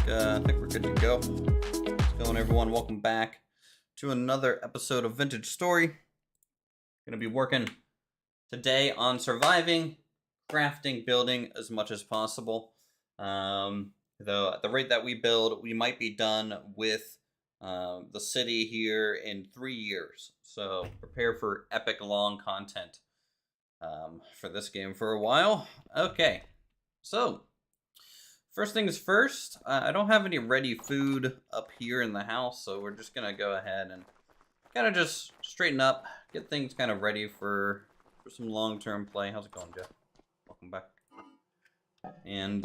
I think we're good to go. How's it going, everyone? Welcome back to another episode of Vintage Story. Gonna be working today on surviving, crafting, building as much as possible. Though at the rate that we build, we might be done with the city here in 3 years. So prepare for epic long content for this game for a while. Okay, so first things first, I don't have any ready food up here in the house, so we're just going to go ahead and kind of just straighten up, get things kind of ready for some long-term play. How's it going, Jeff? Welcome back. And,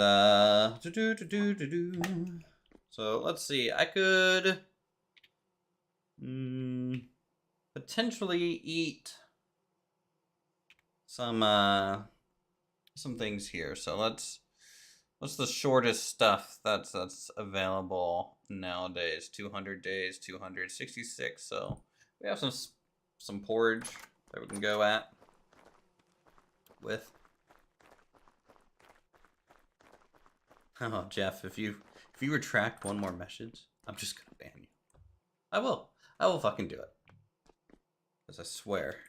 so let's see, I could potentially eat some things here. So what's the shortest stuff that's available nowadays? 200 days, 266. So we have some porridge that we can go at with. Oh, Jeff, if you retract one more message, I'm just gonna ban you. I will fucking do it. Because I swear,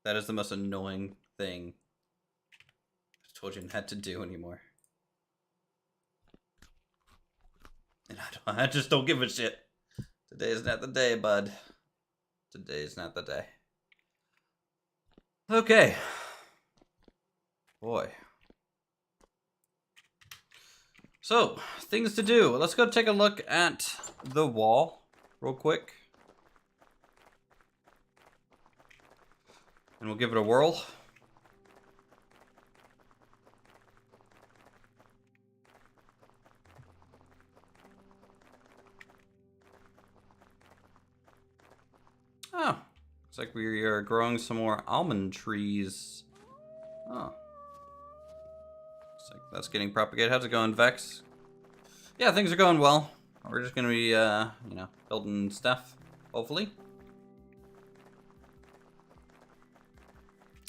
that is the most annoying thing I told you not to do anymore. And I just don't give a shit. Today's not the day, bud. Today's not the day. Okay. Boy. So, things to do. Let's go take a look at the wall real quick. And we'll give it a whirl. Oh, looks like we are growing some more almond trees. Oh. Looks like that's getting propagated. How's it going, Vex? Yeah, things are going well. We're just gonna be, building stuff, hopefully.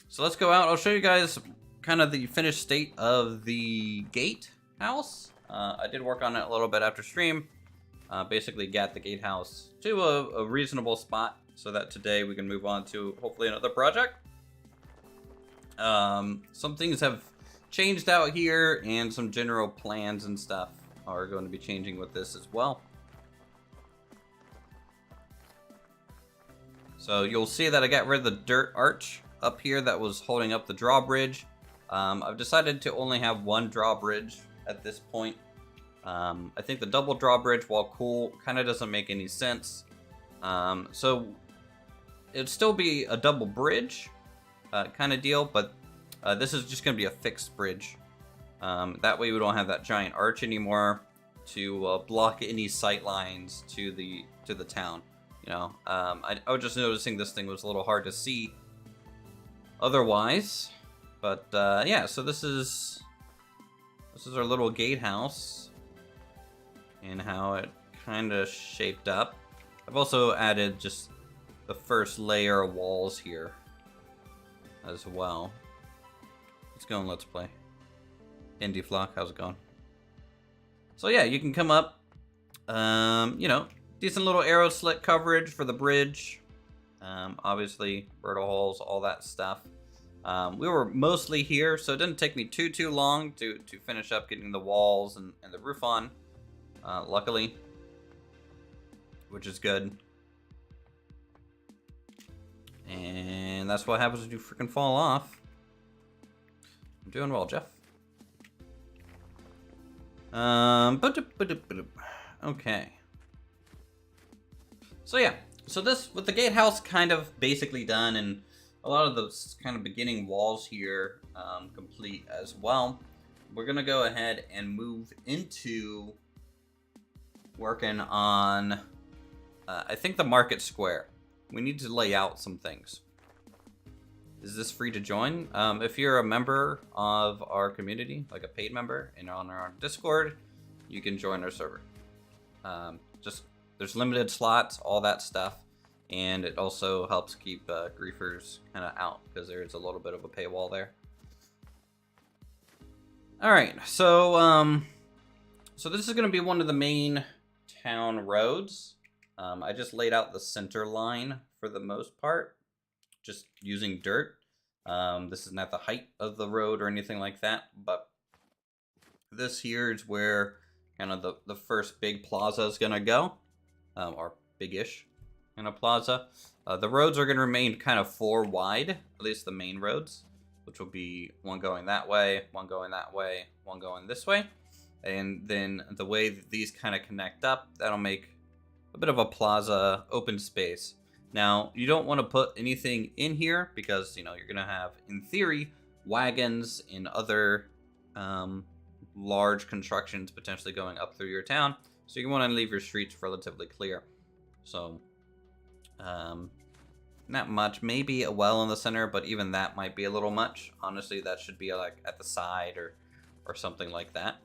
So let's go out. I'll show you guys kind of the finished state of the gatehouse. I did work on it a little bit after stream. Basically got the gatehouse to a reasonable spot so that today we can move on to hopefully another project. Some things have changed out here, and some general plans and stuff are going to be changing with this as well. So you'll see that I got rid of the dirt arch up here that was holding up the drawbridge. I've decided to only have one drawbridge at this point. I think the double drawbridge, while cool, kind of doesn't make any sense. So it'd still be a double bridge kind of deal, but this is just going to be a fixed bridge. That way we don't have that giant arch anymore to block any sight lines to the town. You know, I was just noticing this thing was a little hard to see otherwise. But yeah, so this is our little gatehouse and how it kind of shaped up. I've also added just the first layer of walls here as well. Let's go and let's play. Indie Flock, how's it going? So yeah, you can come up, decent little arrow slit coverage for the bridge. Obviously, vertical holes, all that stuff. We were mostly here, so it didn't take me too long to finish up getting the walls and the roof on, luckily, which is good. And that's what happens when you freaking fall off. I'm doing well, Jeff. Okay. So yeah, so this, with the gatehouse kind of basically done, and a lot of those kind of beginning walls here complete as well. we're gonna go ahead and move into working on, I think, the market square. We need to lay out some things. Is this free to join? If you're a member of our community, like a paid member, and on our Discord, you can join our server. Just there's limited slots, all that stuff, and it also helps keep griefers kind of out because there's a little bit of a paywall there. All right, so this is going to be one of the main town roads. I just laid out the center line for the most part, just using dirt. This is not the height of the road or anything like that, but this here is where kind of the first big plaza is going to go, or big-ish kind of plaza. The roads are going to remain kind of 4 wide, at least the main roads, which will be one going that way, one going that way, one going this way. And then the way that these kind of connect up, that'll make a bit of a plaza open space. Now, you don't want to put anything in here because, you know, you're going to have, in theory, wagons and other large constructions potentially going up through your town. So you want to leave your streets relatively clear. So, not much. Maybe a well in the center, but even that might be a little much. Honestly, that should be like at the side or something like that.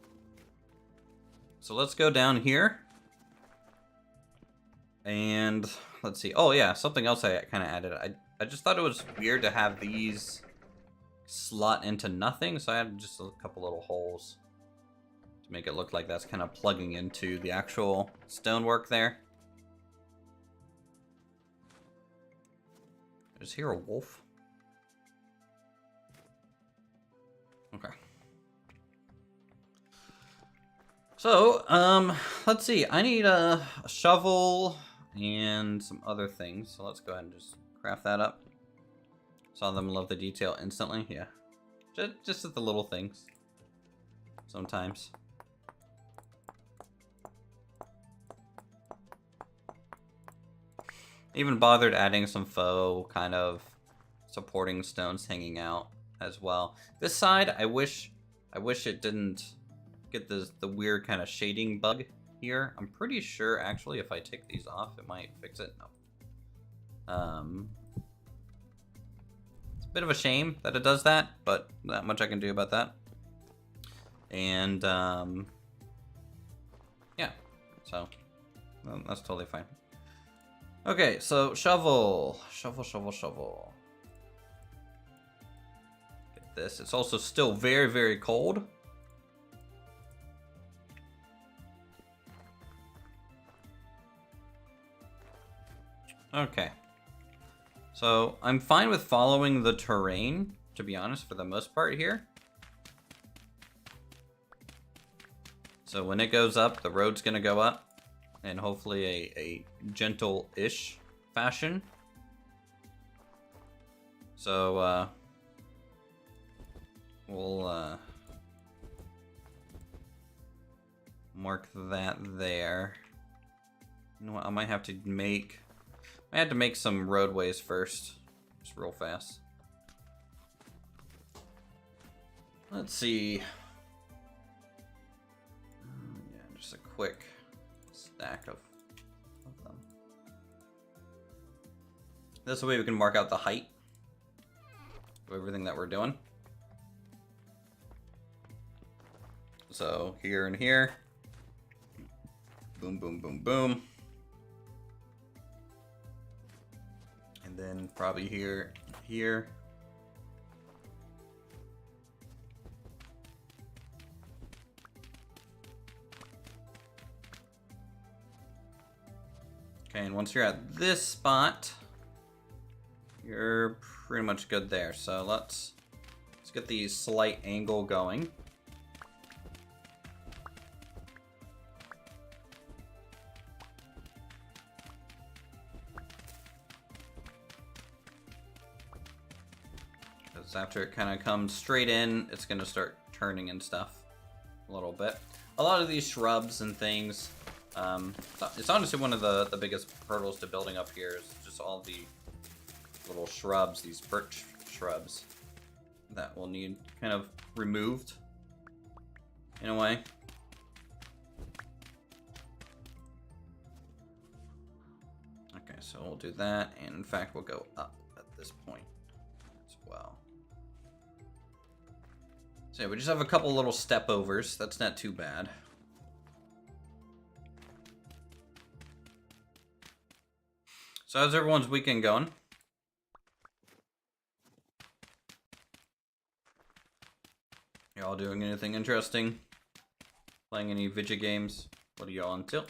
So let's go down here. And let's see. Oh yeah, something else I kind of added. I just thought it was weird to have these slot into nothing, so I added just a couple little holes to make it look like that's kind of plugging into the actual stonework there. Is here a wolf? Okay. So, let's see. I need a shovel and some other things. So let's go ahead and just craft that up. Saw them love the detail instantly. Yeah. Just at the little things. Sometimes. Even bothered adding some faux kind of supporting stones hanging out as well. This side, I wish it didn't get the weird kind of shading bug here. I'm pretty sure actually if I take these off, it might fix it. No. It's a bit of a shame that it does that, but not much I can do about that. And yeah, so that's totally fine. Okay, so shovel. Get this. It's also still very, very cold. Okay. So I'm fine with following the terrain, to be honest, for the most part here. So when it goes up, the road's gonna go up. And hopefully a gentle-ish fashion. So, we'll, mark that there. You know what, I might have to make some roadways first. Just real fast. Let's see. Yeah, just a quick stack of them. This way we can mark out the height of everything that we're doing. So here and here. Boom, boom, boom, boom. And then probably here, here. Okay, and once you're at this spot, you're pretty much good there. So let's get the slight angle going. Because after it kind of comes straight in, it's going to start turning and stuff a little bit. A lot of these shrubs and things, it's honestly one of the biggest hurdles to building up here is just all the little shrubs, these birch shrubs that will need kind of removed. in a way. Okay, so we'll do that, and in fact, we'll go up at this point as well. So yeah, we just have a couple little step overs. That's not too bad. So how's everyone's weekend going? Y'all doing anything interesting? Playing any video games? What are y'all into?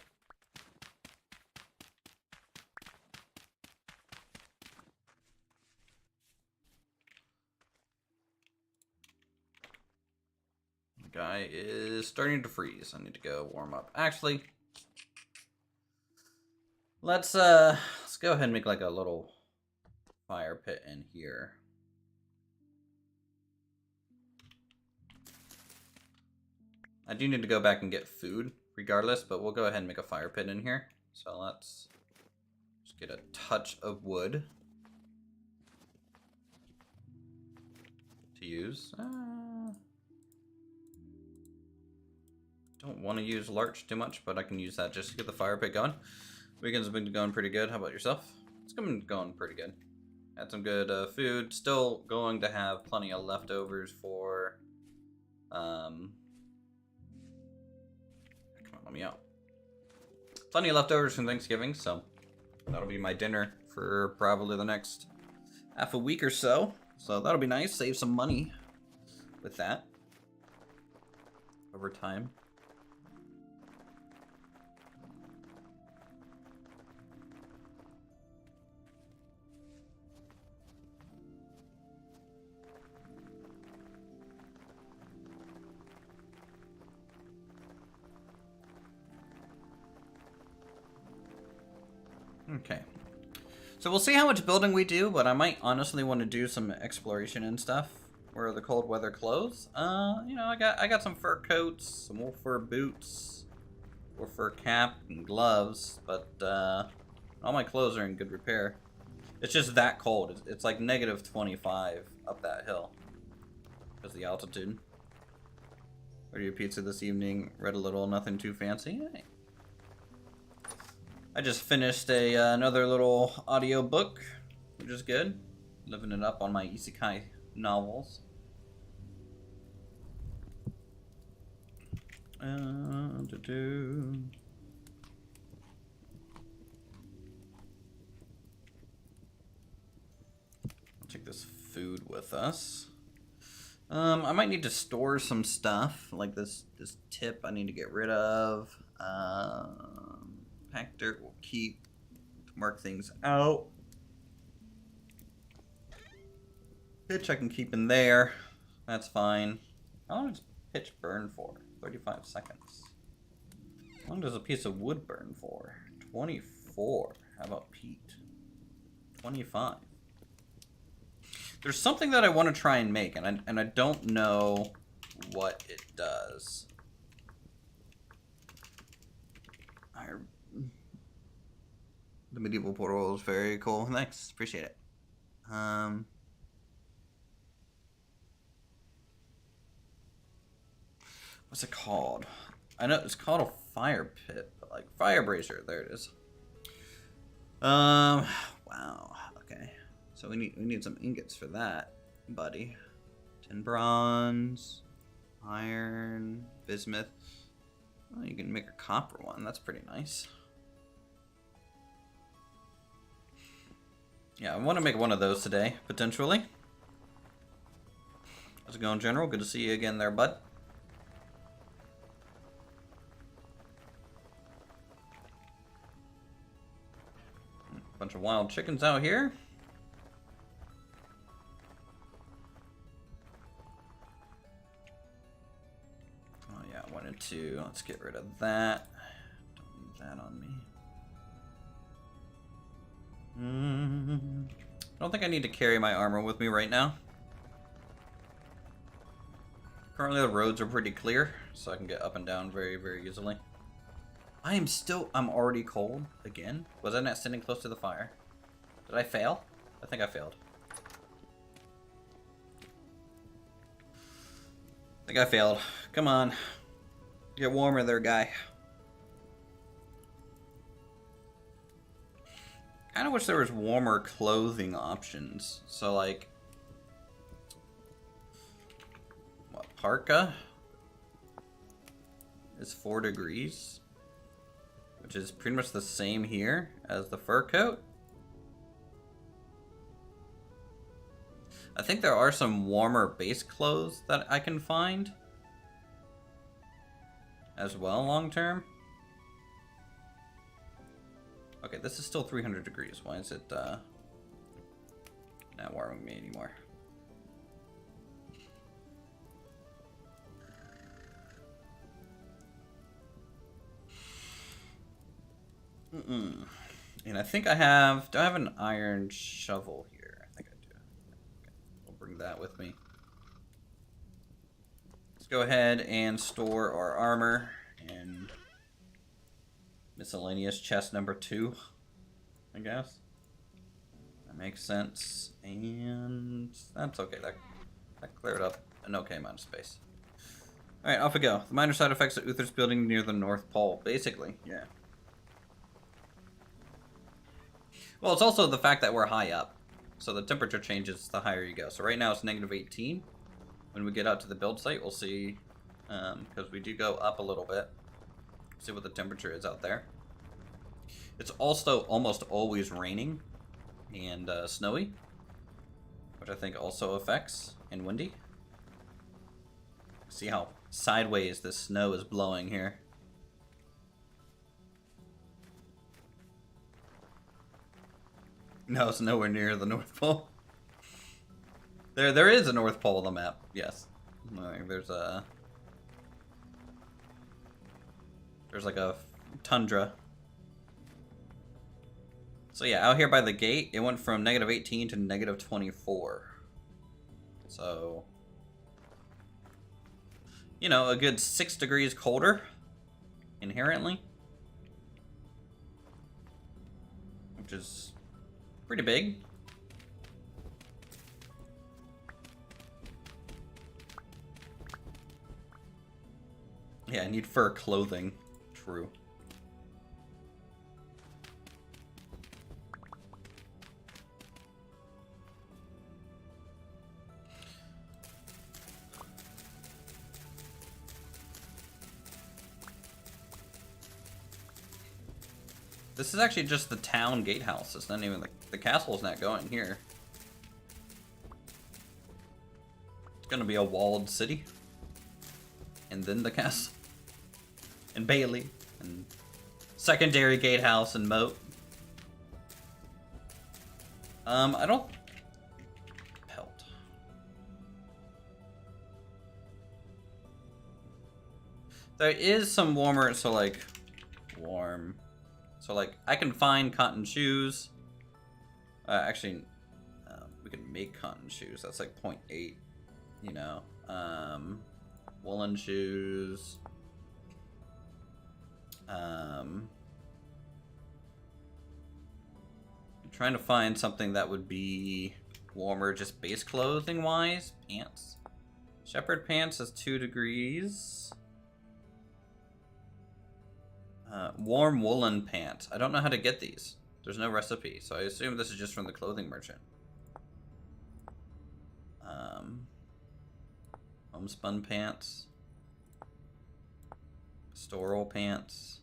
The guy is starting to freeze. I need to go warm up. Actually, let's go ahead and make like a little fire pit in here. I do need to go back and get food regardless, but we'll go ahead and make a fire pit in here. So let's just get a touch of wood to use. Don't want to use larch too much, but I can use that just to get the fire pit going. Weekend's been going pretty good. How about yourself? It's been going pretty good. Had some good food. Still going to have plenty of leftovers for let me out. Plenty of leftovers from Thanksgiving, so that'll be my dinner for probably the next half a week or so. So that'll be nice. Save some money with that over time. Okay, so we'll see how much building we do, but I might honestly want to do some exploration and stuff where the cold weather clothes. You know, I got some fur coats, some wolf fur boots, wolf fur cap, and gloves, but all my clothes are in good repair. It's just that cold. It's like negative 25 up that hill because of the altitude. Ordered your pizza this evening. Read a little, nothing too fancy. Hey. I just finished another little audio book, which is good. Living it up on my isekai novels. I'll take this food with us. I might need to store some stuff, like this tip I need to get rid of. Pack dirt will keep to mark things out. Pitch I can keep in there. That's fine. How long does pitch burn for? 35 seconds. How long does a piece of wood burn for? 24. How about peat? 25. There's something that I want to try and make, and I don't know what it does. The medieval portal is very cool. Thanks, appreciate it. What's it called? I know it's called a fire pit, but like fire brazier. There it is. Wow. Okay. So we need some ingots for that, buddy. Tin bronze, iron, bismuth. Oh, you can make a copper one. That's pretty nice. Yeah, I want to make one of those today, potentially. How's it going, General? Good to see you again there, bud. Bunch of wild chickens out here. Oh yeah, I wanted to. Let's get rid of that. Don't need that on me. I don't think I need to carry my armor with me right now. Currently the roads are pretty clear, so I can get up and down very, very easily. I'm already cold again. Was I not sitting close to the fire? Did I fail? I think I failed. I think I failed. Come on. Get warmer there, guy. Kind of wish there was warmer clothing options. So, like, what, parka is 4 degrees, which is pretty much the same here as the fur coat. I think there are some warmer base clothes that I can find as well long term. Okay, this is still 300 degrees. Why is it not warming me anymore? And I think I have... Do I have an iron shovel here? I think I do. Okay, I'll bring that with me. Let's go ahead and store our armor in miscellaneous chest number 2, I guess. That makes sense. And that's okay. That cleared up an okay amount of space. Alright, off we go. The minor side effects of Uthris building near the North Pole. Basically, yeah. Well, it's also the fact that we're high up. So the temperature changes the higher you go. So right now it's negative 18. When we get out to the build site, we'll see, because we do go up a little bit. See what the temperature is out there. It's also almost always raining and snowy, which I think also affects, and windy. See how sideways the snow is blowing here. No, it's nowhere near the North Pole. There is a North Pole on the map. Yes, there's like a tundra. So yeah, out here by the gate, it went from negative 18 to negative 24. So, you know, a good 6 degrees colder, inherently. Which is pretty big. Yeah, I need fur clothing. True. This is actually just the town gatehouse. It's not even the castle's not going here. It's gonna be a walled city. And then the castle. And Bailey. And secondary gatehouse and moat. I don't... Pelt. There is some warmer, so like... Warm... So, like, I can find cotton shoes. Actually, we can make cotton shoes. That's like 0.8, you know. Woolen shoes. I'm trying to find something that would be warmer, just base clothing-wise. Pants. Shepherd pants is 2 degrees. Warm woolen pants. I don't know how to get these. There's no recipe, so I assume this is just from the clothing merchant. Homespun pants. Pastoral pants.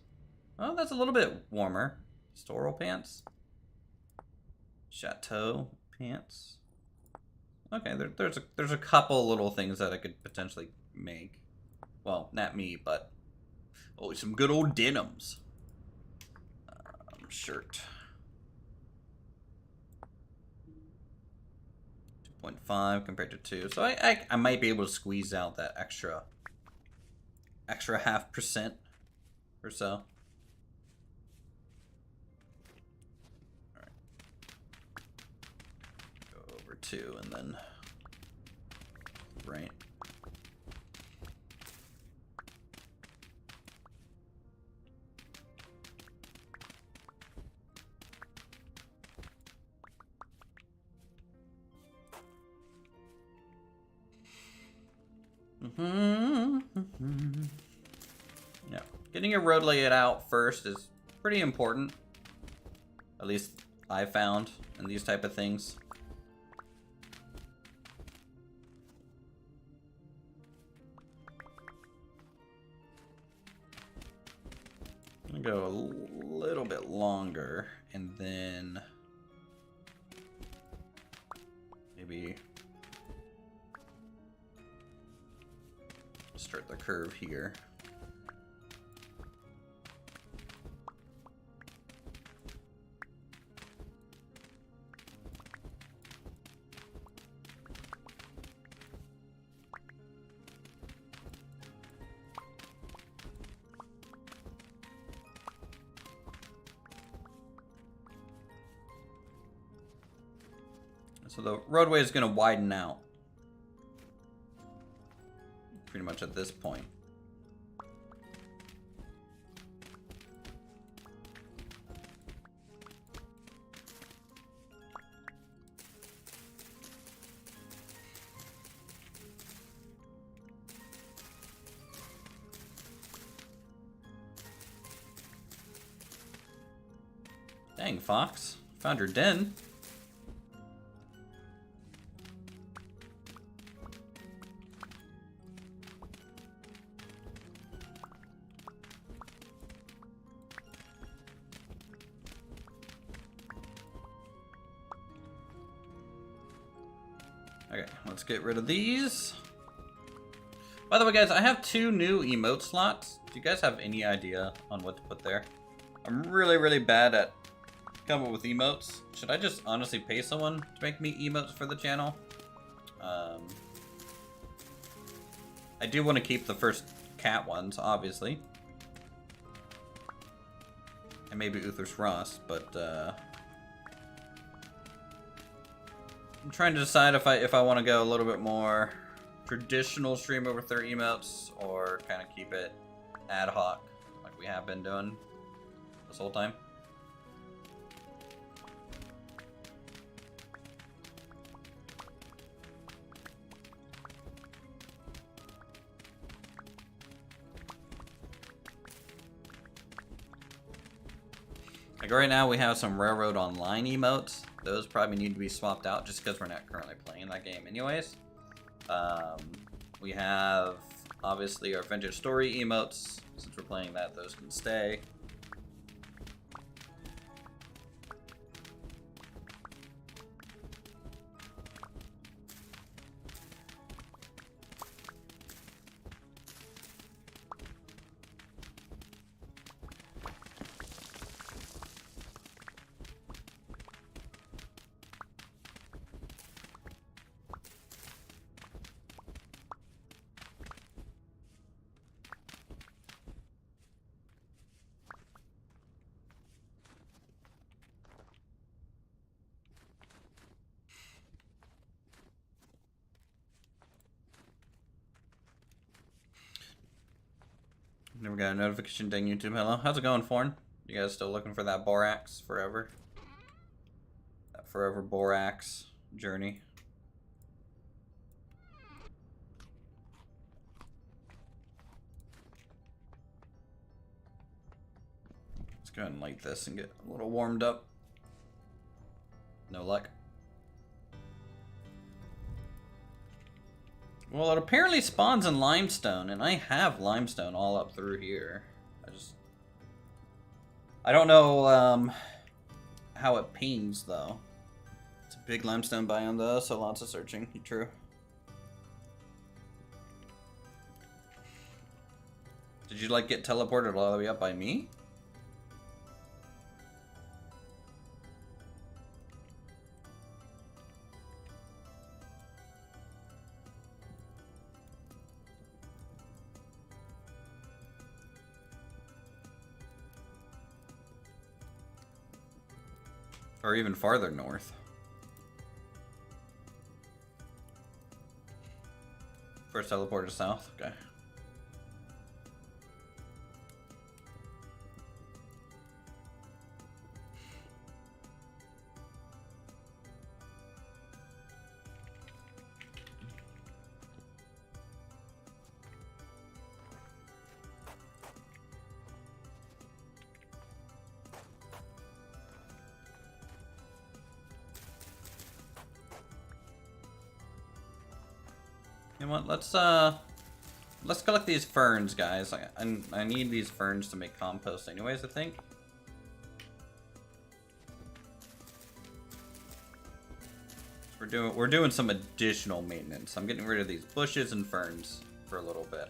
Oh, that's a little bit warmer. Pastoral pants. Chateau pants. Okay, there's a couple little things that I could potentially make. Well, not me, but oh, some good old denims. Shirt. 2.5 compared to 2. So I might be able to squeeze out that extra 0.5% or so. Alright. Go over 2 and then right. Getting your road laid out first is pretty important. At least I found in these type of things. I'm gonna go a little bit longer and then maybe start the curve here. So the roadway is going to widen out pretty much at this point. Dang, Fox. Found your den. Okay, let's get rid of these. By the way, guys, I have 2 new emote slots. Do you guys have any idea on what to put there? I'm really, really bad at coming up with emotes. Should I just honestly pay someone to make me emotes for the channel? I do want to keep the first cat ones, obviously. And maybe Uthris Ross, but I'm trying to decide if I want to go a little bit more traditional stream over 30 emotes or kind of keep it ad hoc like we have been doing this whole time. Like right now we have some Railroad Online emotes. Those probably need to be swapped out just because we're not currently playing that game anyways. We have obviously our Vintage Story emotes. Since we're playing that, those can stay. Never got a notification. Dang YouTube. Hello. How's it going, Forn? You guys still looking for that borax forever? That forever borax journey. Let's go ahead and light this and get a little warmed up. No luck. Well, it apparently spawns in limestone, and I have limestone all up through here. I don't know how it pings, though. It's a big limestone biome, though, so lots of searching. True. Did you, like, get teleported all the way up by me? Or even farther north. First teleport to south, okay. You know what? Let's collect these ferns, guys. I need these ferns to make compost anyways, I think. We're doing some additional maintenance. I'm getting rid of these bushes and ferns for a little bit.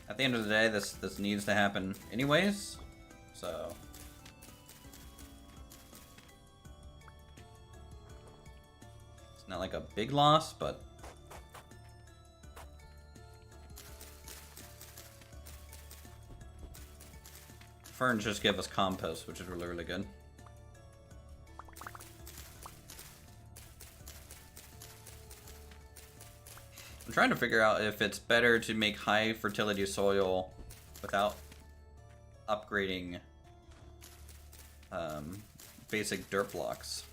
At the end of the day, this needs to happen anyways, so. It's not like a big loss, but. Ferns just give us compost, which is really, really good. I'm trying to figure out if it's better to make high fertility soil without upgrading basic dirt blocks,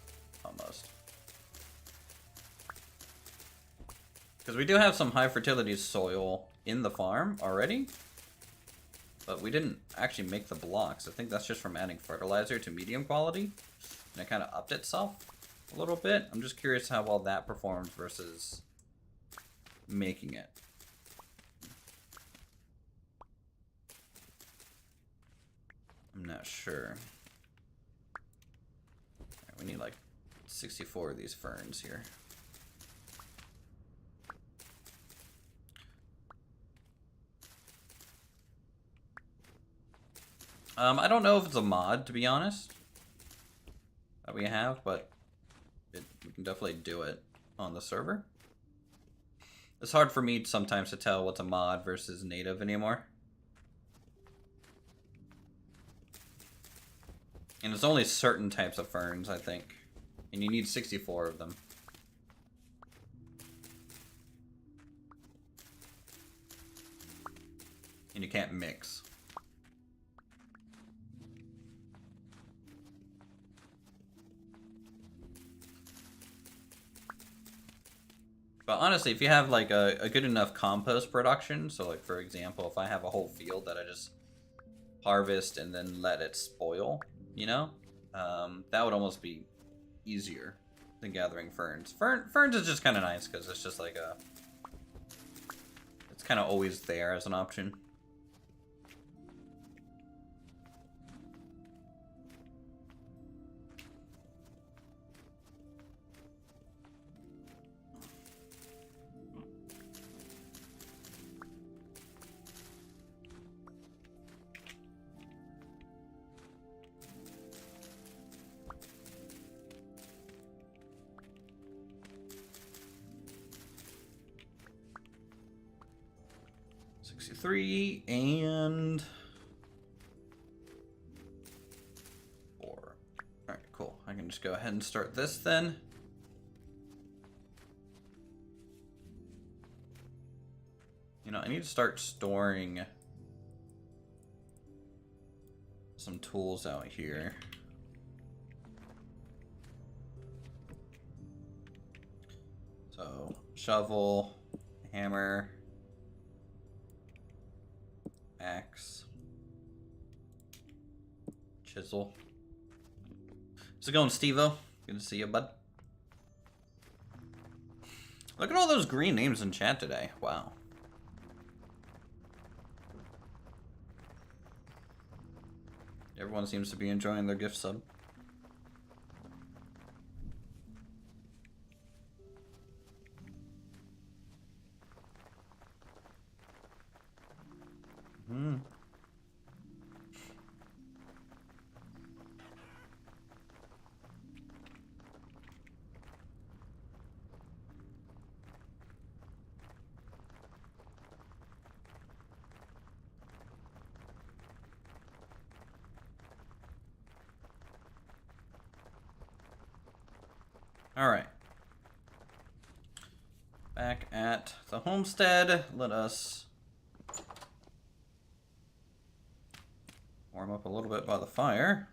almost. Because we do have some high fertility soil in the farm already, but we didn't actually make the blocks. I think that's just from adding fertilizer to medium quality, and it kind of upped itself a little bit. I'm just curious how well that performs versus making it. I'm not sure. Right, we need like 64 of these ferns here. I don't know if it's a mod, to be honest, that we have, but we can definitely do it on the server. It's hard for me sometimes to tell what's a mod versus native anymore. And it's only certain types of ferns, I think. And you need 64 of them. And you can't mix. But honestly, if you have like a good enough compost production, so like for example, if I have a whole field that I just harvest and then let it spoil, you know, that would almost be easier than gathering ferns. Ferns is just kind of nice because it's just like it's kind of always there as an option. Three and 4. Alright, cool. I can just go ahead and start this then. You know, I need to start storing some tools out here. So, shovel, hammer, axe, chisel. How's it going, Steve-O? Good to see you, bud. Look at all those green names in chat today. Wow. Everyone seems to be enjoying their gift sub. All right. Back at the homestead, let us warm up a little bit by the fire.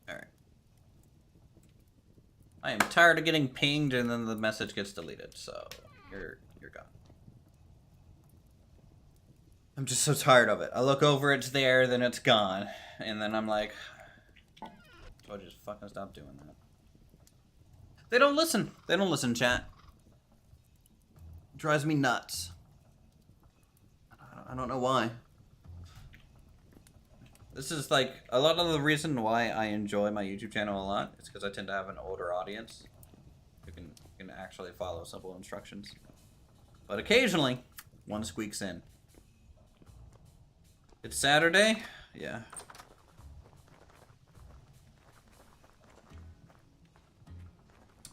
All right. I am tired of getting pinged and then the message gets deleted, so you're gone. I'm just so tired of it. I look over, it's there, then it's gone. And then I'm like, so I just fucking stop doing that. They don't listen. They don't listen, chat. It drives me nuts. I don't know why. This is like a lot of the reason why I enjoy my YouTube channel a lot. It's because I tend to have an older audience who can actually follow simple instructions. But occasionally, one squeaks in. It's Saturday? Yeah.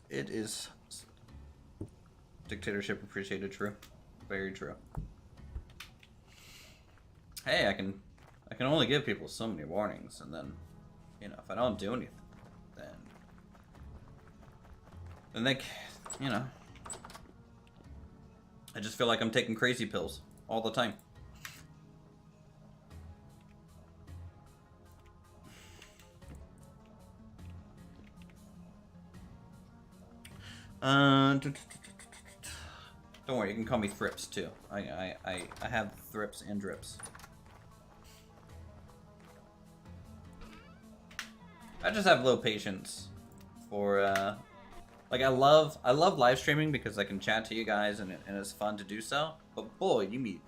It is dictatorship appreciated, true. Very true. Hey, I can only give people so many warnings, and then, you know, if I don't do anything, then they, you know, I just feel like I'm taking crazy pills all the time. Don't worry, you can call me Thrips too. I have Thrips and Drips. I just have low patience for like I love live streaming because I can chat to you guys and it's fun to do so. But boy, you meet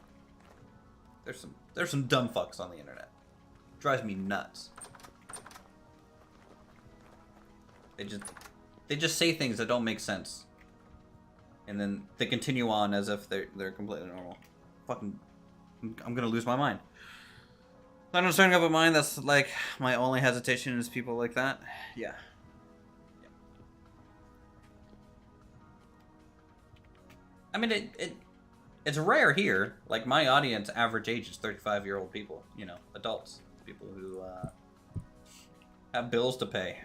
there's some dumb fucks on the internet. It drives me nuts. They just say things that don't make sense. And then they continue on as if they're completely normal. Fucking I'm gonna lose my mind. I'm not starting up a mind. That's like my only hesitation is people like that. Yeah. I mean, it's rare here. Like my audience, average age is 35-year-old people. You know, adults, people who have bills to pay.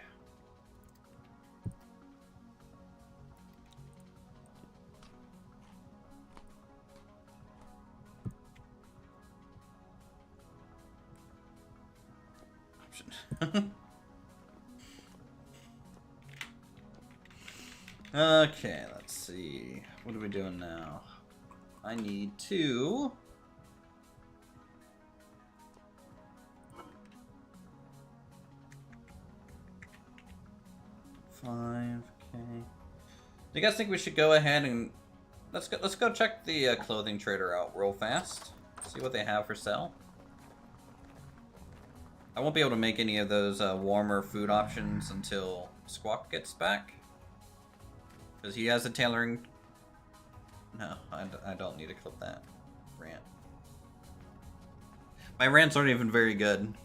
Okay, let's see. What are we doing now? I need to... 5K. Do you guys think we should go ahead and let's go check the clothing trader out real fast. See what they have for sale. I won't be able to make any of those warmer food options until Squawk gets back. Because he has a tailoring... No, I don't need to clip that rant. My rants aren't even very good.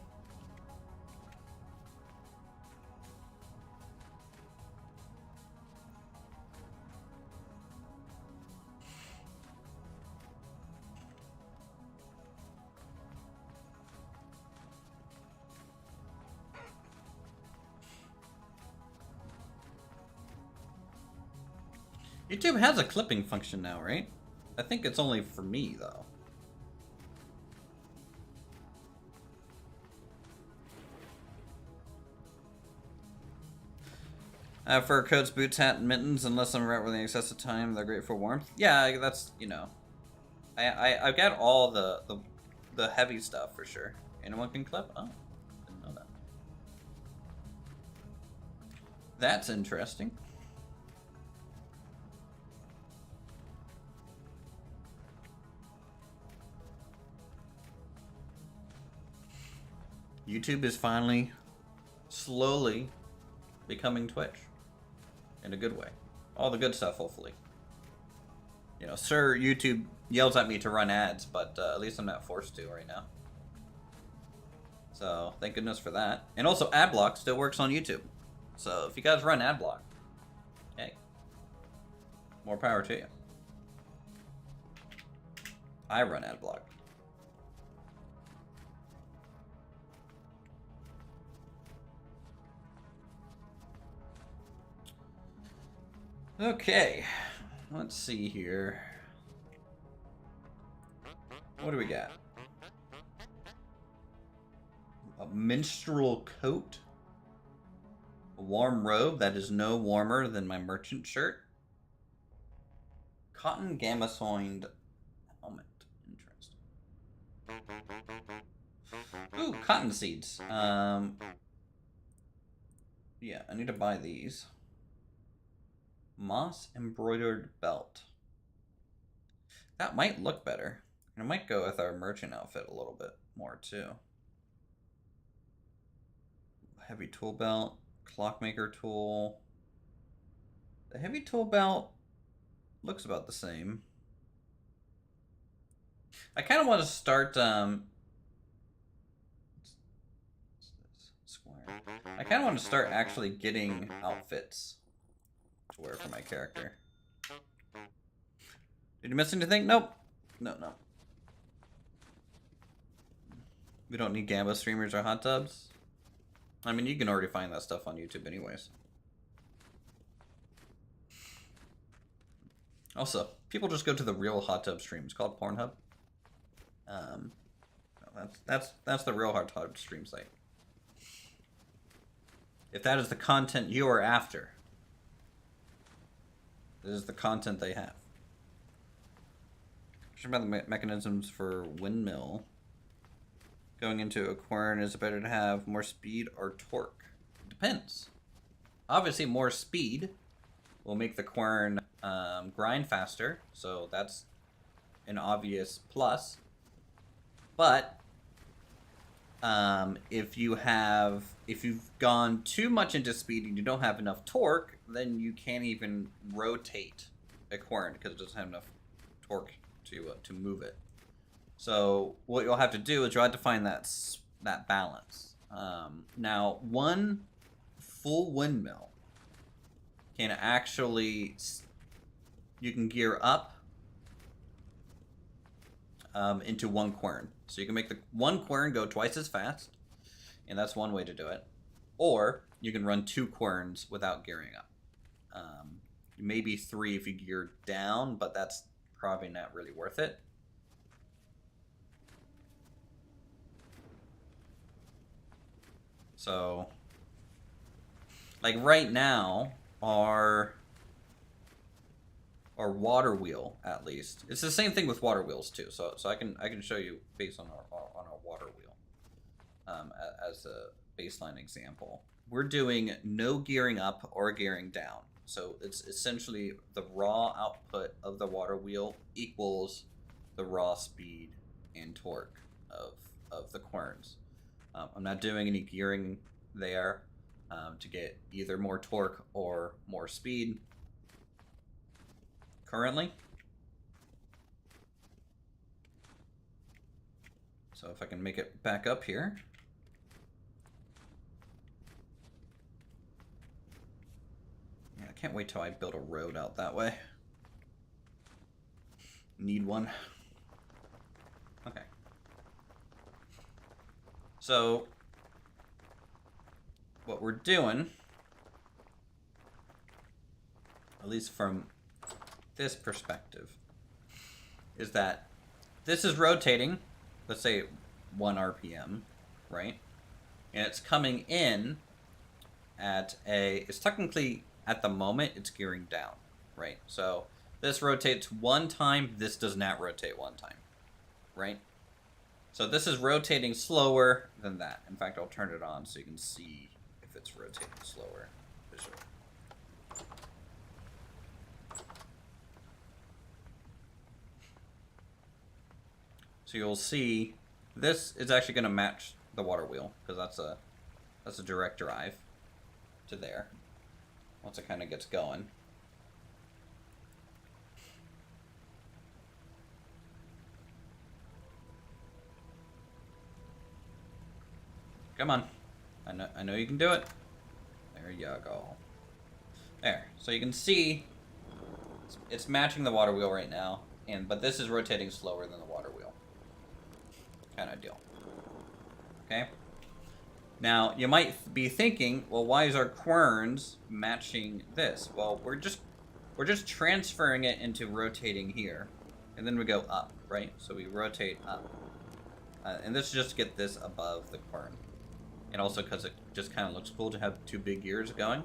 YouTube has a clipping function now, right? I think it's only for me, though. Fur coats, boots, hat, and mittens. Unless I'm out with any excessive time, they're great for warmth. Yeah, that's, you know. I've got all the heavy stuff for sure. Anyone can clip? Oh, didn't know that. That's interesting. YouTube is finally, slowly, becoming Twitch. In a good way. All the good stuff, hopefully. You know, sir, YouTube yells at me to run ads, but at least I'm not forced to right now. So, thank goodness for that. And also, AdBlock still works on YouTube. So, if you guys run AdBlock, hey, more power to you. I run AdBlock. Okay, let's see here. What do we got? A minstrel coat? A warm robe that is no warmer than my merchant shirt? Cotton gamasoined helmet. Interesting. Ooh, cotton seeds. Yeah, I need to buy these. Moss embroidered belt. That might look better. It might go with our merchant outfit a little bit more too. Heavy tool belt, clockmaker tool. The heavy tool belt looks about the same. I kind of want to start square. I kind of want to start actually getting outfits to wear for my character. Did you miss anything? Nope. No. We don't need Gamba streamers or hot tubs. I mean, you can already find that stuff on YouTube anyways. Also, people just go to the real hot tub streams called Pornhub. That's the real hot tub stream site. If that is the content you are after, this is the content they have. About the mechanisms for Windmill. Going into a quern, is it better to have more speed or torque? It depends. Obviously, more speed will make the quern grind faster, so that's an obvious plus. But if you've gone too much into speed and you don't have enough torque, then you can't even rotate a quern because it doesn't have enough torque to move it. So what you'll have to do is you'll have to find that balance. Now, one full windmill can actually, you can gear up into one quern. So you can make the one quern go twice as fast, and that's one way to do it. Or you can run 2 querns without gearing up. Maybe 3 if you gear down, but that's probably not really worth it. So, like right now, our water wheel, at least, it's the same thing with water wheels too. So I can show you based on our water wheel as a baseline example. We're doing no gearing up or gearing down. So it's essentially the raw output of the water wheel equals the raw speed and torque of the querns. I'm not doing any gearing there to get either more torque or more speed currently. So if I can make it back up here. Yeah, I can't wait till I build a road out that way. Need one. Okay. So what we're doing, at least from this perspective, is that this is rotating, let's say 1 RPM, right? And it's coming in at it's technically, at the moment, it's gearing down, right? So this rotates 1 time, this does not rotate 1 time, right? So this is rotating slower than that. In fact, I'll turn it on so you can see if it's rotating slower visually. So you'll see this is actually going to match the water wheel because that's a direct drive to there once it kind of gets going. Come on. I know you can do it. There you go. There. So you can see it's matching the water wheel right now, but this is rotating slower than the water wheel. Kind of deal. Okay? Now, you might be thinking, well, why is our querns matching this? Well, we're just transferring it into rotating here, and then we go up, right? So we rotate up. And this is just to get this above the quern. And also because it just kind of looks cool to have 2 big gears going.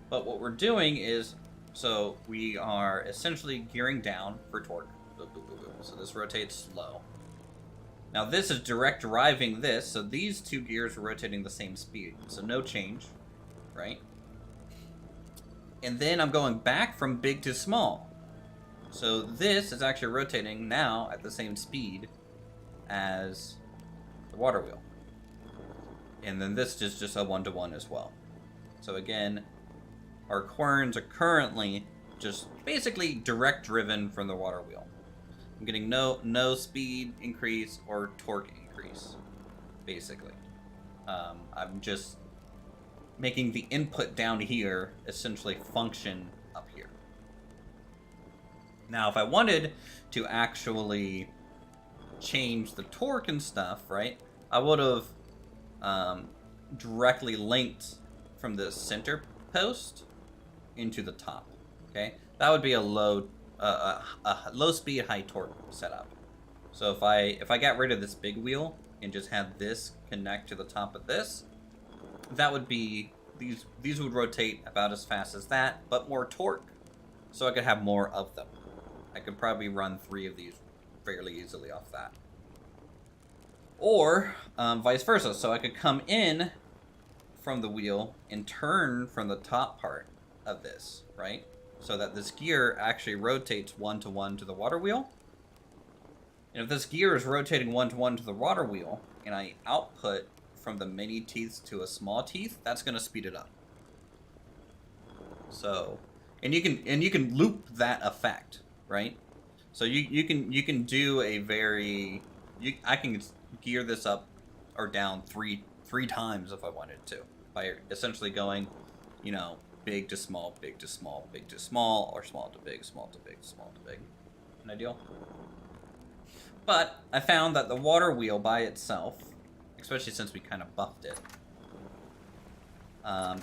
But what we're doing is So we are essentially gearing down for torque. So this rotates slow. Now this is direct driving this, so these two gears are rotating the same speed. So no change, right? And then I'm going back from big to small. So this is actually rotating now at the same speed as the water wheel. And then this is just a 1-to-1 as well. So again, our querns are currently just basically direct driven from the water wheel. I'm getting no speed increase or torque increase, basically. I'm just making the input down here essentially function up here. Now, if I wanted to actually change the torque and stuff, right, I would have directly linked from the center post into the top. Okay, that would be a low speed, high torque setup. So if I got rid of this big wheel and just had this connect to the top of this, that would be these would rotate about as fast as that, but more torque. So I could have more of them. I could probably run 3 of these fairly easily off that. Or vice versa. So I could come in from the wheel and turn from the top part of this, right? So that this gear actually rotates 1-to-1 to the water wheel. And if this gear is rotating 1-to-1 to the water wheel, and I output from the mini teeth to a small teeth, that's going to speed it up. So, and you can loop that effect, right? So you can do a very I can gear this up or down three times if I wanted to, by essentially going, you know, big to small, big to small, big to small, or small to big, small to big, small to big. An ideal. But I found that the water wheel by itself, especially since we kind of buffed it,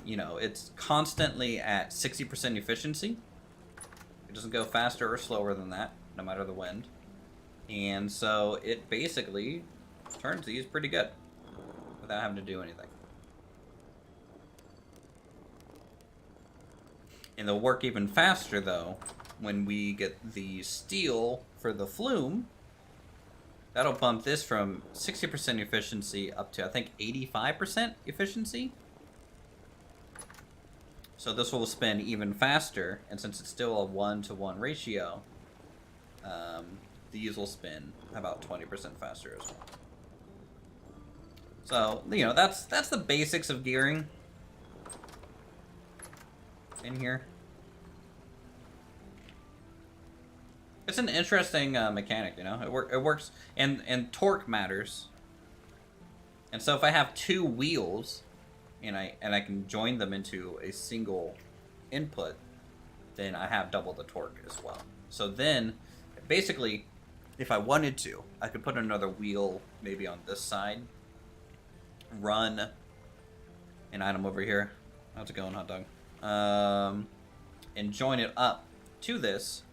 you know, it's constantly at 60% efficiency. It doesn't go faster or slower than that, no matter the wind. And so it basically turns these pretty good without having to do anything. And they'll work even faster, though, when we get the steel for the flume. That'll bump this from 60% efficiency up to, I think, 85% efficiency. So this will spin even faster, and since it's still a 1-to-1 ratio, these will spin about 20% faster as well. So, you know, that's the basics of gearing in here. It's an interesting mechanic, you know. It works, and torque matters. And so if I have 2 wheels, and I can join them into a single input, then I have double the torque as well. So then, basically, if I wanted to, I could put another wheel maybe on this side, run an item over here. How's it going, hot dog? And join it up to this,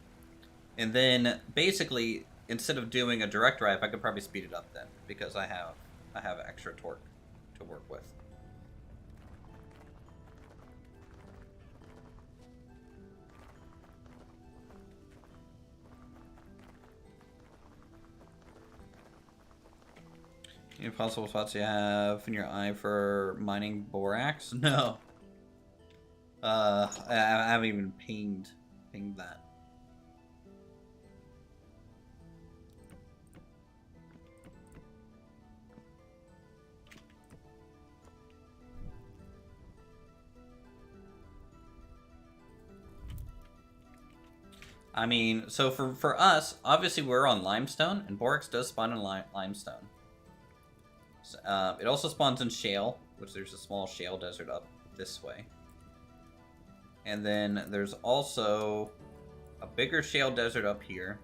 and then basically, instead of doing a direct drive, I could probably speed it up then, because I have extra torque to work with. Any possible spots you have in your eye for mining borax? No. I haven't even pinged that. I mean, so for us, obviously we're on limestone, and borax does spawn in limestone. So, it also spawns in shale, which there's a small shale desert up this way. And then there's also a bigger shale desert up here,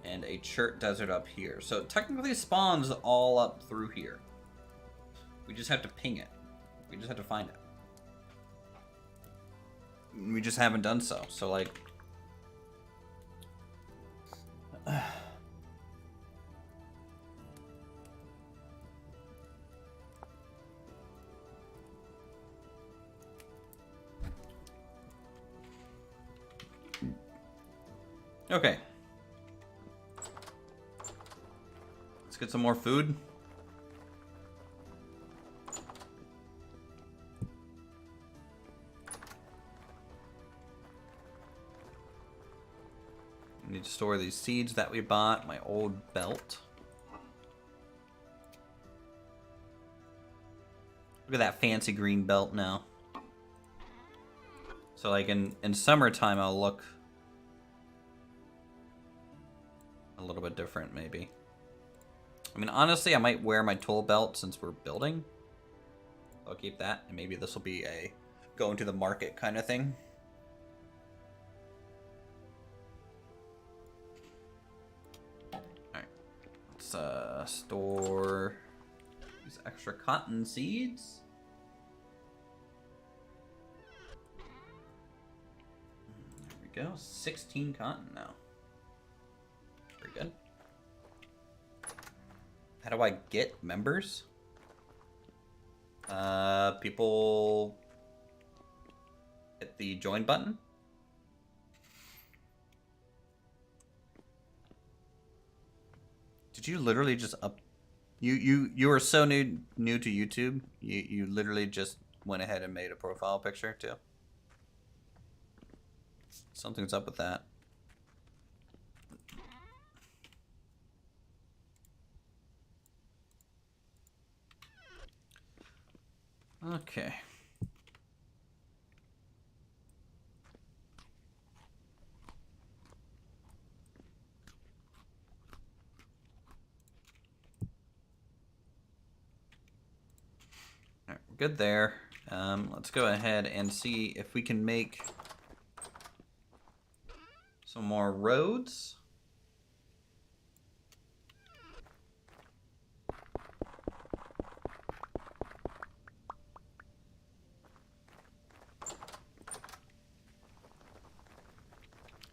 and a chert desert up here. So it technically spawns all up through here. We just have to ping it. We just have to find it. We just haven't done so. So, like... Okay. Let's get some more food. I need to store these seeds that we bought, my old belt. Look at that fancy green belt now. So like in summertime I'll look a little bit different maybe. I mean honestly I might wear my tool belt since we're building. I'll keep that and maybe this will be a going to the market kind of thing. Alright. Let's store these extra cotton seeds. There we go. 16 cotton now. Very good. How do I get members? People hit the join button. Did you literally just up? You were so new to YouTube. You literally just went ahead and made a profile picture too. Something's up with that. Okay. Alright, we're good there. Let's go ahead and see if we can make some more roads.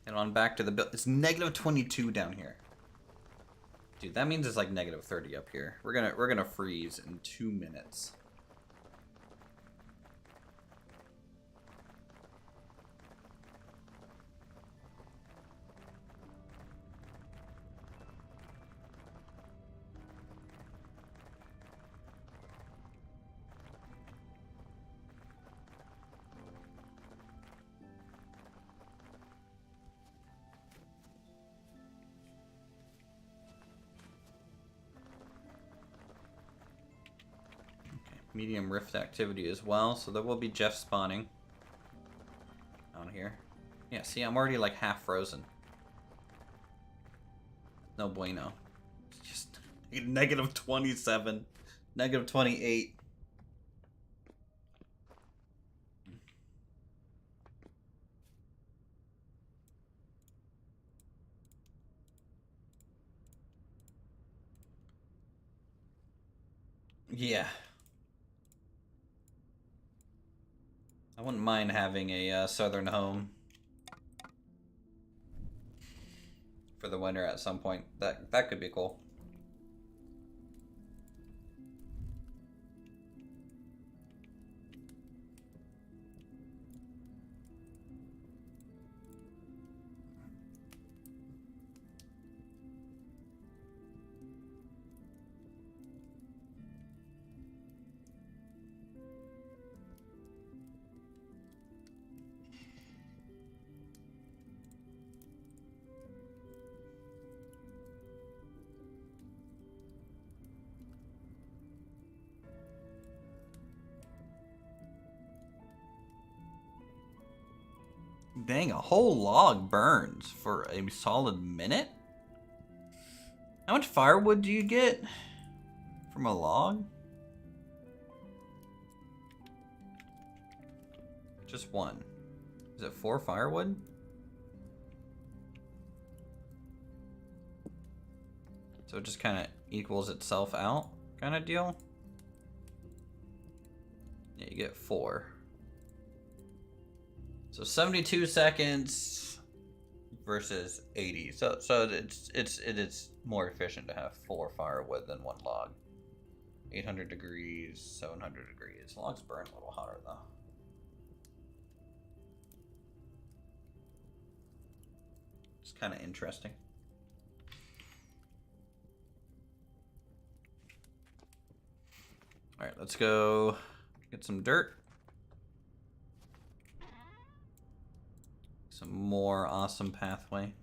And on back to the build. It's negative 22 down here. Dude, that means it's like negative 30 up here. We're gonna freeze in 2 minutes. Medium rift activity as well, so there will be Jeff spawning down here. Yeah, see, I'm already like half frozen. No bueno. It's just negative 27, negative 28. Yeah. I wouldn't mind having a southern home for the winter at some point. That could be cool. Dang, a whole log burns for a solid minute? How much firewood do you get from a log? Just one. Is it 4 firewood? So it just kind of equals itself out kind of deal? Yeah, you get 4. So 72 seconds versus 80. So it is more efficient to have 4 firewood than 1 log. 800 degrees, 700 degrees. Logs burn a little hotter though. Just kind of interesting. All right, let's go get some dirt. Some more awesome pathway.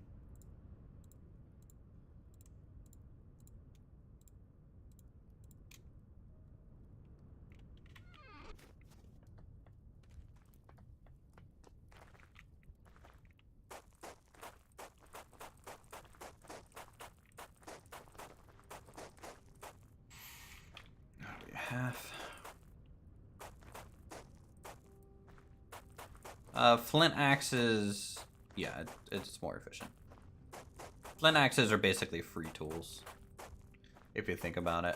Half. Flint axes, yeah, it's more efficient. Flint axes are basically free tools, if you think about it.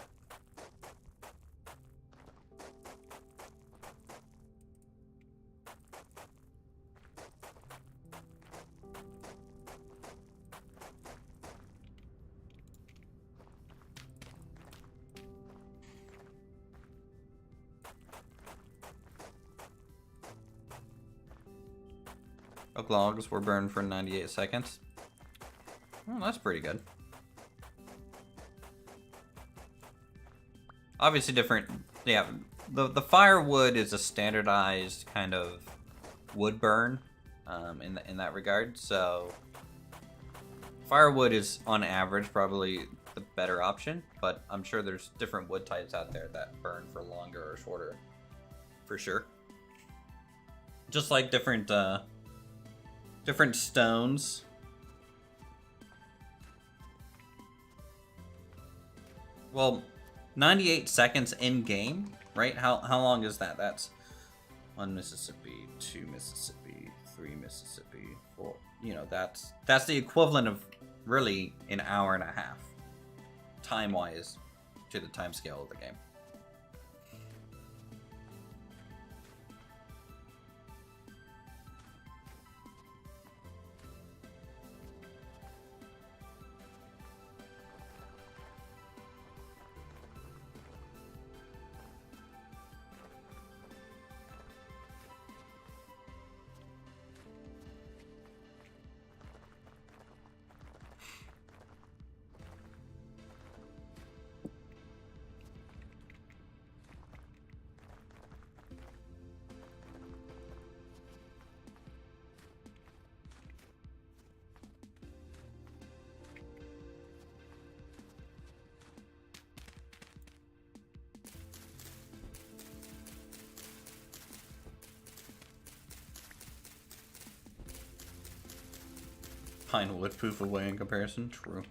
Oak logs were burned for 98 seconds. Well, that's pretty good. Obviously different, yeah, the firewood is a standardized kind of wood burn in that regard, so firewood is on average probably the better option, but I'm sure there's different wood types out there that burn for longer or shorter, for sure. Just like different stones. Well, 98 seconds in game, right? How long is that? That's 1 Mississippi, 2 Mississippi, 3 Mississippi, 4. You know, that's the equivalent of really an hour and a half, time-wise, to the time scale of the game. Pine would poof away in comparison. True.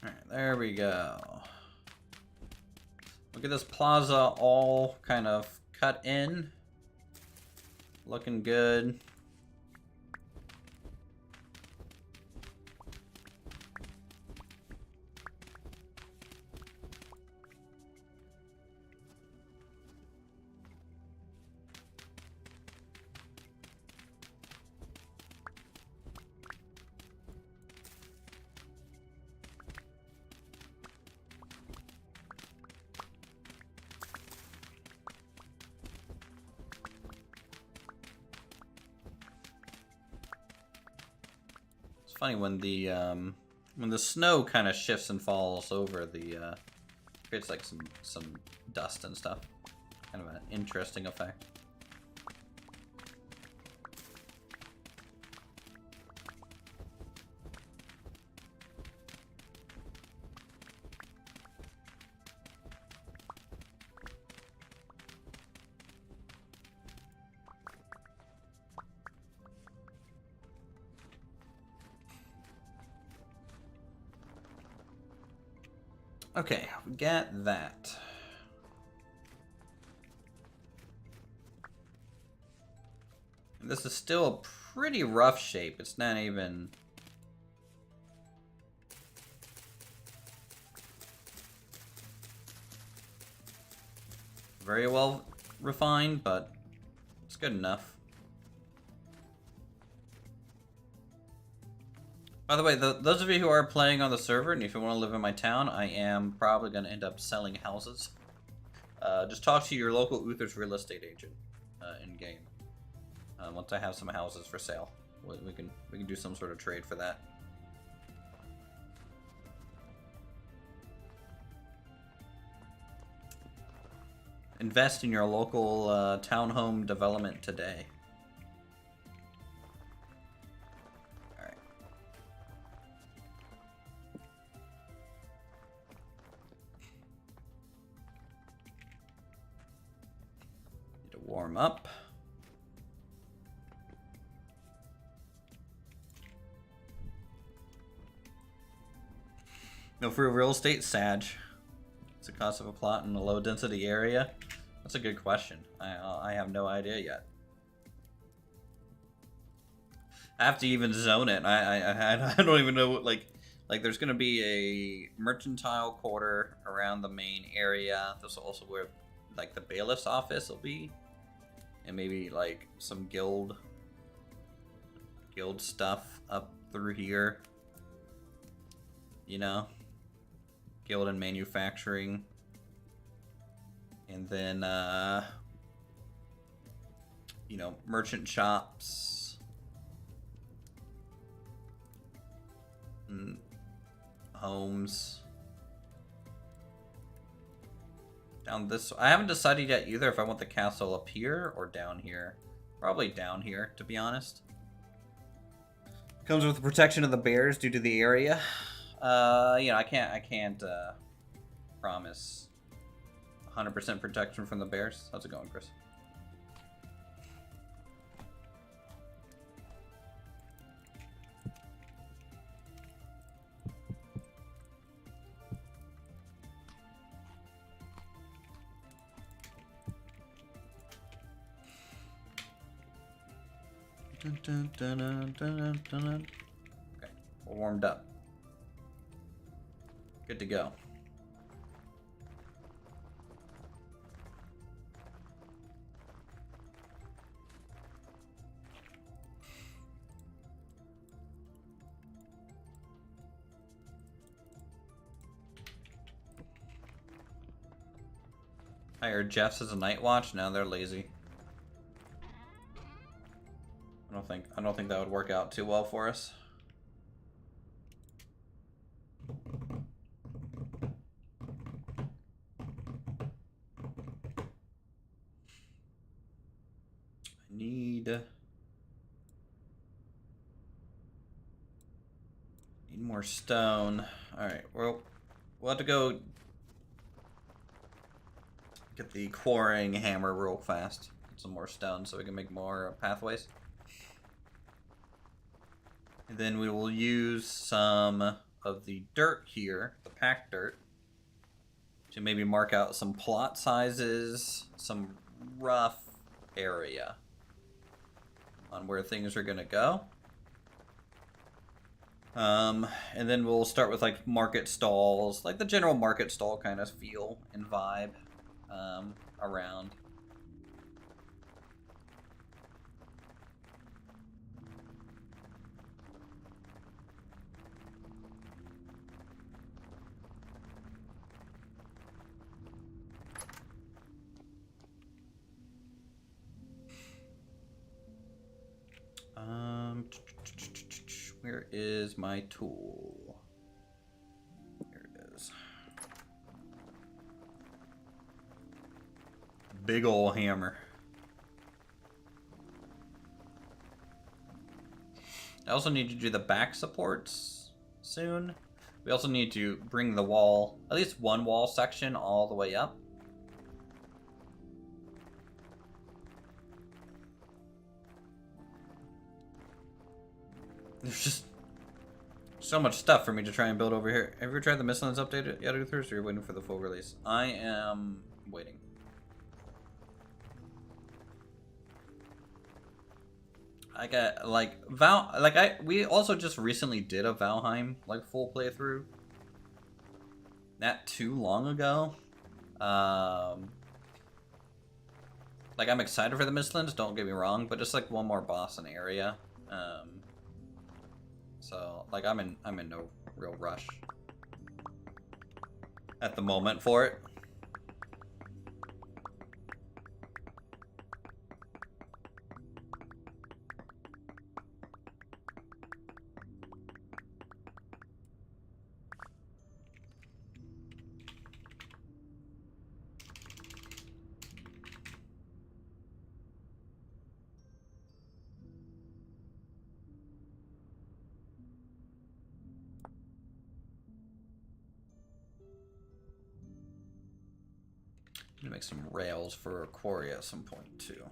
Alright, there we go. Look at this plaza all kind of cut in. Looking good. Funny when the snow kind of shifts and falls over the creates like some dust and stuff. Kind of an interesting effect. Okay, we got that. And this is still a pretty rough shape. It's not even... very well refined, but it's good enough. By the way, those of you who are playing on the server, and if you want to live in my town, I am probably going to end up selling houses. Just talk to your local Uthris real estate agent in-game. Once I have some houses for sale, we can do some sort of trade for that. Invest in your local townhome development today. Alright. Need to warm up. No free real estate, Sag. What's the cost of a plot in a low density area? That's a good question. I have no idea yet. I have to even zone it. I don't even know what, like there's gonna be a mercantile quarter around the main area. This is also where like the bailiff's office will be, and maybe like some guild stuff up through here. You know, guild and manufacturing. And then, you know, merchant shops. And homes. Down this... I haven't decided yet either if I want the castle up here or down here. Probably down here, to be honest. Comes with the protection of the bears due to the area. You know, I can't promise 100% protection from the bears. How's it going, Chris? Okay, we're warmed up. Good to go. Hired Jeffs as a night watch. Now they're lazy. I don't think that would work out too well for us. I need more stone. All right, we'll have to go get the quarrying hammer real fast. Get some more stone so we can make more pathways. And then we will use some of the dirt here, the packed dirt, to maybe mark out some plot sizes, some rough area on where things are gonna go. And then we'll start with like market stalls, like the general market stall kind of feel and vibe around. Where is my tool? Here it is. Big ol' hammer. I also need to do the back supports soon. We also need to bring the wall, at least one wall section, all the way up. There's just so much stuff for me to try and build over here. Have you ever tried the Mistlands update yet, Uthris, or you're waiting for the full release? I am waiting. I got like we also just recently did a Valheim like full playthrough. Not too long ago. Like I'm excited for the Mistlands, don't get me wrong, but just like one more boss in area. So like I'm in no real rush at the moment for it. I'm gonna make some rails for a quarry at some point too.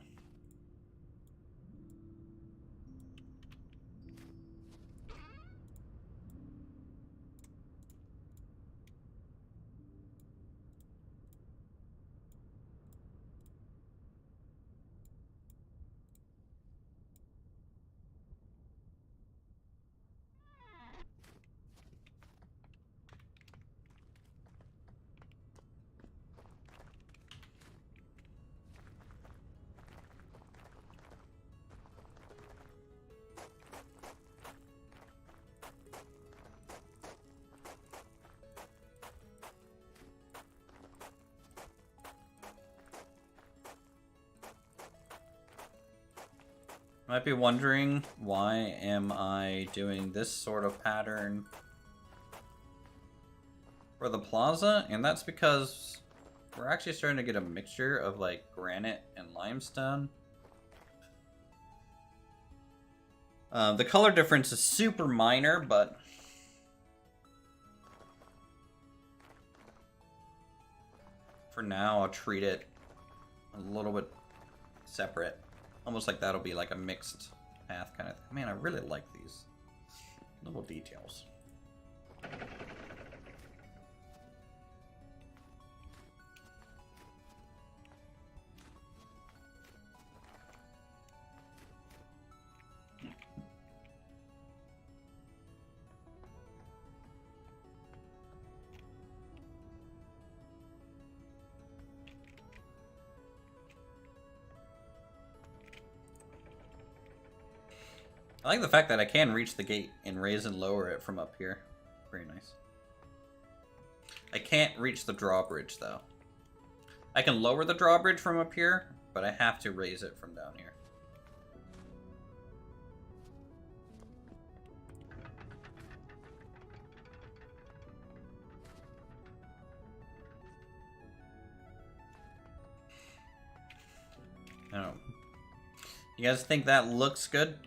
Might be wondering, why am I doing this sort of pattern for the plaza? And that's because we're actually starting to get a mixture of like granite and limestone. The color difference is super minor, but for now I'll treat it a little bit separate. Almost like that'll be like a mixed path kind of thing. Man, I really like these little details. I like the fact that I can reach the gate and raise and lower it from up here. Very nice. I can't reach the drawbridge though. I can lower the drawbridge from up here, but I have to raise it from down here. I don't know. You guys think that looks good?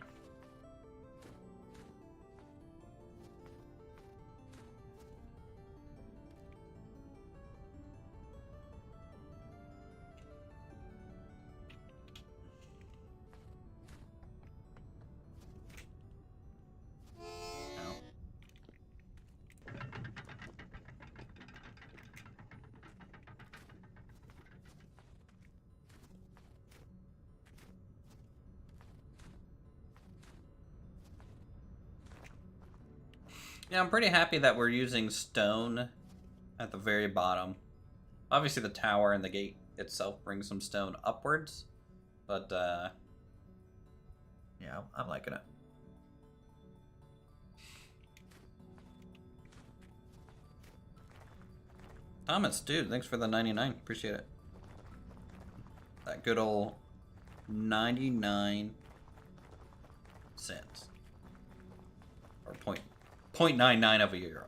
Yeah, I'm pretty happy that we're using stone at the very bottom. Obviously the tower and the gate itself brings some stone upwards, but yeah, I'm liking it. Thomas, dude, thanks for the 99. Appreciate it. That good old 99 cents. Or 0.99 of a euro.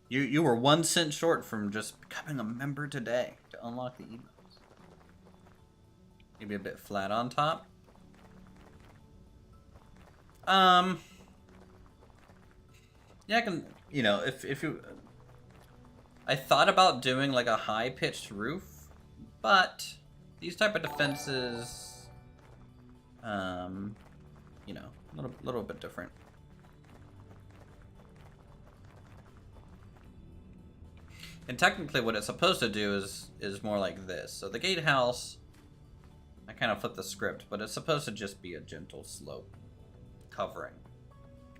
You were 1 cent short from just becoming a member today to unlock the emails. Maybe a bit flat on top. Yeah, I can, you know, if you... I thought about doing like a high-pitched roof, but these type of defenses, you know, a little bit different. And technically what it's supposed to do is more like this. So the gatehouse, I kind of flipped the script, but it's supposed to just be a gentle slope covering,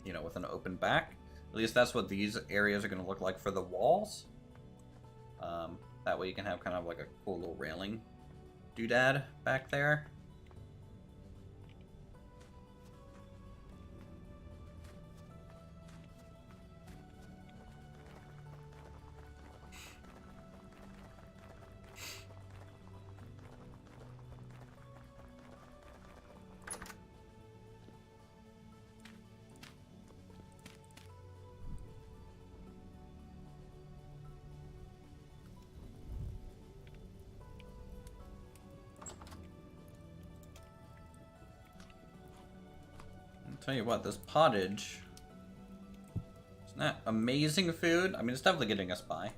you know, with an open back. At least that's what these areas are going to look like for the walls. That way you can have kind of like a cool little railing doodad back there. Tell you what, this pottage, it's not amazing food. I mean, it's definitely getting us by.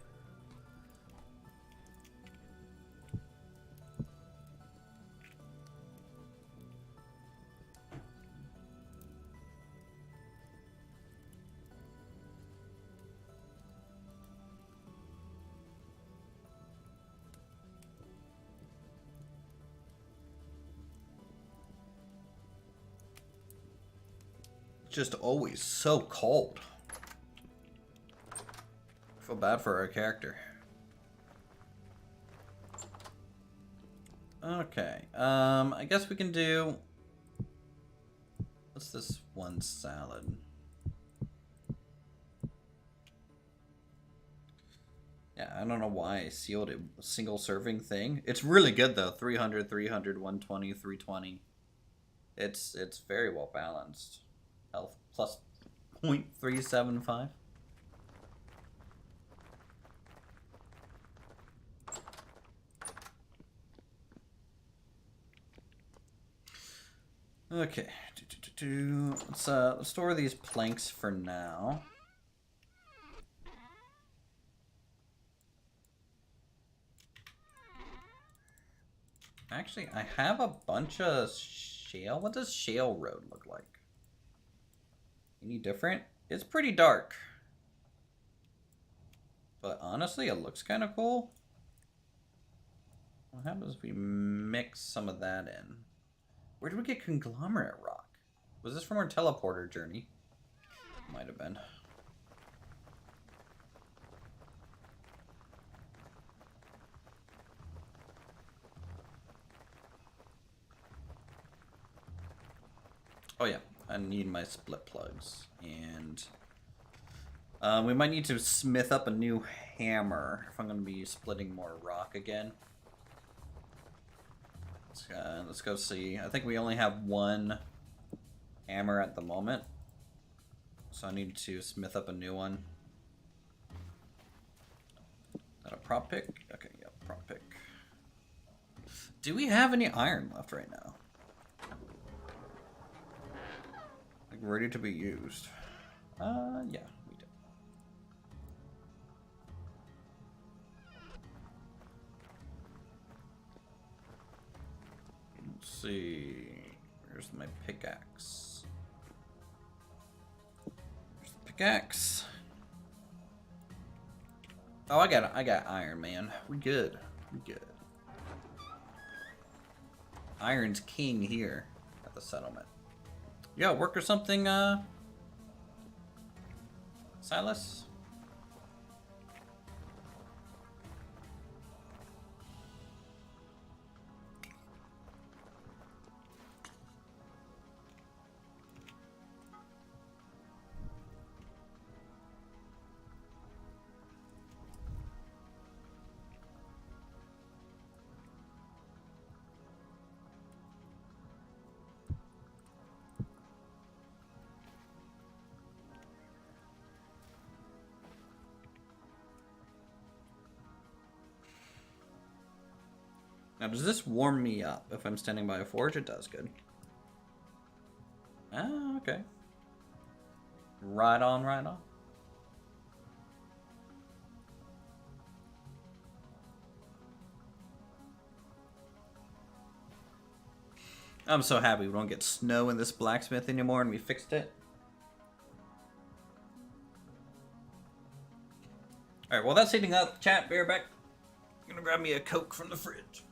Just always so cold. I feel bad for our character. Okay, I guess we can do, what's this one salad? Yeah, I don't know why I sealed it, a single serving thing. It's really good though. 300, 300, 120, 320. It's very well balanced. Health plus 0.375. Okay, let's store these planks for now. Actually, I have a bunch of shale. What does shale road look like? Any different? It's pretty dark. But honestly, it looks kind of cool. What happens if we mix some of that in? Where did we get conglomerate rock? Was this from our teleporter journey? Might have been. Oh yeah, I need my split plugs. And we might need to smith up a new hammer if I'm going to be splitting more rock again. Let's go see. I think we only have one hammer at the moment. So I need to smith up a new one. Is that a prop pick? Okay, yeah, prop pick. Do we have any iron left right now? Like ready to be used? Yeah, we do. Let's see. Where's my pickaxe? There's the pickaxe. Oh, I got iron, man. We good. We good. Iron's king here at the settlement. Yeah, work or something, Silas? Now, does this warm me up if I'm standing by a forge? It does, good. Ah, okay. Right on, right on. I'm so happy we don't get snow in this blacksmith anymore and we fixed it. Alright, well that's heating up. Chat, bear back. I'm gonna grab me a Coke from the fridge.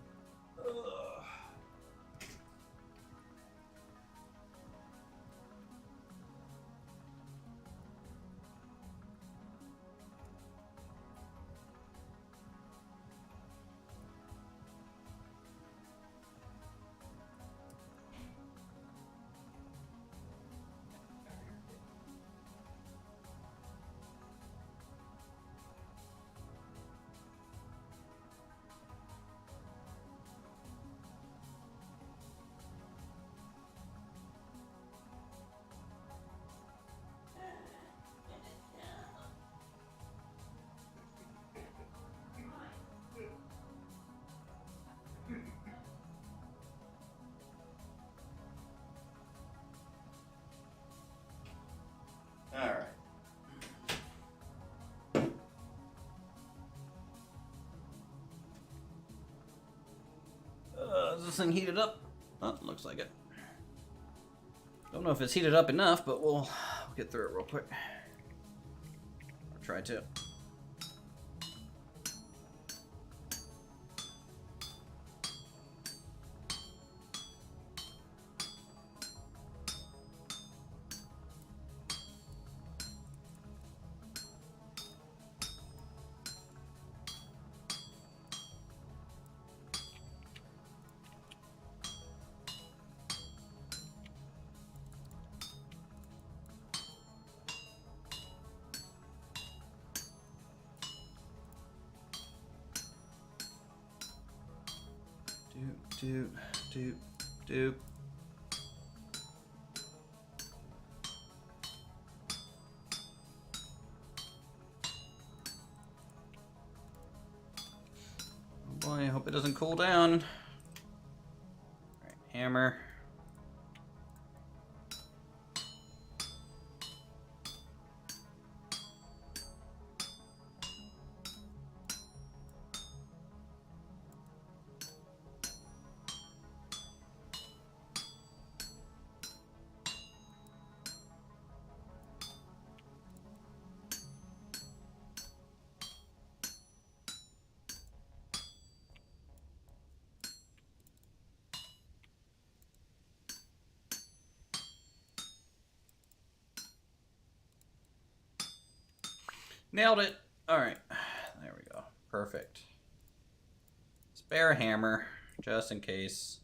Alright. Is this thing heated up? Oh, looks like it. Don't know if it's heated up enough, but we'll get through it real quick. I'll try to. Do. Oh boy, I hope it doesn't cool down. All right, hammer. Nailed it. All right, there we go. Perfect. Spare hammer, just in case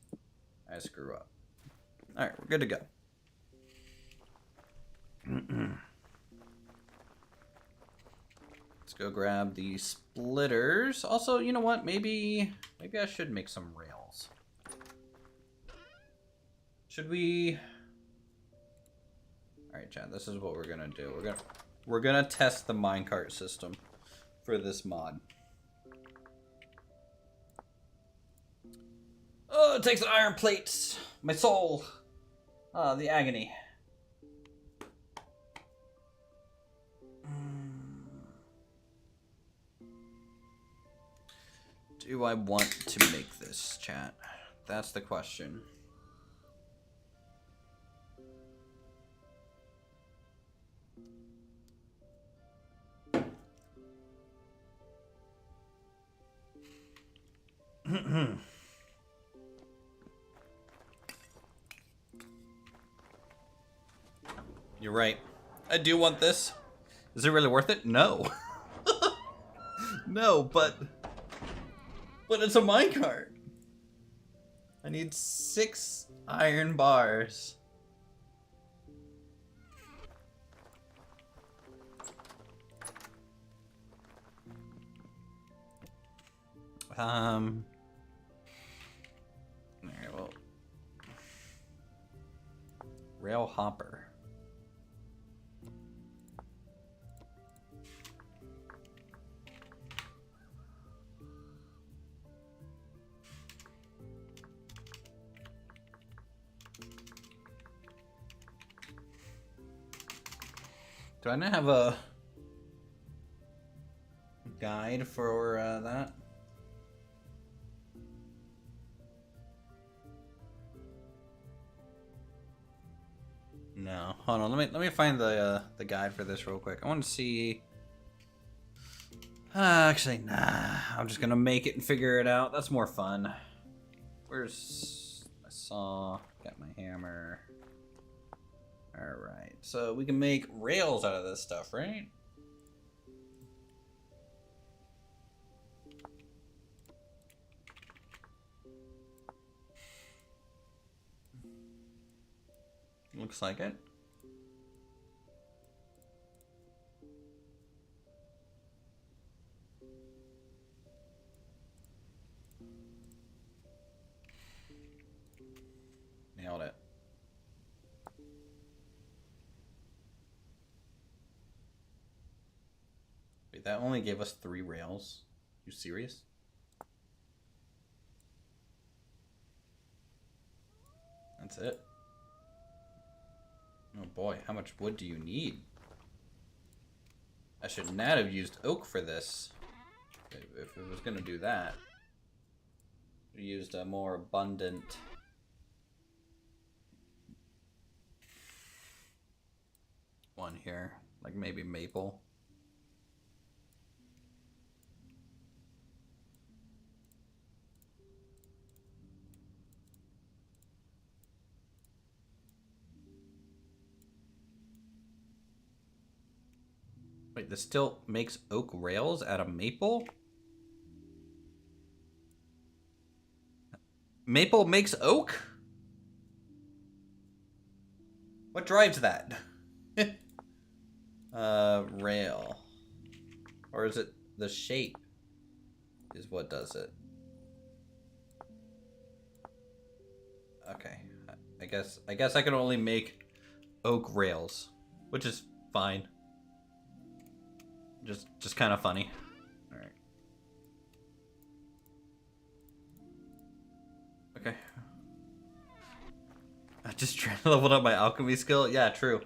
I screw up. All right, we're good to go. Let's go grab the splitters. Also, you know what? Maybe I should make some rails. Should we? All right, Chad. This is what we're gonna do. We're gonna test the minecart system for this mod. Oh, it takes an iron plate. My soul. Ah, the agony. Do I want to make this, chat? That's the question. You're right. I do want this. Is it really worth it? No. No, but it's a minecart. I need 6 iron bars. Alright, well. Rail hopper. Do I not have a guide for that? No, hold on. Let me find the guide for this real quick. I want to see. Actually, nah. I'm just gonna make it and figure it out. That's more fun. Where's my saw? Got my hammer. All right. So we can make rails out of this stuff, right? Looks like it. Nailed it. Wait, that only gave us 3 rails? You serious? That's it? Oh boy, how much wood do you need? I should not have used oak for this. If it was gonna do that. I used a more abundant... one here. Like maybe maple. Wait, this still makes oak rails out of maple? Maple makes oak? What drives that? Rail. Or is it the shape is what does it? Okay. I guess I can only make oak rails, which is fine. Just kind of funny. All right. Okay. I just leveled up my alchemy skill. Yeah, true.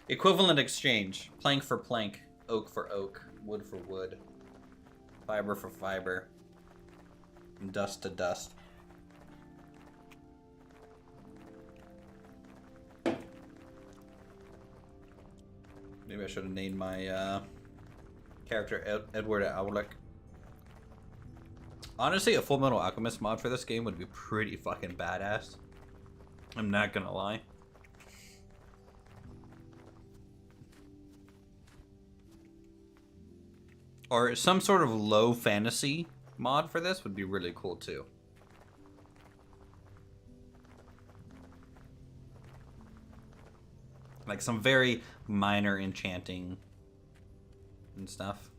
Equivalent exchange. Plank for plank. Oak for oak. Wood for wood. Fiber for fiber. And dust to dust. Maybe I should have named my character Edward Owlick. Honestly, a Full Metal Alchemist mod for this game would be pretty fucking badass. I'm not gonna lie. Or some sort of low fantasy mod for this would be really cool too. Like some very minor enchanting and stuff.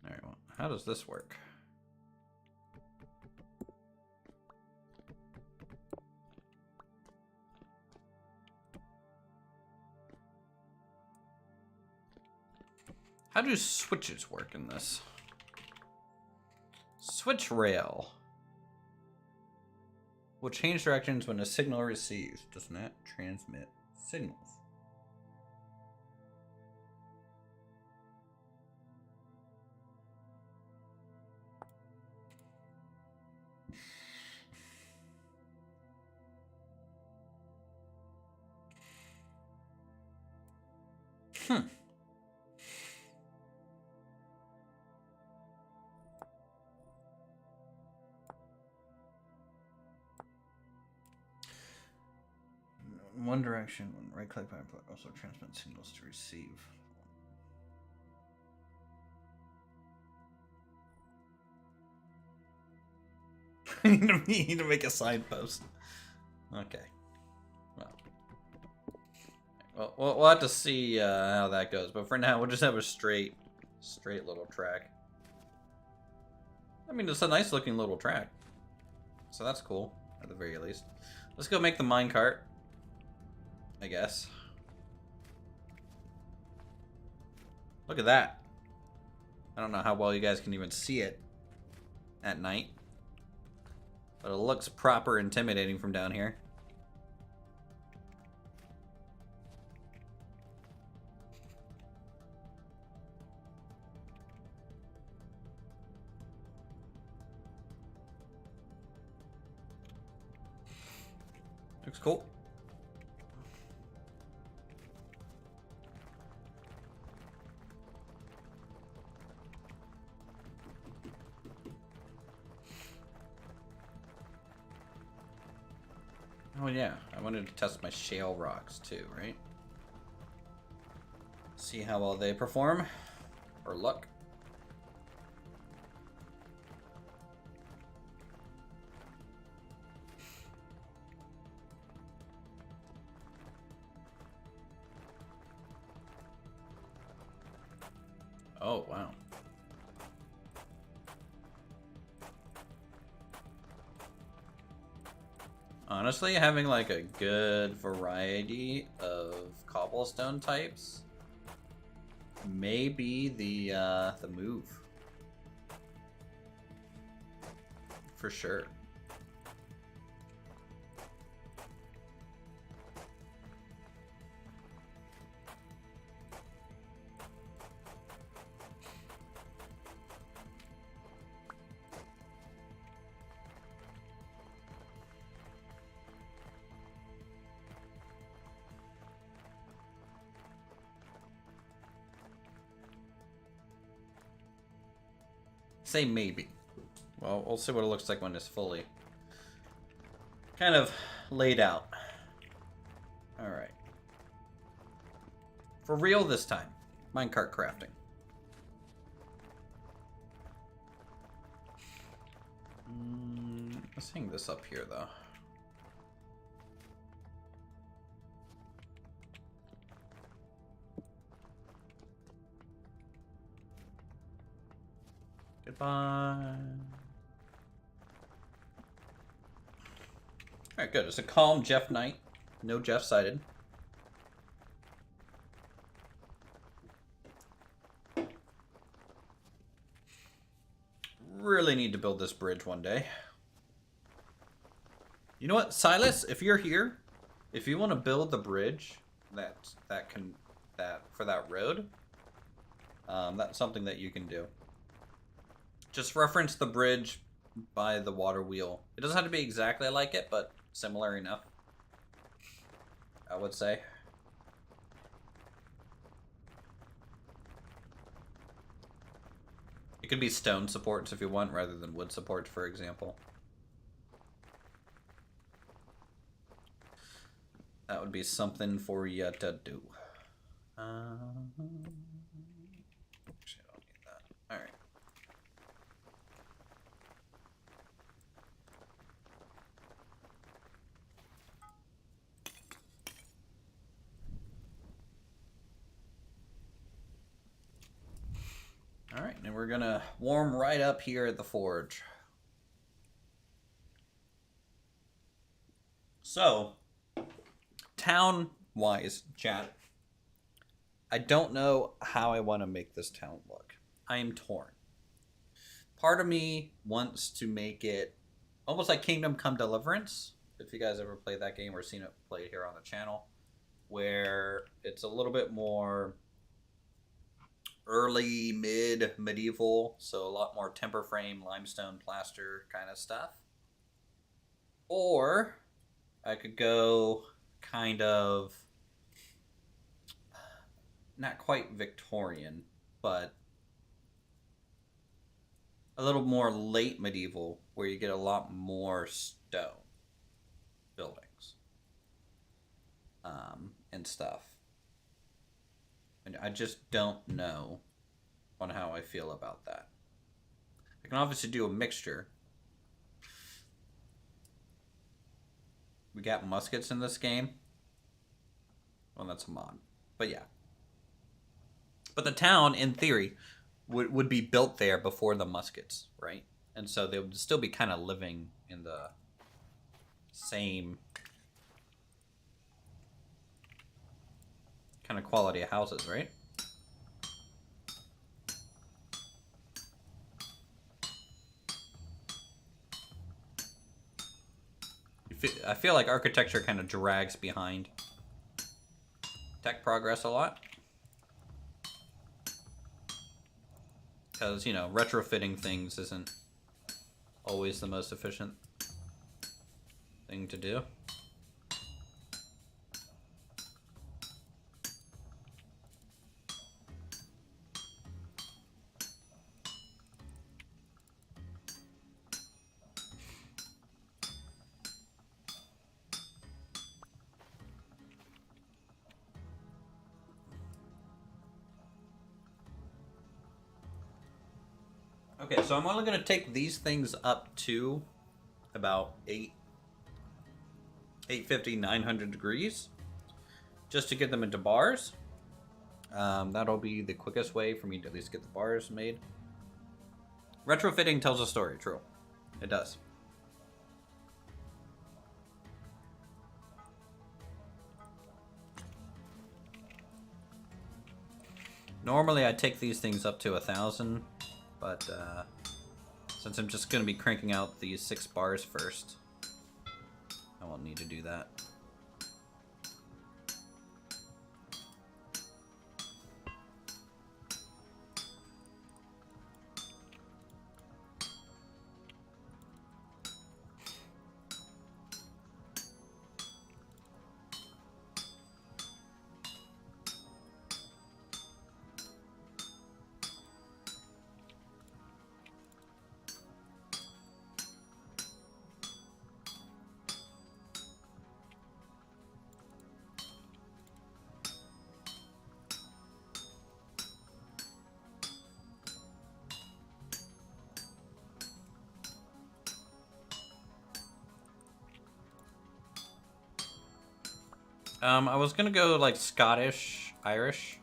All right, well, how does this work? How do switches work in this? Switch rail will change directions when a signal receives. Does not transmit signals. One direction when right click by input also transmit signals to receive. You need to make a signpost. Okay. Well, we'll have to see how that goes. But for now, we'll just have a straight little track. I mean, it's a nice looking little track. So that's cool, at the very least. Let's go make the minecart, I guess. Look at that. I don't know how well you guys can even see it at night. But it looks proper intimidating from down here. Looks cool. Oh yeah, I wanted to test my shale rocks too, right? See how well they perform, or look. Oh, wow. Honestly, having like a good variety of cobblestone types may be the move. For sure. Say maybe. Well, we'll see what it looks like when it's fully kind of laid out. Alright. For real this time. Minecart crafting. Let's hang this up here, though. Goodbye. Alright, good. It's a calm Jeff night. No Jeff sighted. Really need to build this bridge one day. You know what, Silas? If you're here, if you want to build the bridge for that road, that's something that you can do. Just reference the bridge by the water wheel. It doesn't have to be exactly like it, but similar enough, I would say. It could be stone supports if you want, rather than wood supports, for example. That would be something for you to do. Actually, I don't need that. Alright. Alright, and we're gonna warm right up here at the forge. So, town-wise, chat, I don't know how I want to make this town look. I am torn. Part of me wants to make it almost like Kingdom Come Deliverance, if you guys ever played that game or seen it played here on the channel, where it's a little bit more early, medieval, so a lot more timber frame, limestone, plaster kind of stuff. Or I could go kind of not quite Victorian, but a little more late medieval, where you get a lot more stone buildings and stuff. And I just don't know on how I feel about that. I can obviously do a mixture. We got muskets in this game. Well, that's a mod. But yeah. But the town, in theory, would be built there before the muskets, right? And so they would still be kind of living in the same kind of quality of houses, right? I feel like architecture kind of drags behind tech progress a lot. Because, you know, retrofitting things isn't always the most efficient thing to do. Okay, so I'm only going to take these things up to about 850, 900 degrees, just to get them into bars. That'll be the quickest way for me to at least get the bars made. Retrofitting tells a story, true. It does. Normally I take these things up to 1,000, but since I'm just going to be cranking out these 6 bars first, I won't need to do that. I was gonna go like Scottish, Irish,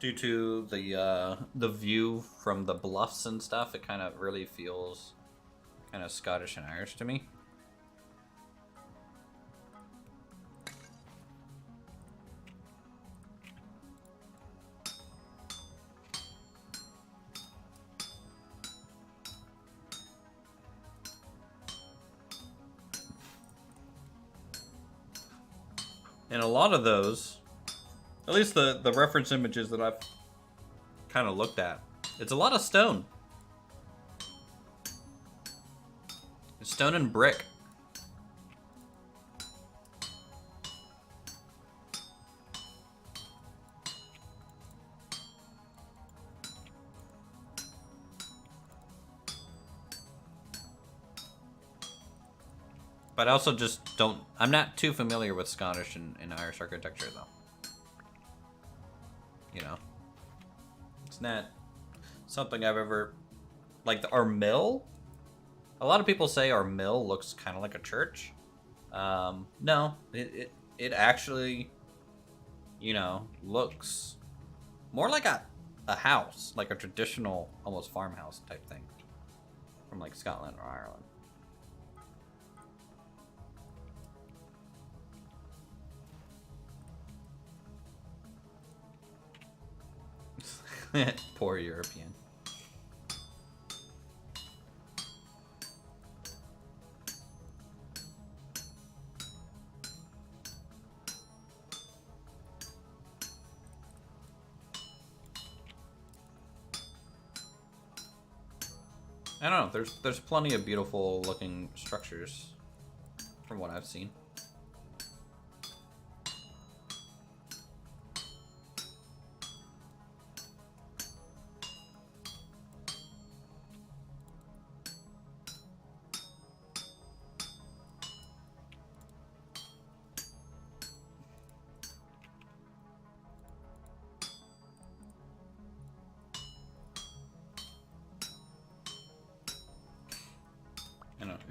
due to the view from the bluffs and stuff. It kind of really feels kind of Scottish and Irish to me. And a lot of those, at least the reference images that I've kind of looked at, it's a lot of stone. It's stone and brick. But I also just don't... I'm not too familiar with Scottish and Irish architecture, though. You know? It's not something I've ever... Like, our mill? A lot of people say our mill looks kind of like a church. No. It actually, you know, looks more like a house. Like a traditional, almost farmhouse type thing. From, like, Scotland or Ireland. Poor European. I don't know, there's plenty of beautiful looking structures from what I've seen.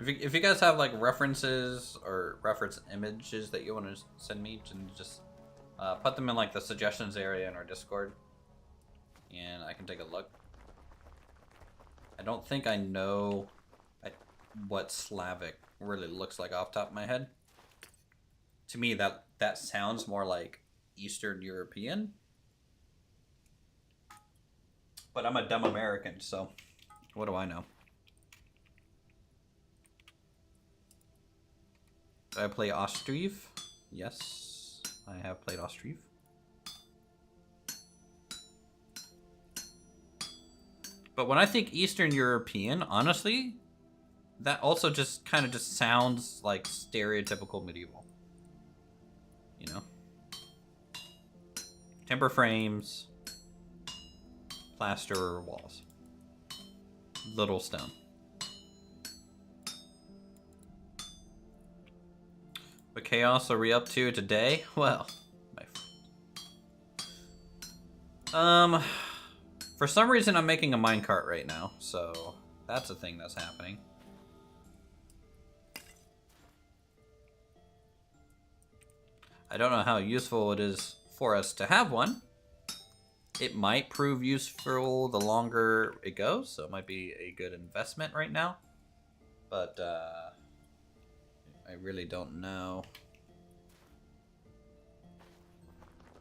If you guys have like references or reference images that you want to send me, just put them in like the suggestions area in our Discord, and I can take a look. I don't think I know what Slavic really looks like off the top of my head. To me, that sounds more like Eastern European. But I'm a dumb American, so what do I know? Do I play Ostriv? Yes, I have played Ostriv. But when I think Eastern European, honestly, that also just kind of just sounds like stereotypical medieval. You know? Timber frames, plaster walls, little stone. What chaos are we up to today? Well, my friend. For some reason I'm making a minecart right now, so that's a thing that's happening. I don't know how useful it is for us to have one. It might prove useful the longer it goes, so it might be a good investment right now. But I really don't know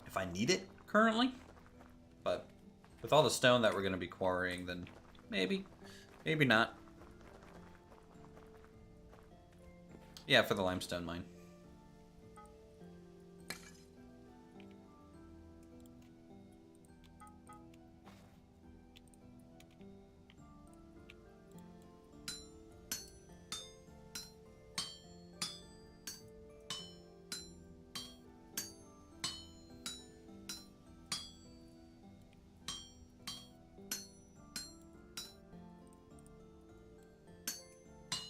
if I need it currently. But with all the stone that we're going to be quarrying, then maybe not. Yeah, for the limestone mine.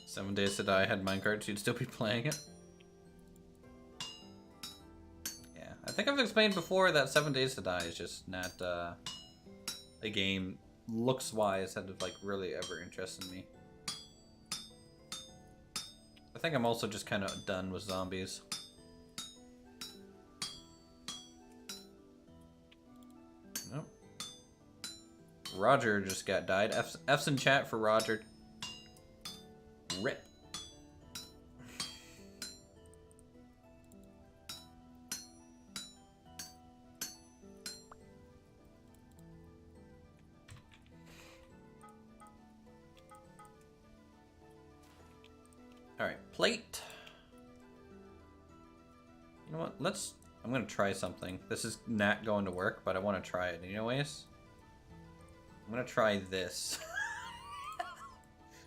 Seven Days to Die had minecarts, you'd still be playing it. Yeah, I think I've explained before that 7 Days to Die is just not a game looks-wise that like really ever interested me. I think I'm also just kind of done with zombies. Nope. Roger just got died. F's in chat for Roger. Rip. Alright, plate. You know what? I'm gonna try something. This is not going to work, but I want to try it anyways. I'm gonna try this.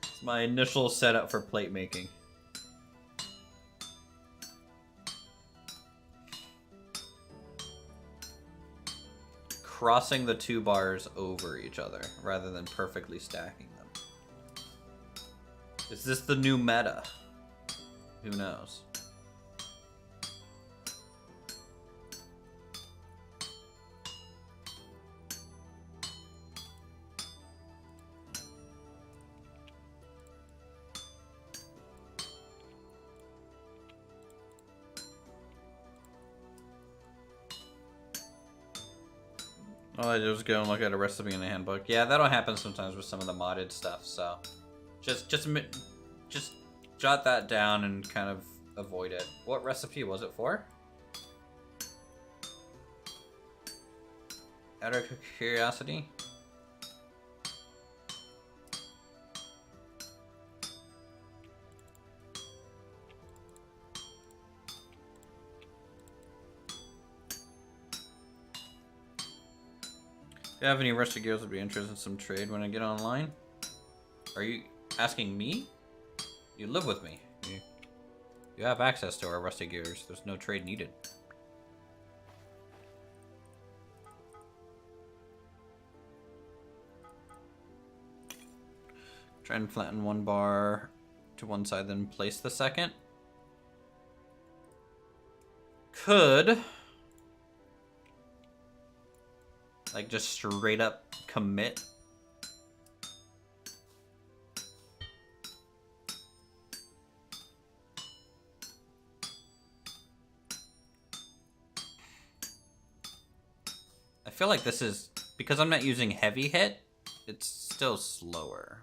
It's my initial setup for plate making. Crossing the two bars over each other rather than perfectly stacking them. Is this the new meta? Who knows? All I did was go and look at a recipe in the handbook. Yeah, that'll happen sometimes with some of the modded stuff, so just jot that down and kind of avoid it. What recipe was it for? Out of curiosity? If you have any rusty gears, would be interested in some trade when I get online. Are you asking me? You live with me. You have access to our rusty gears. There's no trade needed. Try and flatten one bar to one side, then place the second. Could. Like, just straight up commit. I feel like this is, because I'm not using heavy hit, it's still slower.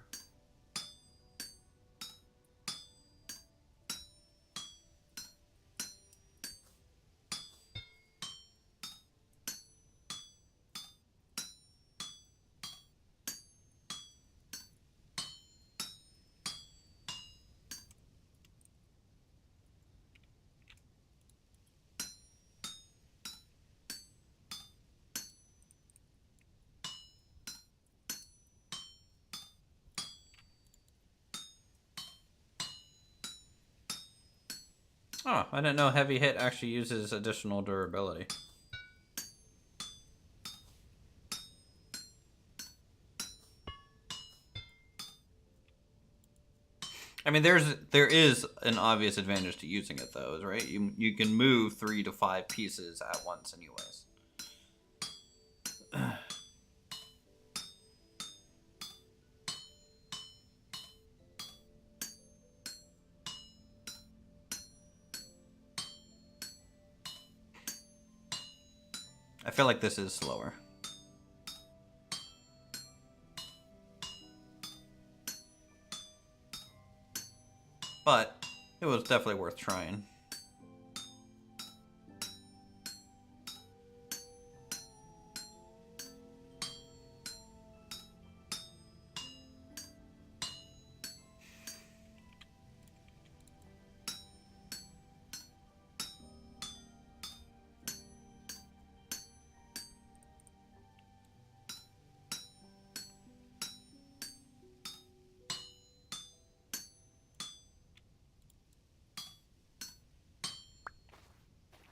Oh, I didn't know heavy hit actually uses additional durability. I mean, there is an obvious advantage to using it, though, right? You can move 3 to 5 pieces at once, anyways. I feel like this is slower. But it was definitely worth trying.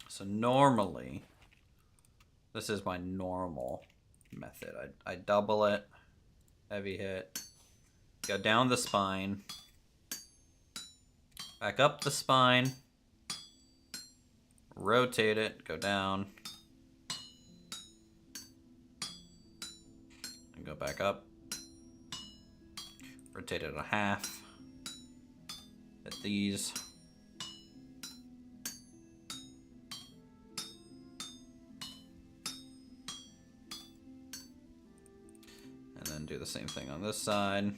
So normally, this is my normal method. I double it, heavy hit, go down the spine, back up the spine, rotate it, go down, and go back up, rotate it a half, hit these. Do the same thing on this side.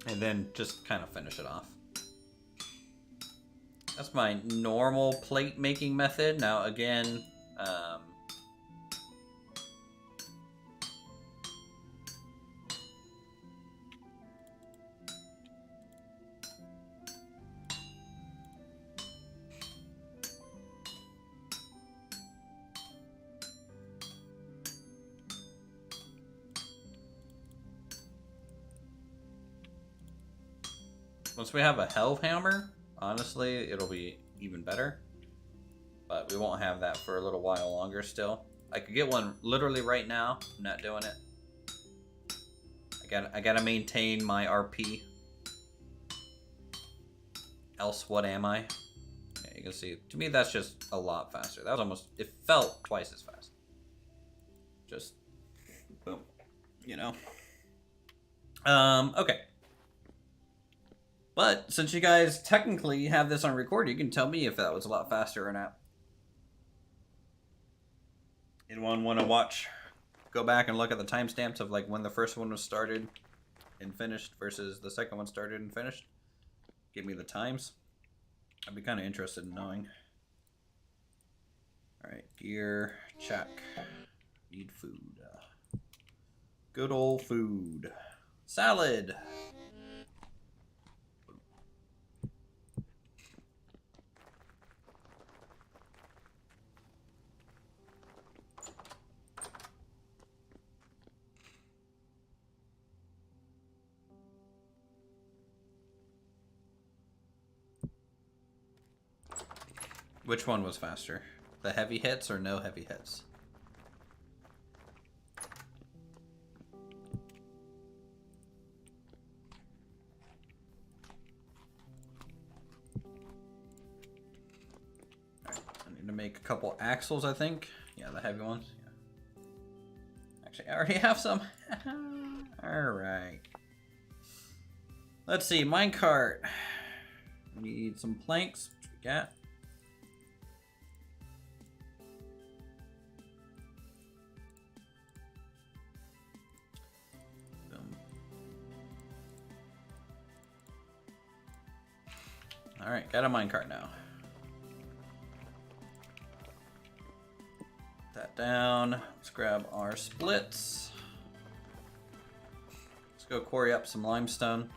And then just kind of finish it off. That's my normal plate making method. Now again, once we have a hellhammer, honestly, it'll be even better. But we won't have that for a little while longer still. I could get one literally right now. I'm not doing it. I gotta maintain my RP. Else what am I? Yeah, you can see, to me that's just a lot faster. That was almost, it felt twice as fast. Just, boom. You know? Okay. But since you guys technically have this on record, you can tell me if that was a lot faster or not. Anyone want to watch? Go back and look at the timestamps of like when the first one was started and finished versus the second one started and finished. Give me the times. I'd be kind of interested in knowing. All right, gear check. Need food. Good old food. Salad. Which one was faster? The heavy hits or no heavy hits? Alright, I need to make a couple axles, I think. Yeah, the heavy ones. Yeah. Actually, I already have some. Alright. Let's see, minecart. We need some planks, which we got. Alright, got a minecart now. Put that down. Let's grab our splits. Let's go quarry up some limestone.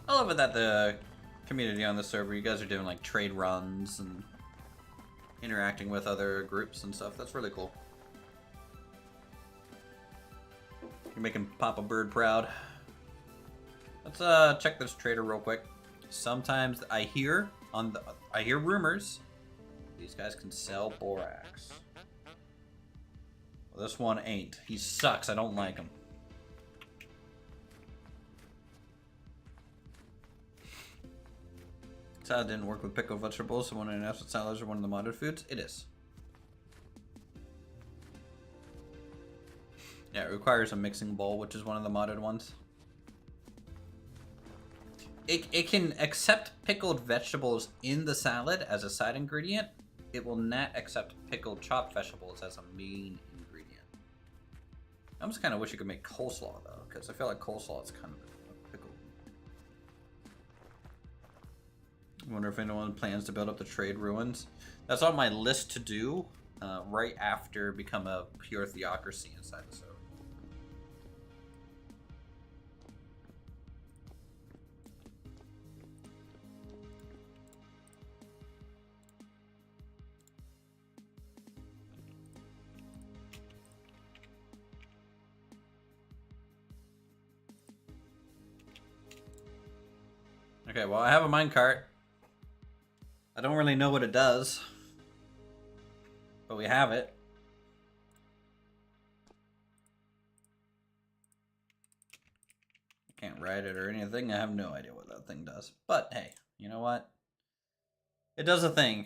I love it that the community on the server, you guys are doing like trade runs and interacting with other groups and stuff. That's really cool. You're making Papa Bird proud. Let's check this trader real quick. Sometimes I hear rumors these guys can sell borax. Well, this one ain't. He sucks. I don't like him. Salad didn't work with pickled vegetables, so when I asked if salads are one of the modded foods, it is. Yeah, it requires a mixing bowl, which is one of the modded ones. It can accept pickled vegetables in the salad as a side ingredient. It will not accept pickled chopped vegetables as a main ingredient. I almost kind of wish you could make coleslaw, though, because I feel like coleslaw is kind of a pickle. I wonder if anyone plans to build up the trade ruins. That's on my list to do right after become a pure theocracy inside the server. Okay, well, I have a minecart. I don't really know what it does, but we have it. I can't ride it or anything. I have no idea what that thing does. But hey, you know what? It does a thing.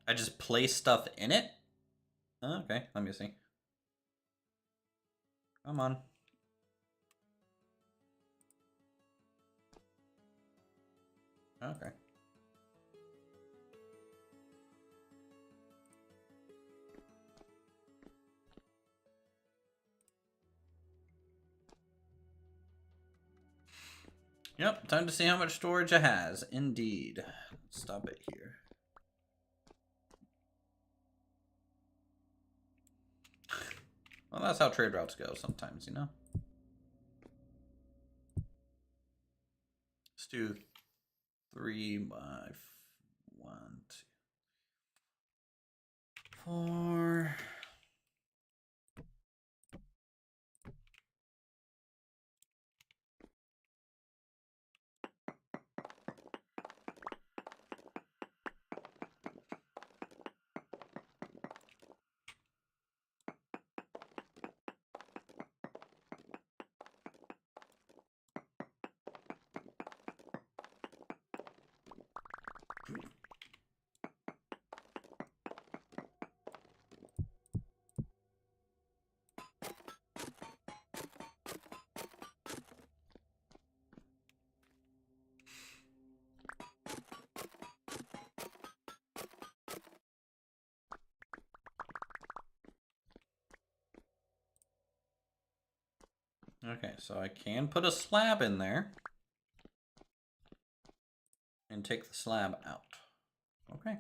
I just place stuff in it. Okay, let me see. Come on. Okay. Yep, time to see how much storage it has. Indeed. Let's stop it here. Well, that's how trade routes go sometimes, you know? Let's do 3 by 1, 2, 4. Okay, so I can put a slab in there and take the slab out. Okay.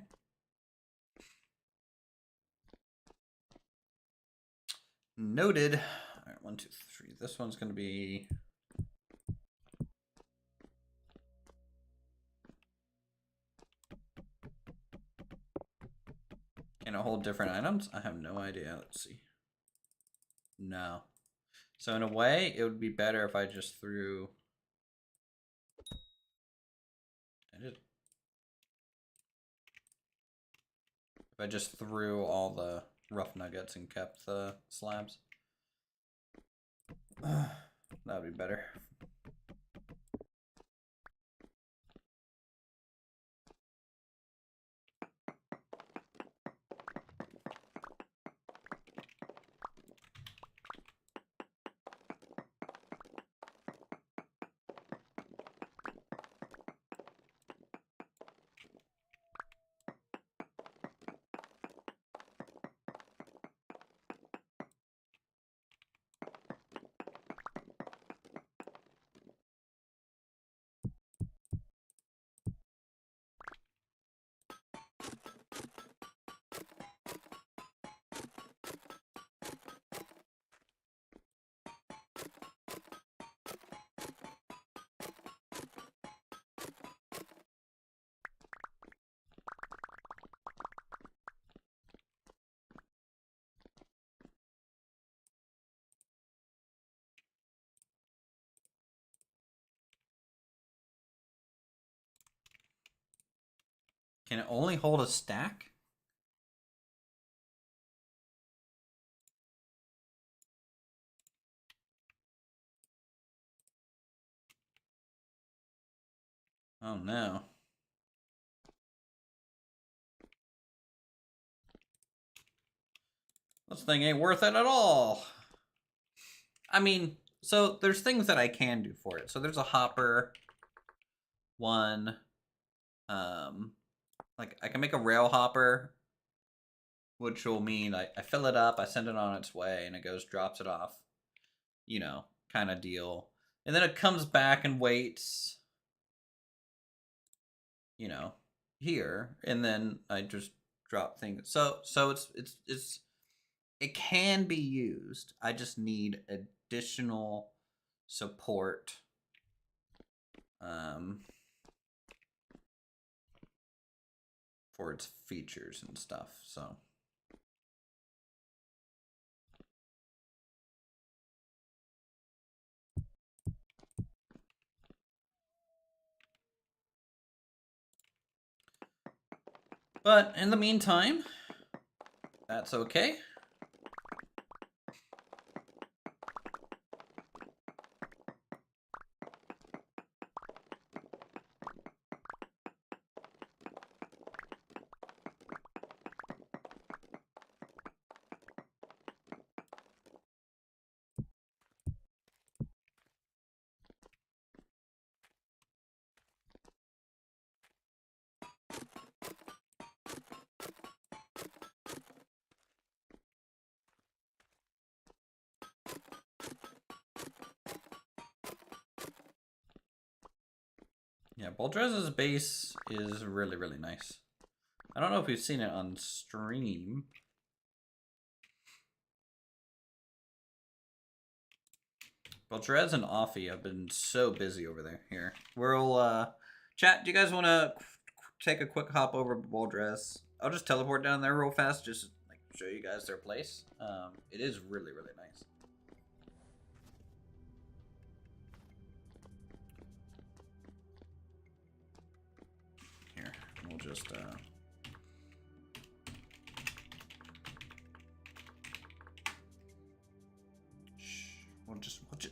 Noted. All right, 1, 2, 3. This one's going to be... Can it hold different items? I have no idea. Let's see. No. So in a way, it would be better if I just threw... If I just threw all the rough nuggets and kept the slabs. That would be better. Can it only hold a stack? Oh no. This thing ain't worth it at all. I mean, so there's things that I can do for it. So there's a hopper one. Like I can make a rail hopper, which will mean I fill it up, I send it on its way, and it goes, drops it off, you know, kind of deal. And then it comes back and waits, you know, here, and then I just drop things. So it can be used. I just need additional support. For its features and stuff, so. But in the meantime, that's okay. Yeah, Boldrez's base is really, really nice. I don't know if we've seen it on stream. Boldrez and Offie have been so busy over there. Here, we'll chat. Do you guys want to take a quick hop over to Boldrez? I'll just teleport down there real fast, just like show you guys their place. It is really, really nice. Here, we'll just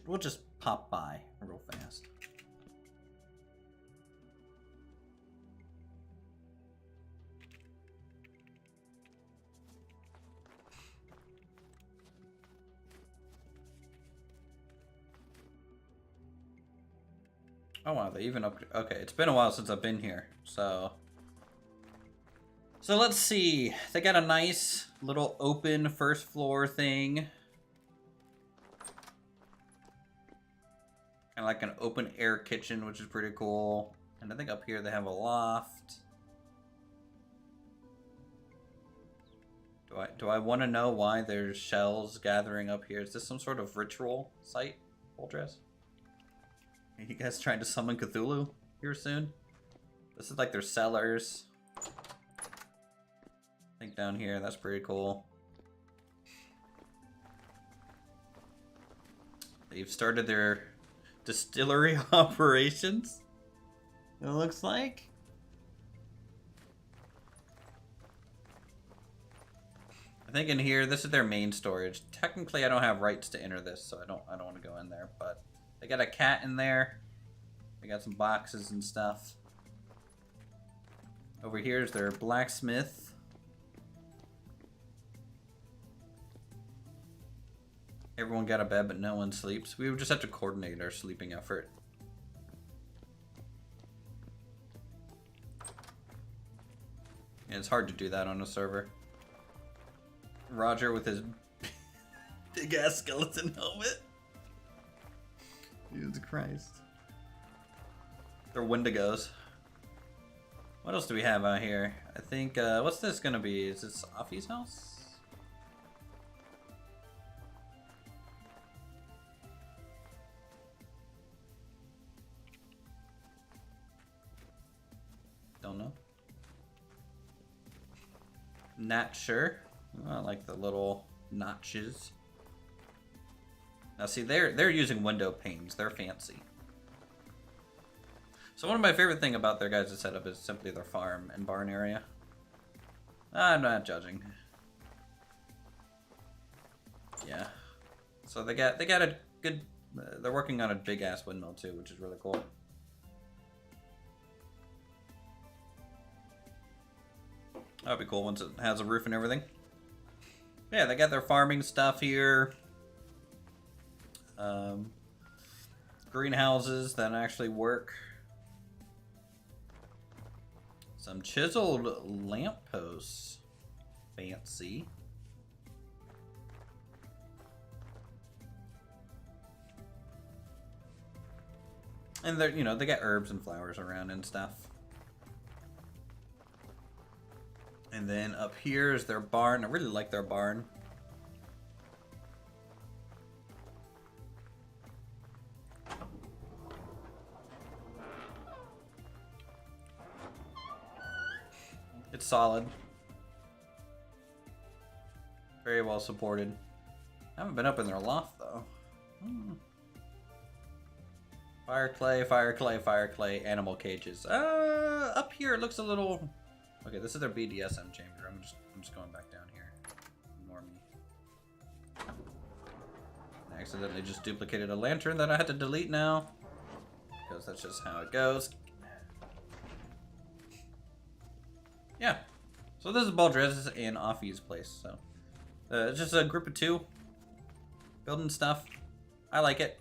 we'll just pop by real fast. Oh wow, they even up. Okay, it's been a while since I've been here, so let's see. They got a nice little open first floor thing. Kind of like an open air kitchen, which is pretty cool. And I think up here they have a loft. Do I want to know why there's shells gathering up here? Is this some sort of ritual site, Boldrez? Are you guys trying to summon Cthulhu here soon? This is like their cellars. I think down here, that's pretty cool. They've started their distillery operations, it looks like. I think in here, this is their main storage. Technically, I don't have rights to enter this, so I don't want to go in there, but they got a cat in there. They got some boxes and stuff. Over here is their blacksmith. Everyone got a bed, but no one sleeps. We would just have to coordinate our sleeping effort. Yeah, it's hard to do that on a server. Roger with his big ass skeleton helmet. Jesus Christ. They're Wendigos. What else do we have out here? I think, what's this gonna be? Is this Offie's house? Don't know. Not sure. I like the little notches. Now see, they're using window panes. They're fancy. So one of my favorite thing about their guys' setup is simply their farm and barn area. I'm not judging. Yeah. So they got a good. They're working on a big ass windmill too, which is really cool. That'd be cool once it has a roof and everything. Yeah, they got their farming stuff here. Greenhouses that actually work. Some chiseled lampposts. Fancy. And they're, you know, they got herbs and flowers around and stuff. And then up here is their barn. I really like their barn. It's solid. Very well supported. I haven't been up in their loft though. Fire clay, fire clay, fire clay, animal cages. Up here it looks a little. Okay, this is their BDSM chamber. I'm just going back down here. Ignore me. I accidentally just duplicated a lantern that I had to delete now. Because that's just how it goes. Yeah. So this is Baldrez and Offie's place. So it's just a group of two. Building stuff. I like it.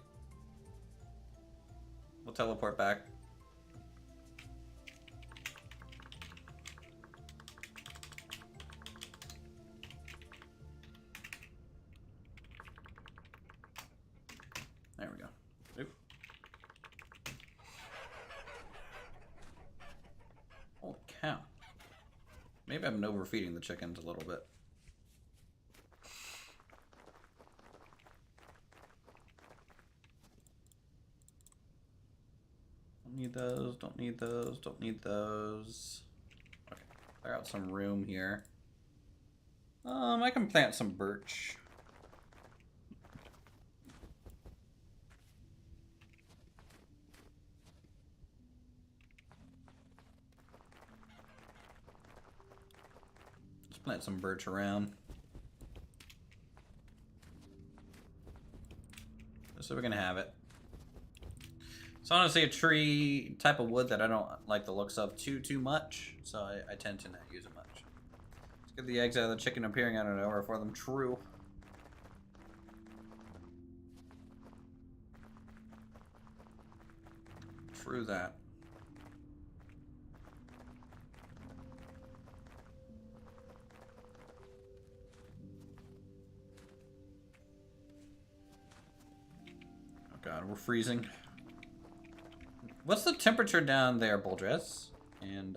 We'll teleport back. There we go. Oop. Holy cow. Maybe I'm overfeeding the chickens a little bit. Don't need those, don't need those, don't need those. Okay, clear out some room here. I can plant some birch. Just plant some birch around. Just so we're gonna have it. It's honestly a tree type of wood that I don't like the looks of too much, so I tend to not use it much. Let's get the eggs out of the chicken appearing out of nowhere for them true. True that. Oh god, we're freezing. What's the temperature down there, Baldrez? And,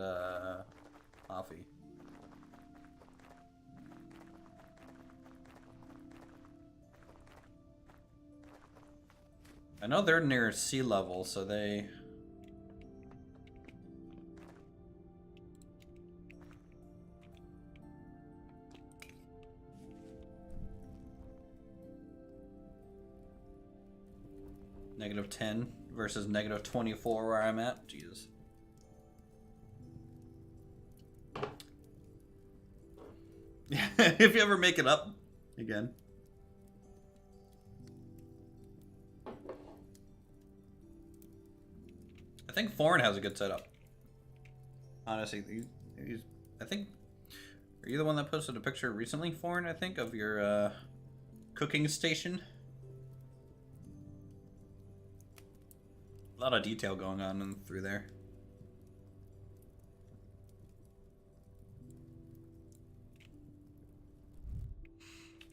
Offie? I know they're near sea level, so they... -10 versus -24 where I'm at. Jesus. Yeah, if you ever make it up again. I think Foreign has a good setup. Honestly, I think... Are you the one that posted a picture recently, Foreign, I think, of your cooking station? A lot of detail going on through there.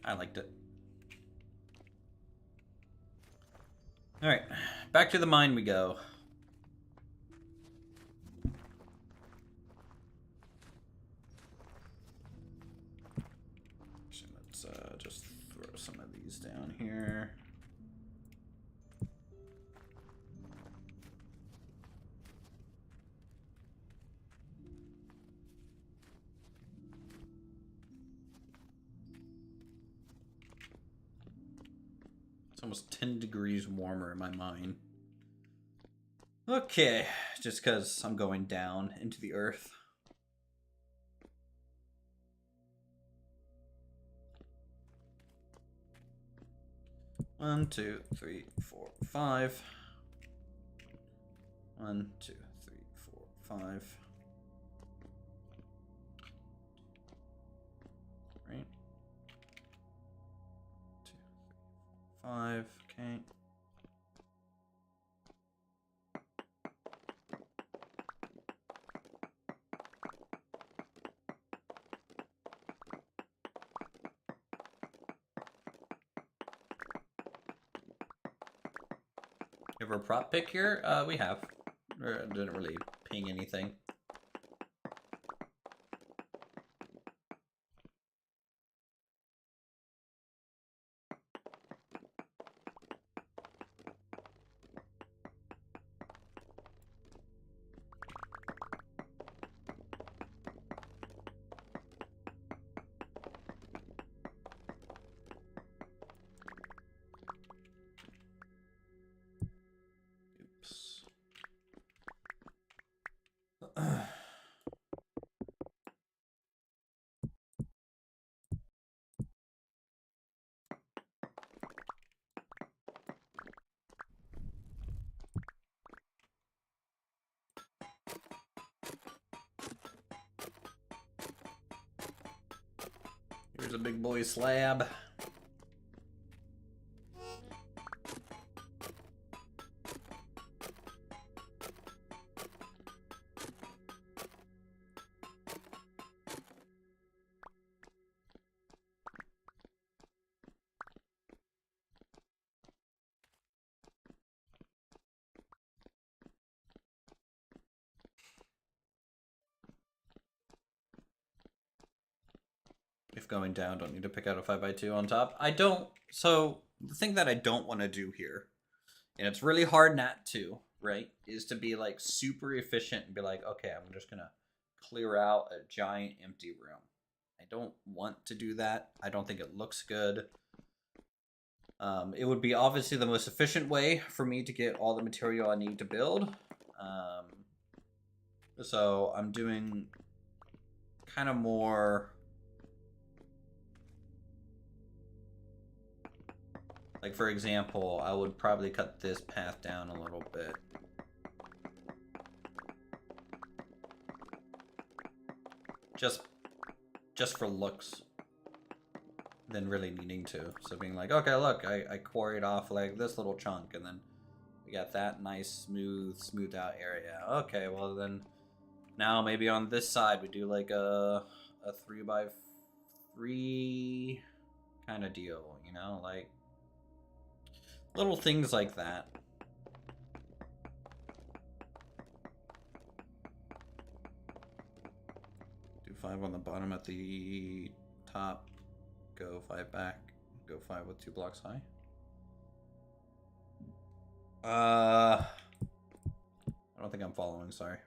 I liked it. Alright, back to the mine we go. So let's just throw some of these down here. Almost 10 degrees warmer in my mind. Okay, just because I'm going down into the earth. One, 2, 3, 4, 5. 1, 2, 3, 4, 5. Right. 2, 3, 4, 5. Okay. Have a prop pick here? We have. It didn't really ping anything. Here's a big boy slab. If going down, don't need to pick out a 5x2 on top. I don't, so the thing that I don't want to do here, and it's really hard not to, right, is to be like super efficient and be like, okay, I'm just gonna clear out a giant empty room. I don't want to do that. I don't think it looks good. It would be obviously the most efficient way for me to get all the material I need to build. So I'm doing kind of more... Like, for example, I would probably cut this path down a little bit. Just for looks. Than really needing to. So being like, okay, look, I quarried off like this little chunk, and then we got that nice, smoothed out area. Okay, well then, now maybe on this side we do like a 3x3 kind of deal, you know, like little things like that. Do 5 on the bottom at the top. Go 5 back. Go 5 with 2 blocks high. I don't think I'm following, sorry.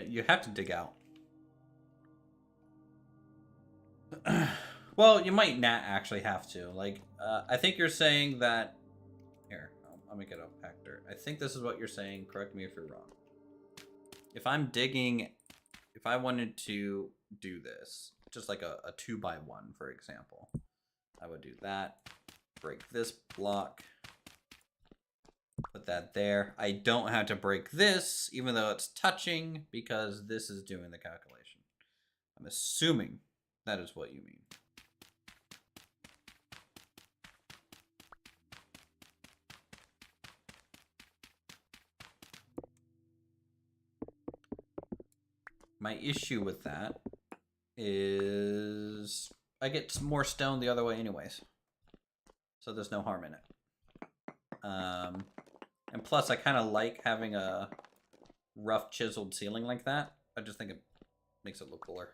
You have to dig out. Well, you might not actually have to. Like, I think you're saying that... Here, I'll make it a factor. I think this is what you're saying. Correct me if you're wrong. If I'm digging... If I wanted to do this, just like a 2x1, for example, I would do that, break this block. Put that there. I don't have to break this, even though it's touching, because this is doing the calculation. I'm assuming that is what you mean. My issue with that is I get more stone the other way anyways. So there's no harm in it. And plus I kind of like having a rough chiseled ceiling like that. I just think it makes it look cooler.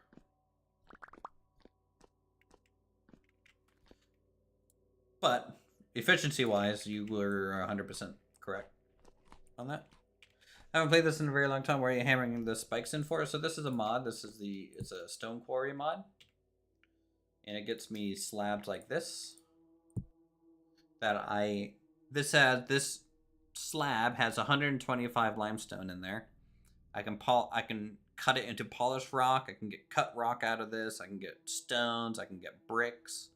But efficiency wise, you were 100% correct on that. I haven't played this in a very long time. Where are you hammering the spikes in for? So this is a mod. It's a stone quarry mod. And it gets me slabs like this. This slab has 125 limestone in there. I can cut it into polished rock. I can get cut rock out of this. I can get stones. I can get bricks.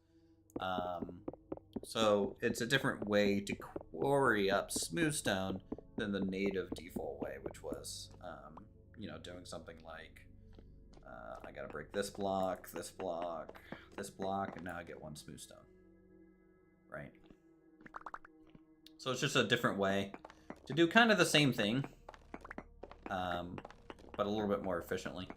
So it's a different way to quarry up smooth stone than the native default way, which was, you know, doing something like, I gotta break this block, this block, this block, and now I get one smooth stone, right? So it's just a different way to do kind of the same thing, but a little bit more efficiently.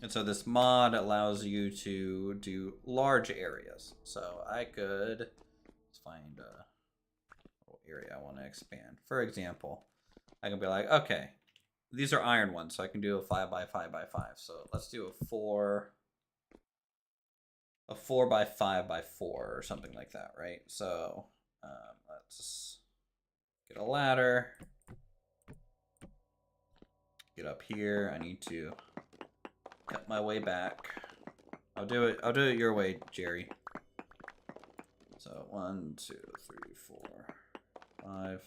And so this mod allows you to do large areas. So I could, let's find a little area I want to expand. For example, I can be like, okay, these are iron ones, so I can do a 5 by 5 by 5. So let's do a 4 by 5 by 4 or something like that, right? So let's get a ladder. Get up here. I need to cut my way back. I'll do it your way, Jerry. So 1, 2, 3, 4, 5.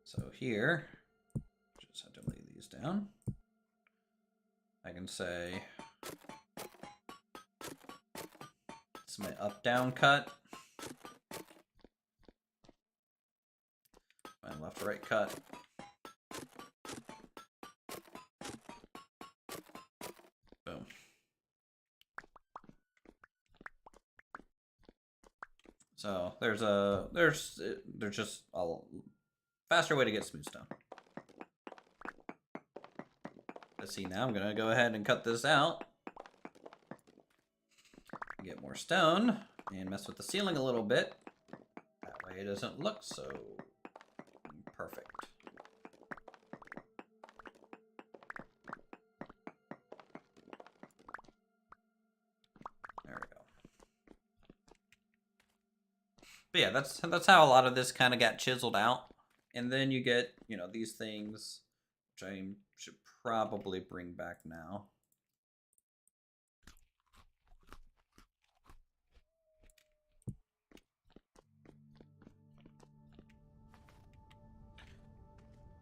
So here, just have to lay these down. I can say it's my up-down cut. My left-right cut. Boom. So there's just a faster way to get smooth stone. Let's see, now I'm gonna go ahead and cut this out. Get more stone and mess with the ceiling a little bit. That way it doesn't look so perfect. There we go. But yeah, that's how a lot of this kind of got chiseled out. And then you get, you know, these things, which I should probably bring back now.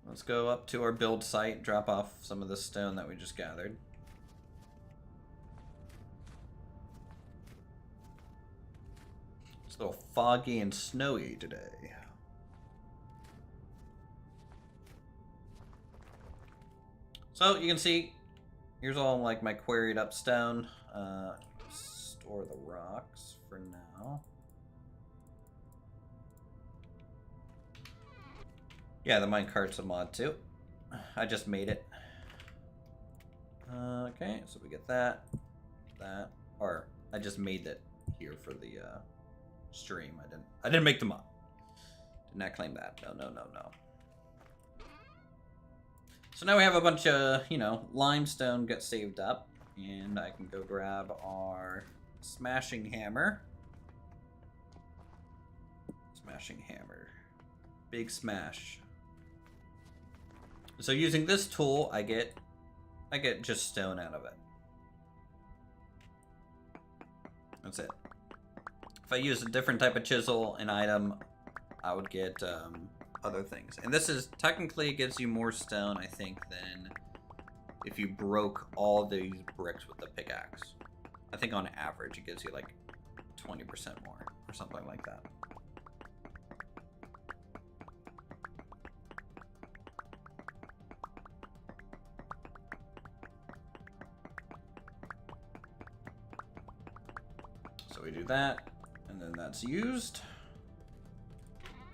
Let's go up to our build site, drop off some of the stone that we just gathered. It's a little foggy and snowy today. So you can see, here's all like my quarried up stone. Store the rocks for now. Yeah, the minecart's a mod too. I just made it. Okay, so we get that, or I just made it here for the stream. I didn't make the mod. Did not claim that. No. So now we have a bunch of, you know, limestone get saved up, and I can go grab our smashing hammer. Smashing hammer. Big smash. So using this tool, I get just stone out of it. That's it. If I use a different type of chisel, an item, I would get other things. And this is technically, it gives you more stone, I think, than if you broke all these bricks with the pickaxe. I think on average it gives you like 20% more or something like that. So we do that, and then that's used.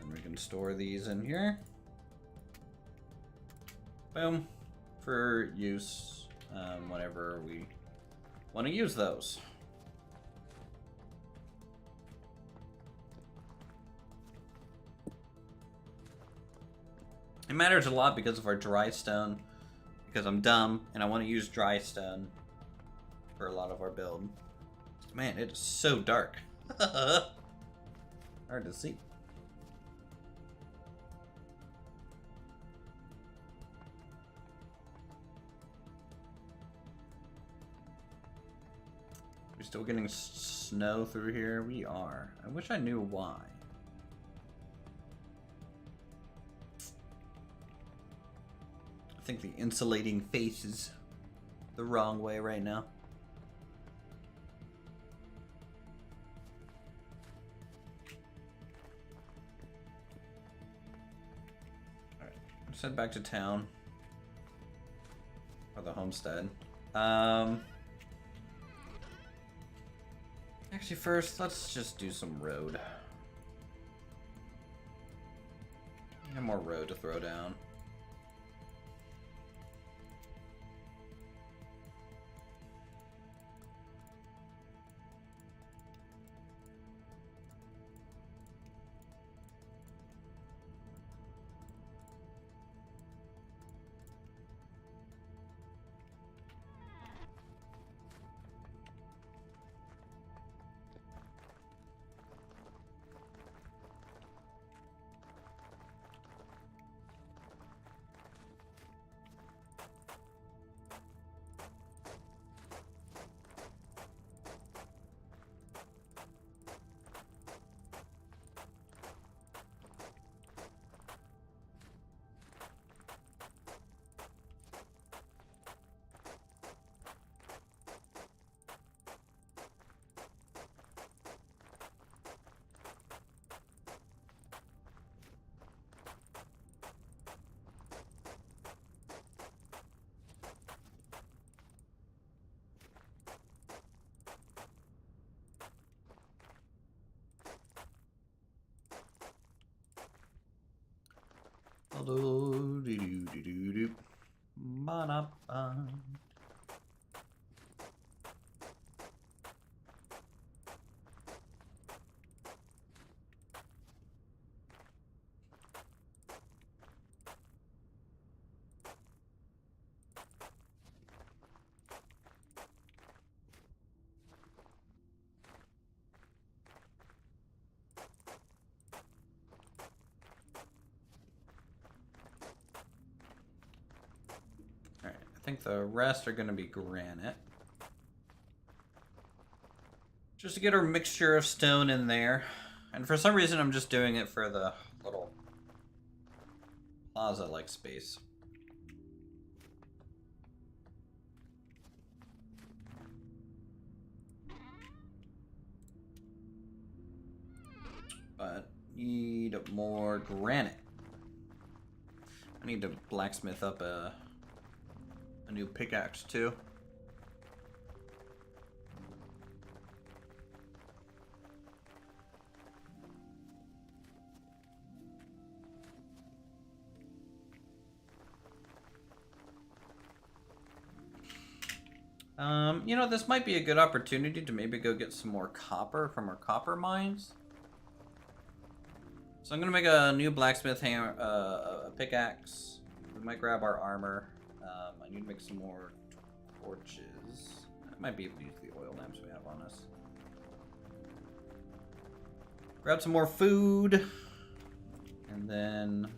And we can store these in here. Boom. For use whenever we want to use those. It matters a lot because of our dry stone, because I'm dumb and I want to use dry stone for a lot of our build. Man, it is so dark. Hard to see. We're still getting snow through here? We are. I wish I knew why. I think the insulating faces the wrong way right now. Alright, let's head back to town. Or the homestead. Actually, first, let's just do some road. I have more road to throw down. I think the rest are going to be granite. Just to get our mixture of stone in there. And for some reason, I'm just doing it for the little plaza-like space. But need more granite. I need to blacksmith up a new pickaxe too. You know, this might be a good opportunity to maybe go get some more copper from our copper mines. So I'm gonna make a new blacksmith hammer, a pickaxe. We might grab our armor. I need to make some more torches. I might be able to use the oil lamps we have on us. Grab some more food. And then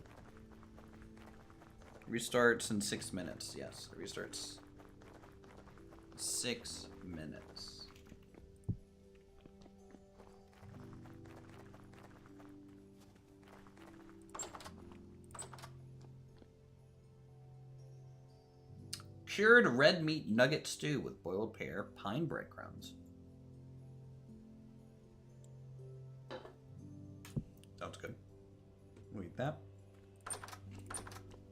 restarts in 6 minutes. Yes, it restarts 6 minutes. cured red meat nugget stew with boiled pear, pine breadcrumbs. Sounds good. We'll eat that.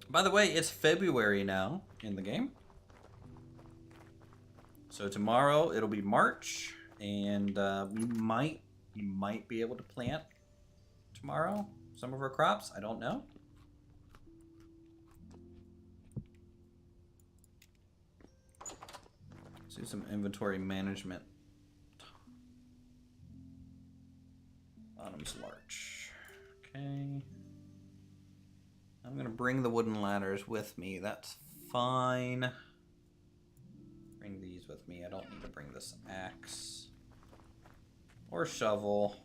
By the way, it's February now in the game. So tomorrow it'll be March, and we might be able to plant tomorrow some of our crops. I don't know. Let's do some inventory management. Bottom's larch. Okay. I'm gonna bring the wooden ladders with me. That's fine. Bring these with me. I don't need to bring this axe or shovel.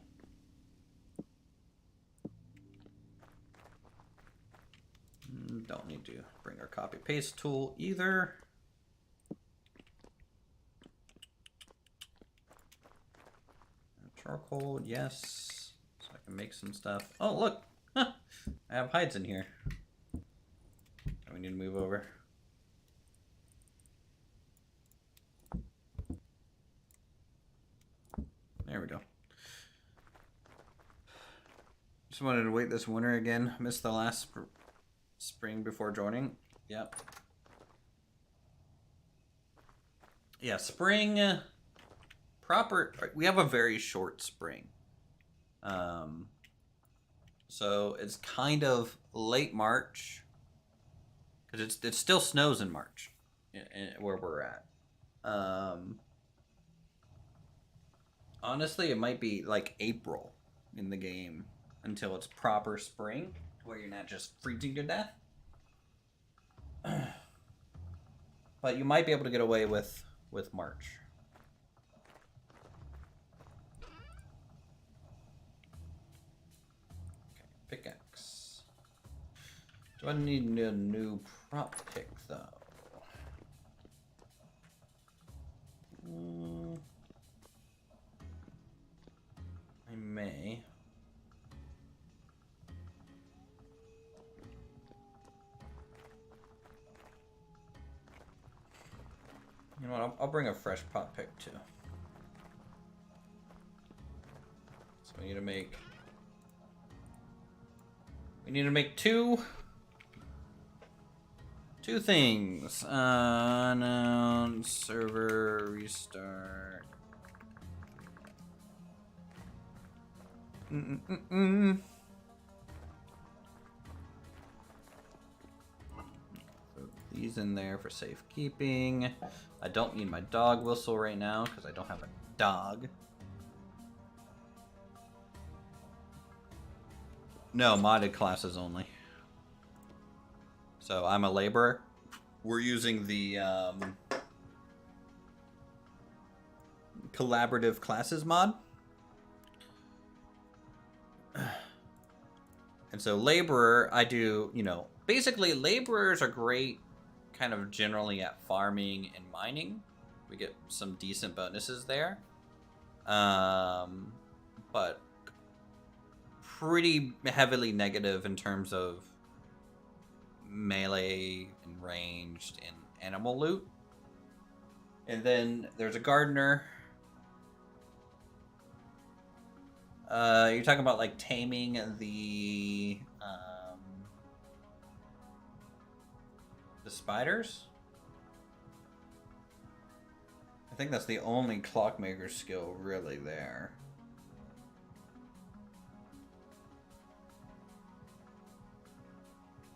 Don't need to bring our copy paste tool either. Charcoal, yes. So I can make some stuff. Oh, look! Huh. I have hides in here. We need to move over. There we go. Just wanted to wait this winter again. Missed the last spring before joining. Yep. Yeah, spring proper. We have a very short spring. So it's kind of late March, because it still snows in March where we're at. Honestly, it might be like April in the game until it's proper spring, where you're not just freezing to death. But you might be able to get away with March. Pickaxe. Do I need a new prop pick though? I may. You know what? I'll bring a fresh prop pick too. So we need to make. We need to make two things. Unknown server restart. Put these in there for safekeeping. I don't need my dog whistle right now because I don't have a dog. No, modded classes only. So I'm a laborer. We're using the collaborative classes mod. And so laborer, I do, you know, basically laborers are great kind of generally at farming and mining. We get some decent bonuses there. But pretty heavily negative in terms of melee and ranged and animal loot. And then there's a gardener. You're talking about like taming the spiders? I think that's the only clockmaker skill really there.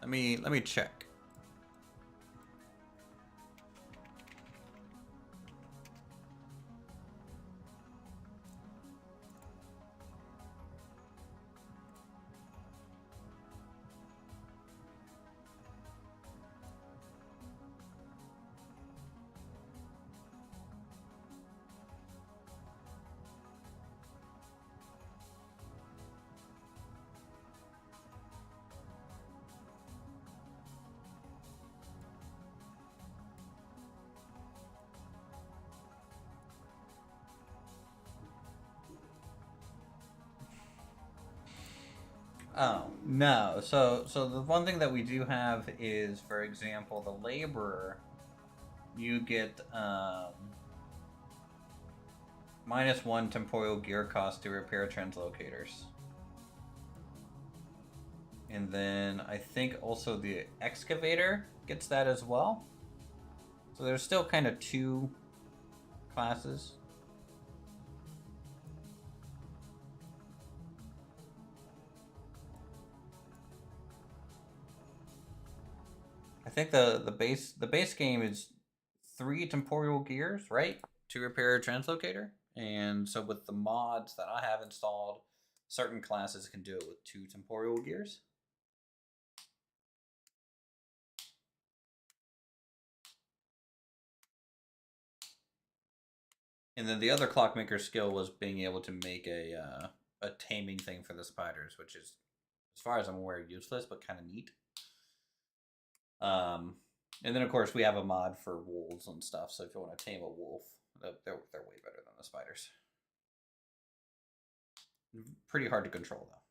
Let me check. Oh, no. So the one thing that we do have is, for example, the laborer you get -1 temporal gear cost to repair translocators. And then I think also the excavator gets that as well. So there's still kind of 2 classes. I think the base game is 3 temporal gears, right? To repair a translocator. And so with the mods that I have installed, certain classes can do it with 2 temporal gears. And then the other clockmaker skill was being able to make a taming thing for the spiders, which is, as far as I'm aware, useless but kind of neat. And then of course we have a mod for wolves and stuff. So if you want to tame a wolf, they're way better than the spiders. Pretty hard to control though.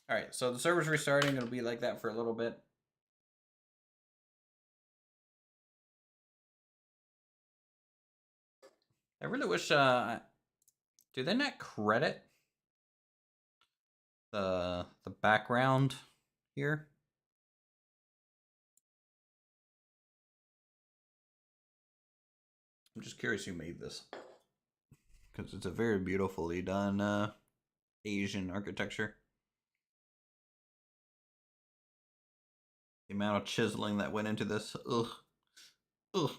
All right, so the server's restarting. It'll be like that for a little bit. I really wish. Do they not credit the background here? I'm just curious who made this, because it's a very beautifully done Asian architecture. The amount of chiseling that went into this. Ugh. Ugh.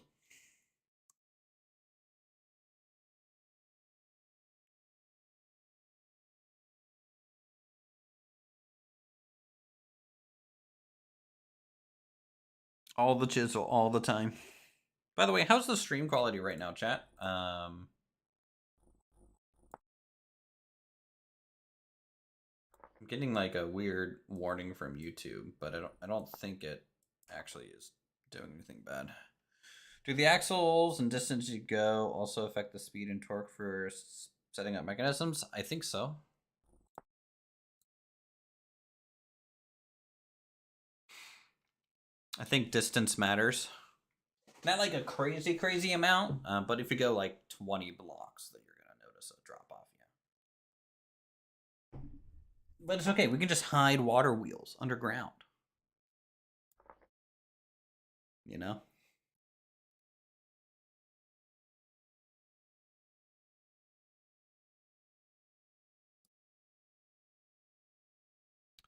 All the chisel, all the time. By the way, how's the stream quality right now, chat? I'm getting like a weird warning from YouTube, but I don't think it actually is doing anything bad. Do the axles and distance you go also affect the speed and torque for setting up mechanisms? I think so. I think distance matters. Not like a crazy amount, but if you go like 20 blocks, then you're gonna notice a drop off. Yeah. But it's okay. We can just hide water wheels underground. You know?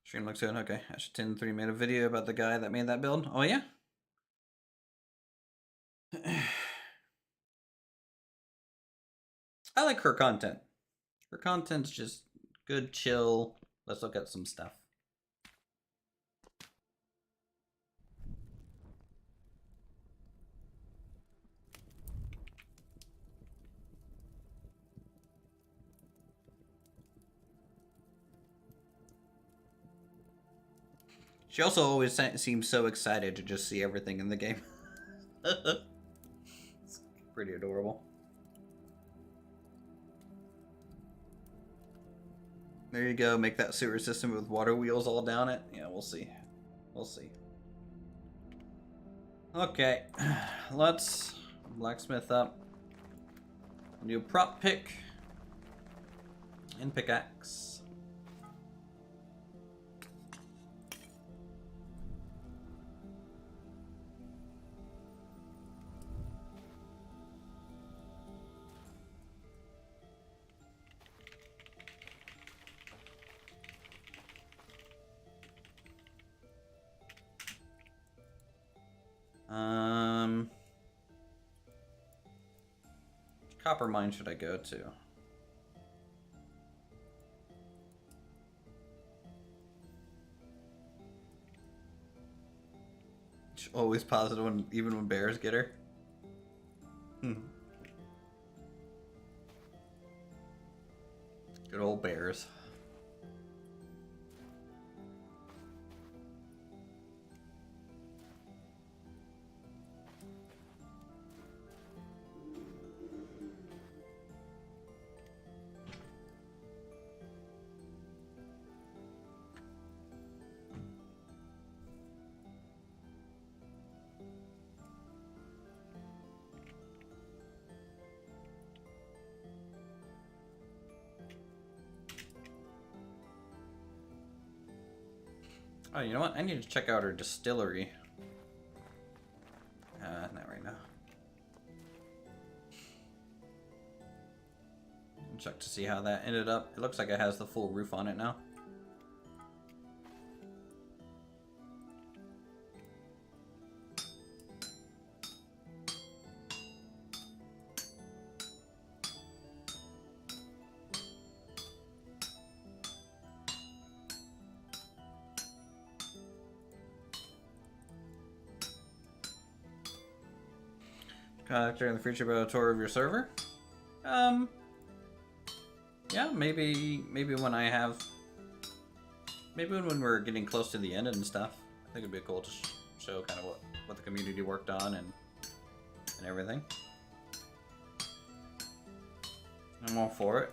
Stream looks good. Okay. Ash103 made a video about the guy that made that build. Oh, yeah? I like her content. Her content's just good, chill. Let's look at some stuff. She also always seems so excited to just see everything in the game. It's pretty adorable. There you go. Make that sewer system with water wheels all down it. Yeah, we'll see. We'll see. Okay. Let's blacksmith up. New prop pick. And pickaxe. Copper mine should I go to? She's always positive when, even when bears get her. Good old bears. Oh, you know what? I need to check out her distillery. Not right now. Check to see how that ended up. It looks like it has the full roof on it now. Contact in the future about a tour of your server. Yeah, maybe when I have, maybe when we're getting close to the end and stuff. I think it'd be cool to show kind of what the community worked on and everything. I'm all for it.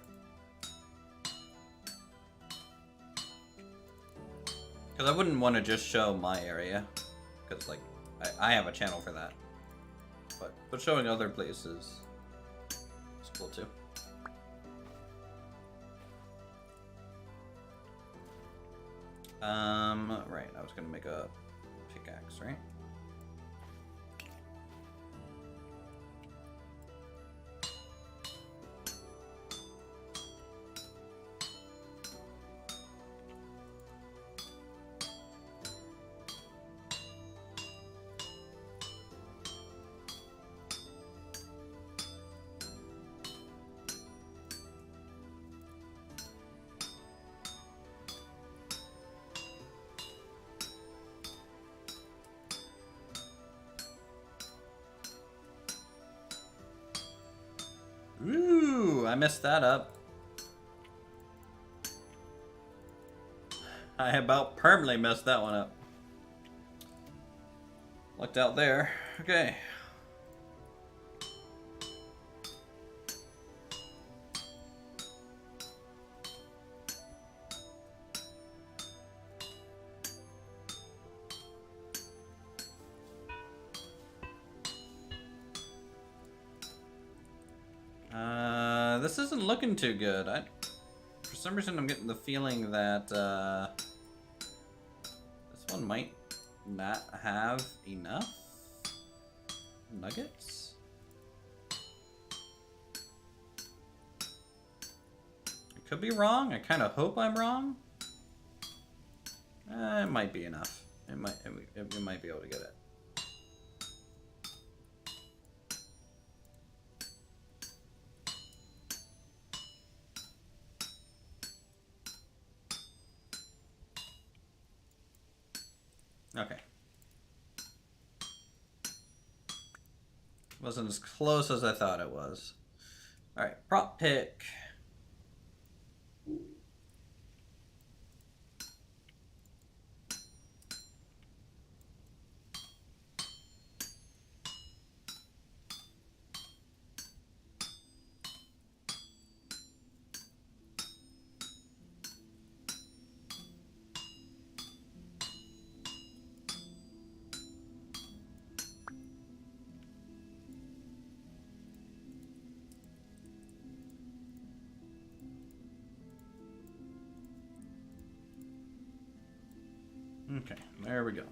Because I wouldn't want to just show my area, because like I have a channel for that. But showing other places is cool too. Right, I was gonna make a pickaxe, right? Ooh, I messed that up. I about permanently messed that one up. Lucked out there. Okay. This isn't looking too good. For some reason, I'm getting the feeling that this one might not have enough nuggets. I could be wrong. I kind of hope I'm wrong. It might be enough. We might be able to get it. Okay. Wasn't as close as I thought it was. Alright, prop pick. Okay, there we go.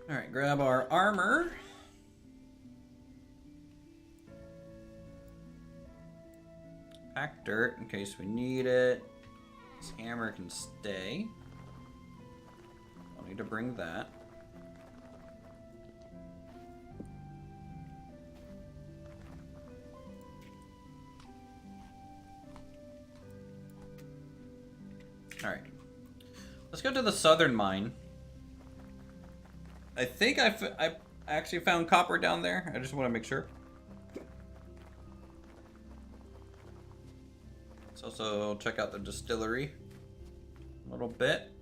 All right, grab our armor. Pack dirt in case we need it. This hammer can stay. Don't need to bring that. Alright. Let's go to the southern mine. I think I actually found copper down there. I just want to make sure. Let's also check out the distillery a little bit.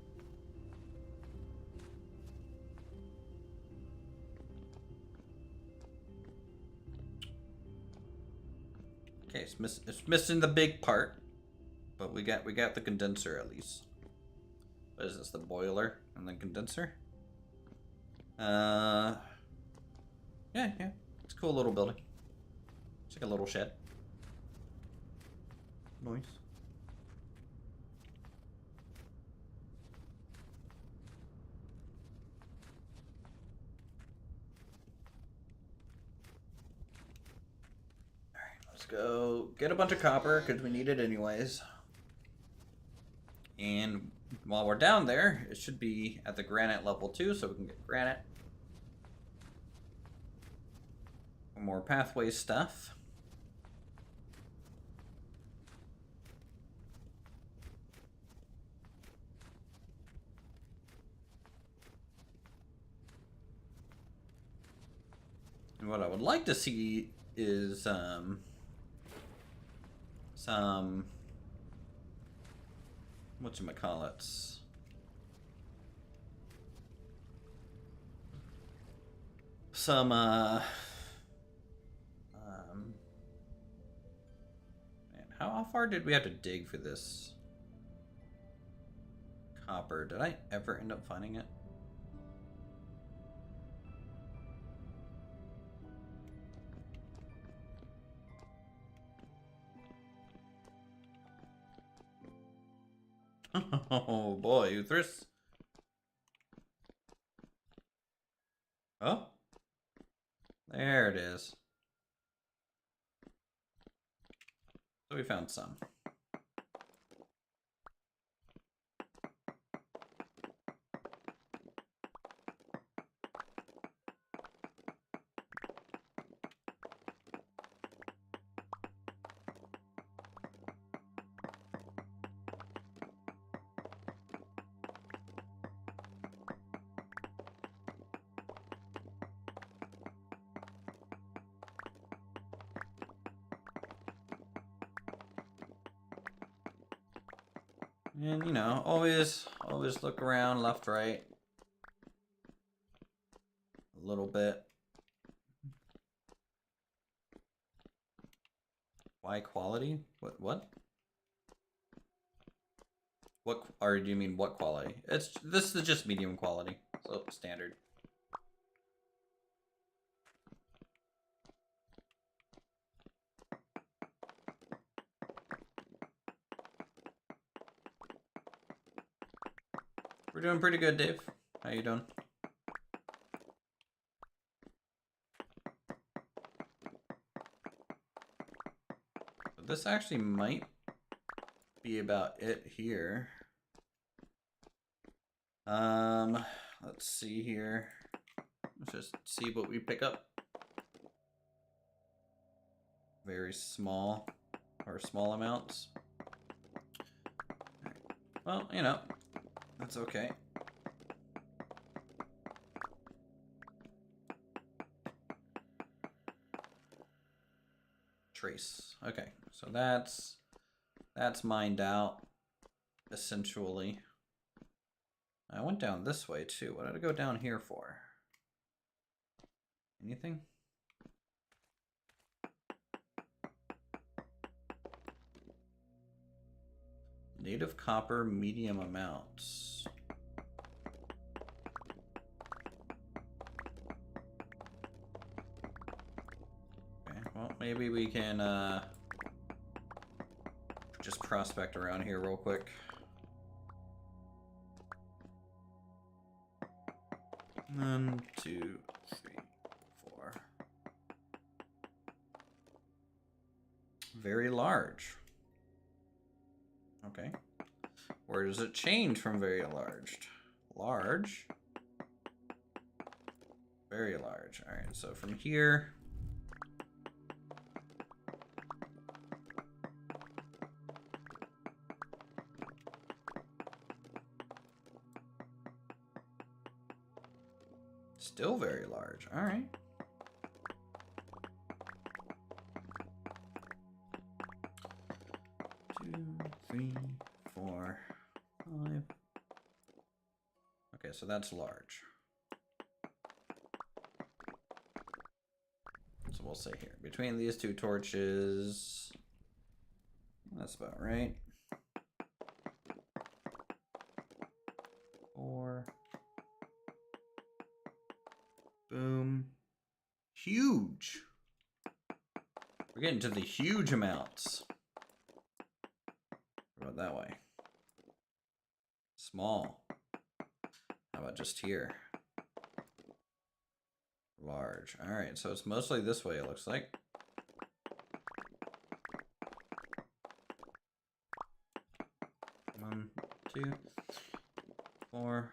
Okay, it's missing the big part. But we got the condenser at least. What is this? The boiler and then condenser? Yeah, yeah. It's a cool little building. It's like a little shed. Nice. Let's go get a bunch of copper because we need it anyways. And while we're down there, it should be at the granite level too, so we can get granite. More pathway stuff. And what I would like to see is some whatchamacallits. Some man, how far did we have to dig for this copper? Did I ever end up finding it? Oh boy, Uthris. Oh, there it is. So we found some. And you know, always look around left, right. A little bit. Why quality? What? What, or do you mean what quality? This is just medium quality. So standard. We're doing pretty good, Dave. How you doing? But this actually might be about it here. Let's see here. Let's just see what we pick up. Very small, or small amounts. Well, you know, that's okay. Trace. Okay, so that's mined out, essentially. I went down this way too. What did I go down here for? Anything? Native copper, medium amounts. Okay, well, maybe we can just prospect around here real quick. 1, 2, 3, 4. Very large. Okay. Where does it change from very large? Large. Very large. All right, so from here. Still very large. All right. Okay, so that's large. So we'll say here, between these two torches, that's about right. 4. Huge. We're getting to the huge amounts. What about that way? Small. How about just here? Large. Alright, so it's mostly this way, it looks like. One, two, 4.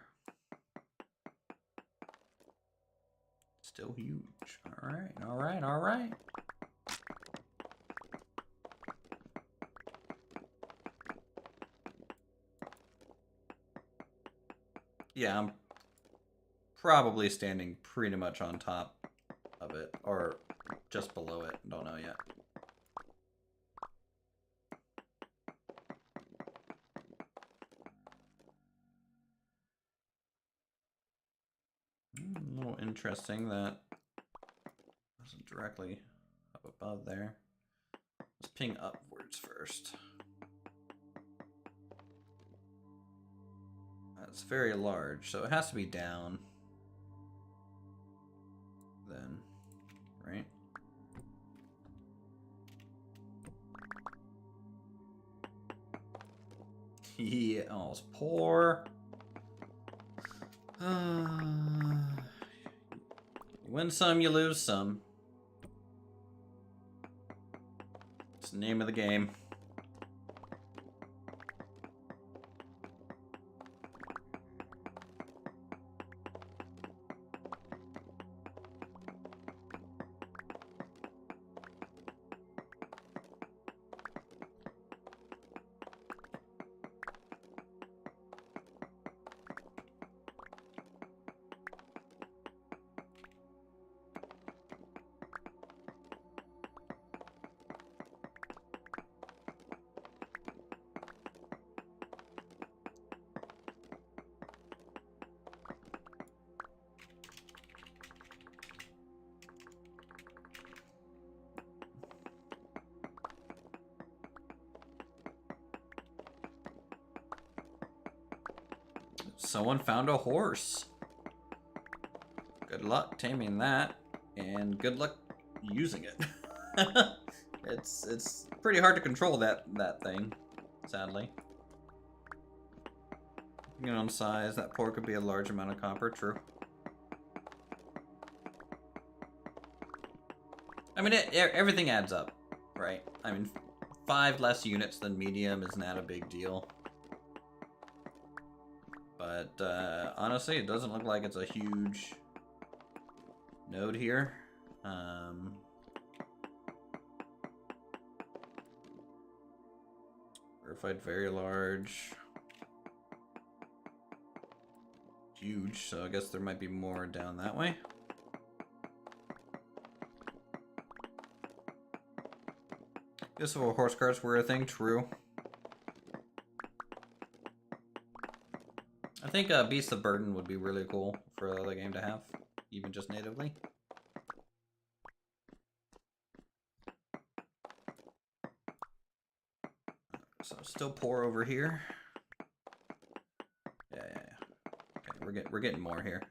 Still huge. Alright, alright, alright. Yeah, I'm probably standing pretty much on top of it, or just below it. Don't know yet. A little interesting that wasn't directly up above there. Let's ping upwards first. That's very large, so it has to be down. Then, right? Yeah, oh, it's poor. You win some, you lose some. It's the name of the game. Someone found a horse. Good luck taming that, and good luck using it. It's pretty hard to control that thing, sadly. Depending on size, that pour could be a large amount of copper. True. I mean, everything adds up, right? I mean, 5 less units than medium is not a big deal. But honestly, it doesn't look like it's a huge node here. Verified very large. Huge, so I guess there might be more down that way. Guess if a horse carts were a thing, true. I think Beast of Burden would be really cool for the game to have, even just natively. So still pour over here. Yeah. Okay, we're getting more here.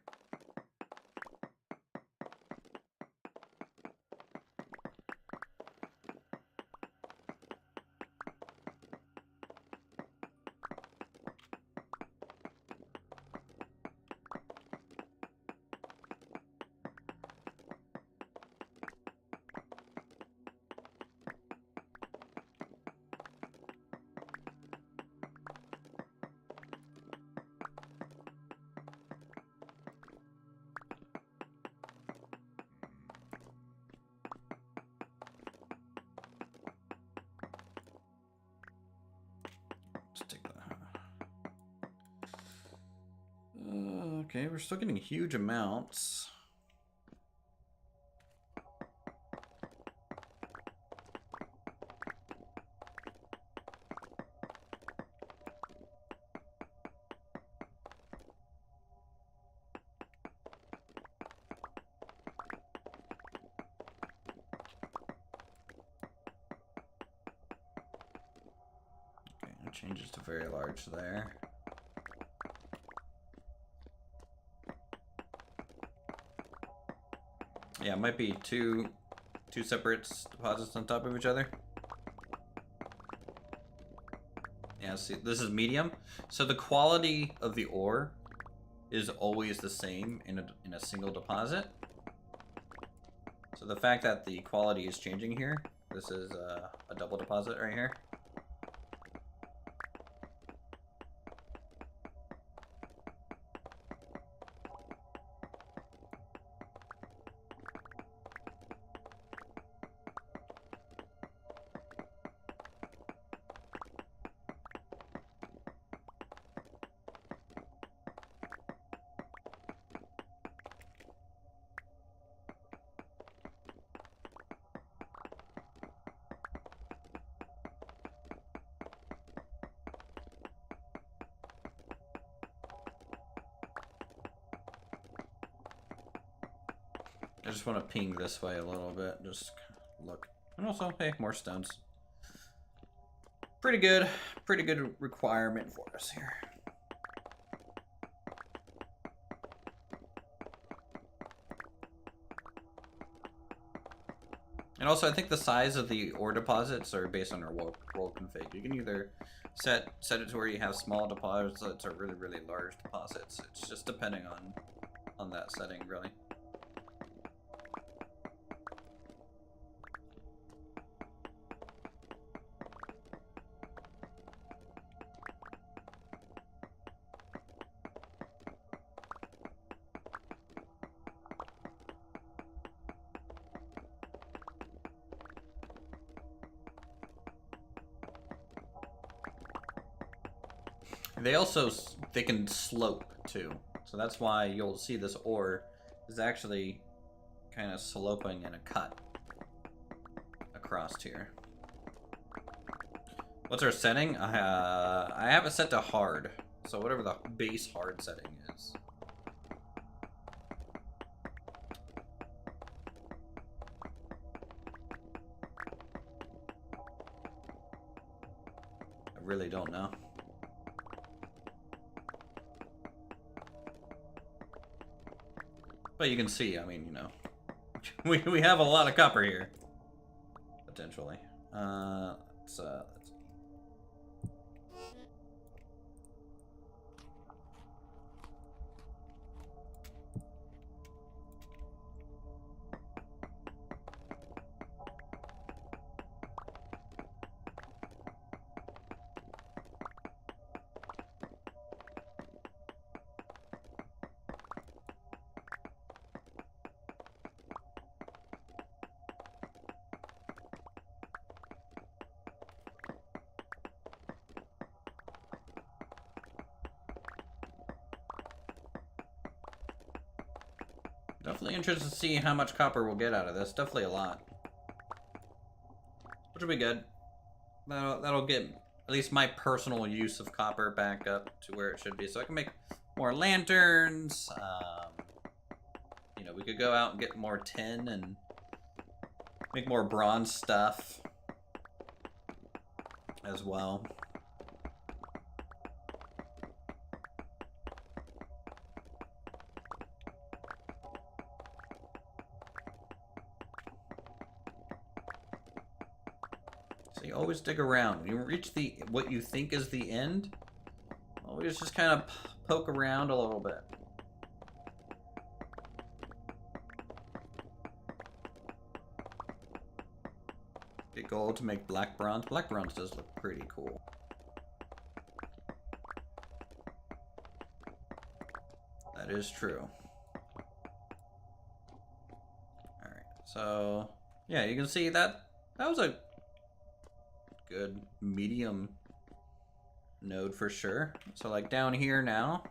Okay, we're still getting huge amounts. Okay, it changes to very large there. Yeah, it might be two separate deposits on top of each other. Yeah, see, this is medium. So the quality of the ore is always the same in a single deposit. So the fact that the quality is changing here, this is a double deposit right here. I just want to ping this way a little bit, just look. And also, hey, more stones. Pretty good requirement for us here. And also, I think the size of the ore deposits are based on our world config. You can either set it to where you have small deposits or really large deposits. It's just depending on that setting, really. They can slope too, so that's why you'll see this ore is actually kind of sloping in a cut across here. What's our setting? I have it set to hard, so whatever the base hard setting is. I really don't know. But you can see, I mean, you know, we have a lot of copper here, potentially. Let's definitely interested to see how much copper we'll get out of this. Definitely a lot. Which will be good. That'll get at least my personal use of copper back up to where it should be. So I can make more lanterns. You know, we could go out and get more tin and make more bronze stuff as well. So you always dig around. When you reach what you think is the end, always just kind of poke around a little bit. Get gold to make black bronze. Black bronze does look pretty cool. That is true. Alright, so yeah, you can see that was a good medium node for sure. So like down here now,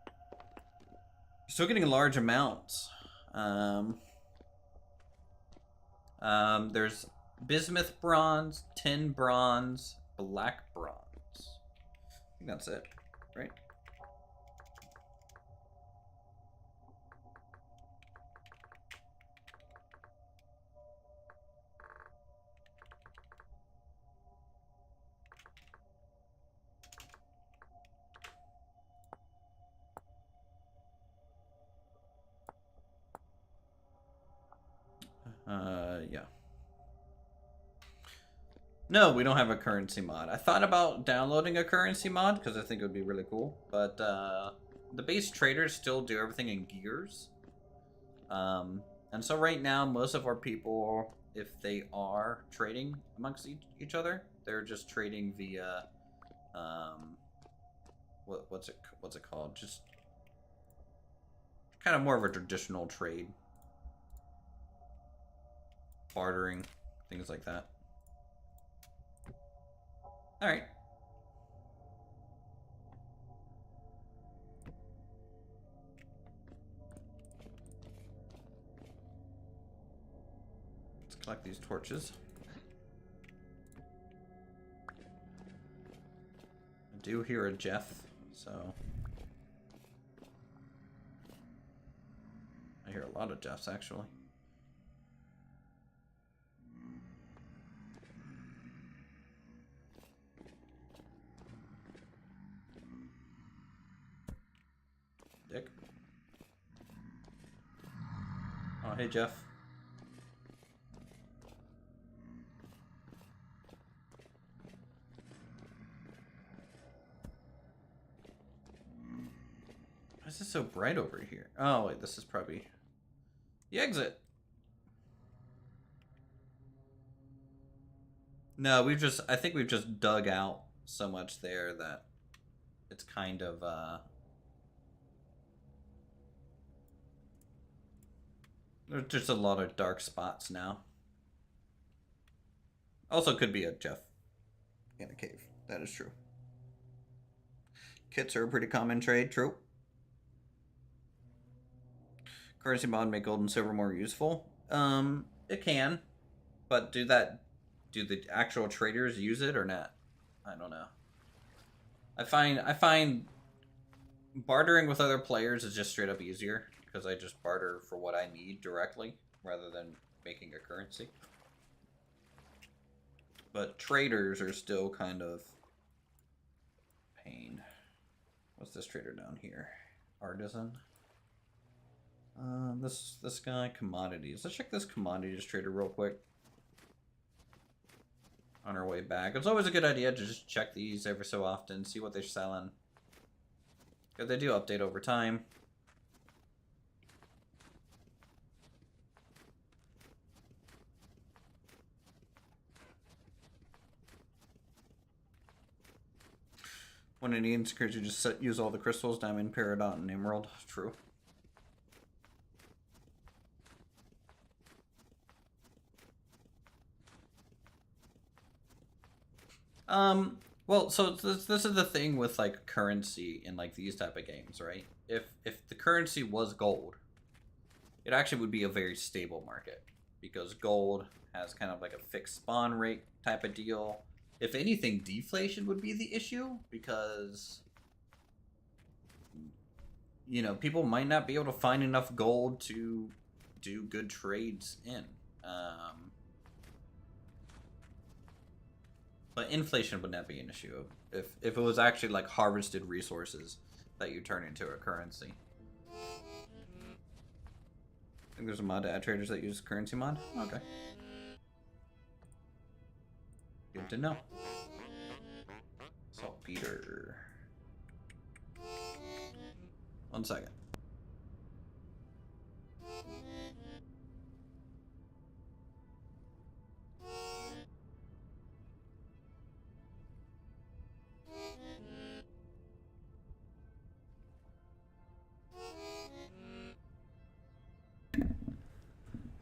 you're still getting large amounts. There's bismuth bronze, tin bronze, black bronze. I think that's it, right? Yeah. No, we don't have a currency mod. I thought about downloading a currency mod because I think it would be really cool, but the base traders still do everything in gears. And so right now, most of our people, if they are trading amongst each other, they're just trading via, what's it called? Just kind of more of a traditional trade, bartering, things like that. All right. Let's collect these torches. I do hear a Jeff, so I hear a lot of Jeffs actually. Dick. Oh, hey Jeff. Why is it so bright over here? Oh wait, this is probably the exit. No, I think we've just dug out so much there that it's kind of, there's just a lot of dark spots now. Also could be a Jeff in a cave. That is true. Kits are a pretty common trade, true. Currency mod make gold and silver more useful. It can, but do the actual traders use it or not? I don't know. I find bartering with other players is just straight up easier because I just barter for what I need directly rather than making a currency. But traders are still kind of pain. What's this trader down here? Artisan. This guy, commodities. Let's check this commodities trader real quick. On our way back. It's always a good idea to just check these every so often, see what they're selling. Because they do update over time. When it needs, you just use all the crystals, diamond, peridot, and emerald. True. Well, so this is the thing with like currency in like these type of games, right? If the currency was gold, it actually would be a very stable market because gold has kind of like a fixed spawn rate type of deal. If anything, deflation would be the issue because, you know, people might not be able to find enough gold to do good trades in. But inflation would not be an issue if it was actually like harvested resources that you turn into a currency. I think there's a mod to add traders that use currency mod. Okay. Good to know. Saltpeter. 1 second.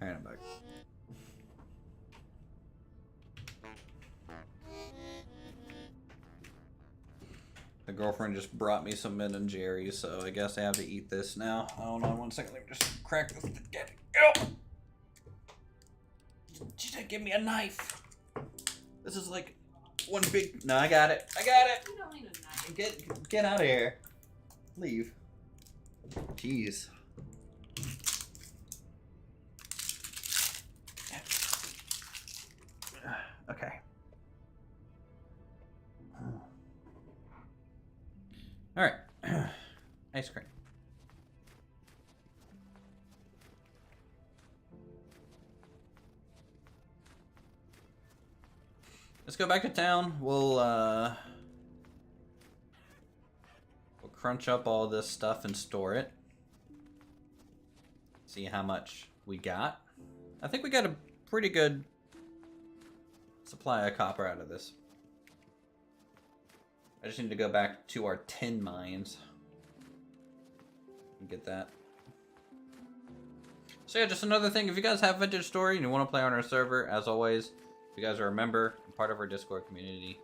Alright, I'm back. The girlfriend just brought me some Ben & Jerry's, so I guess I have to eat this now. Hold on 1 second, let me just crack this spaghetti. She didn't give me a knife. This is like one big... No, I got it. I got it. You don't need a knife. Get out of here. Leave. Jeez. Okay. All right. Ice cream. let's go back to town. We'll crunch up all this stuff and store it. See how much we got. I think we got a pretty good supply of copper out of this. I just need to go back to our tin mines and get that. So yeah, just another thing. If you guys have Vintage Story and you want to play on our server, as always, if you guys are a member and part of our Discord community,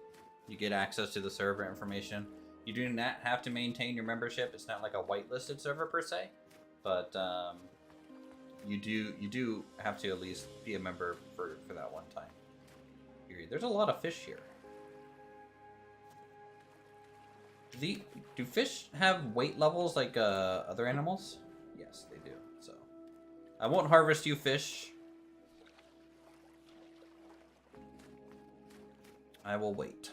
you get access to the server information. You do not have to maintain your membership. It's not like a whitelisted server per se, but you do have to at least be a member for that one time period. There's a lot of fish here. Do fish have weight levels like other animals? Yes, they do. So I won't harvest you fish. I will wait.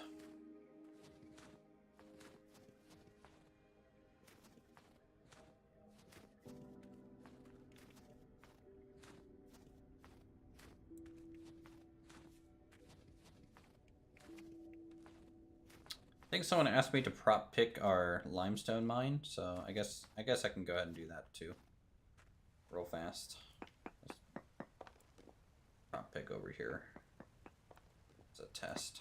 I think someone asked me to prop pick our limestone mine, so I guess I can go ahead and do that too. Real fast. Let's prop pick over here. It's a test.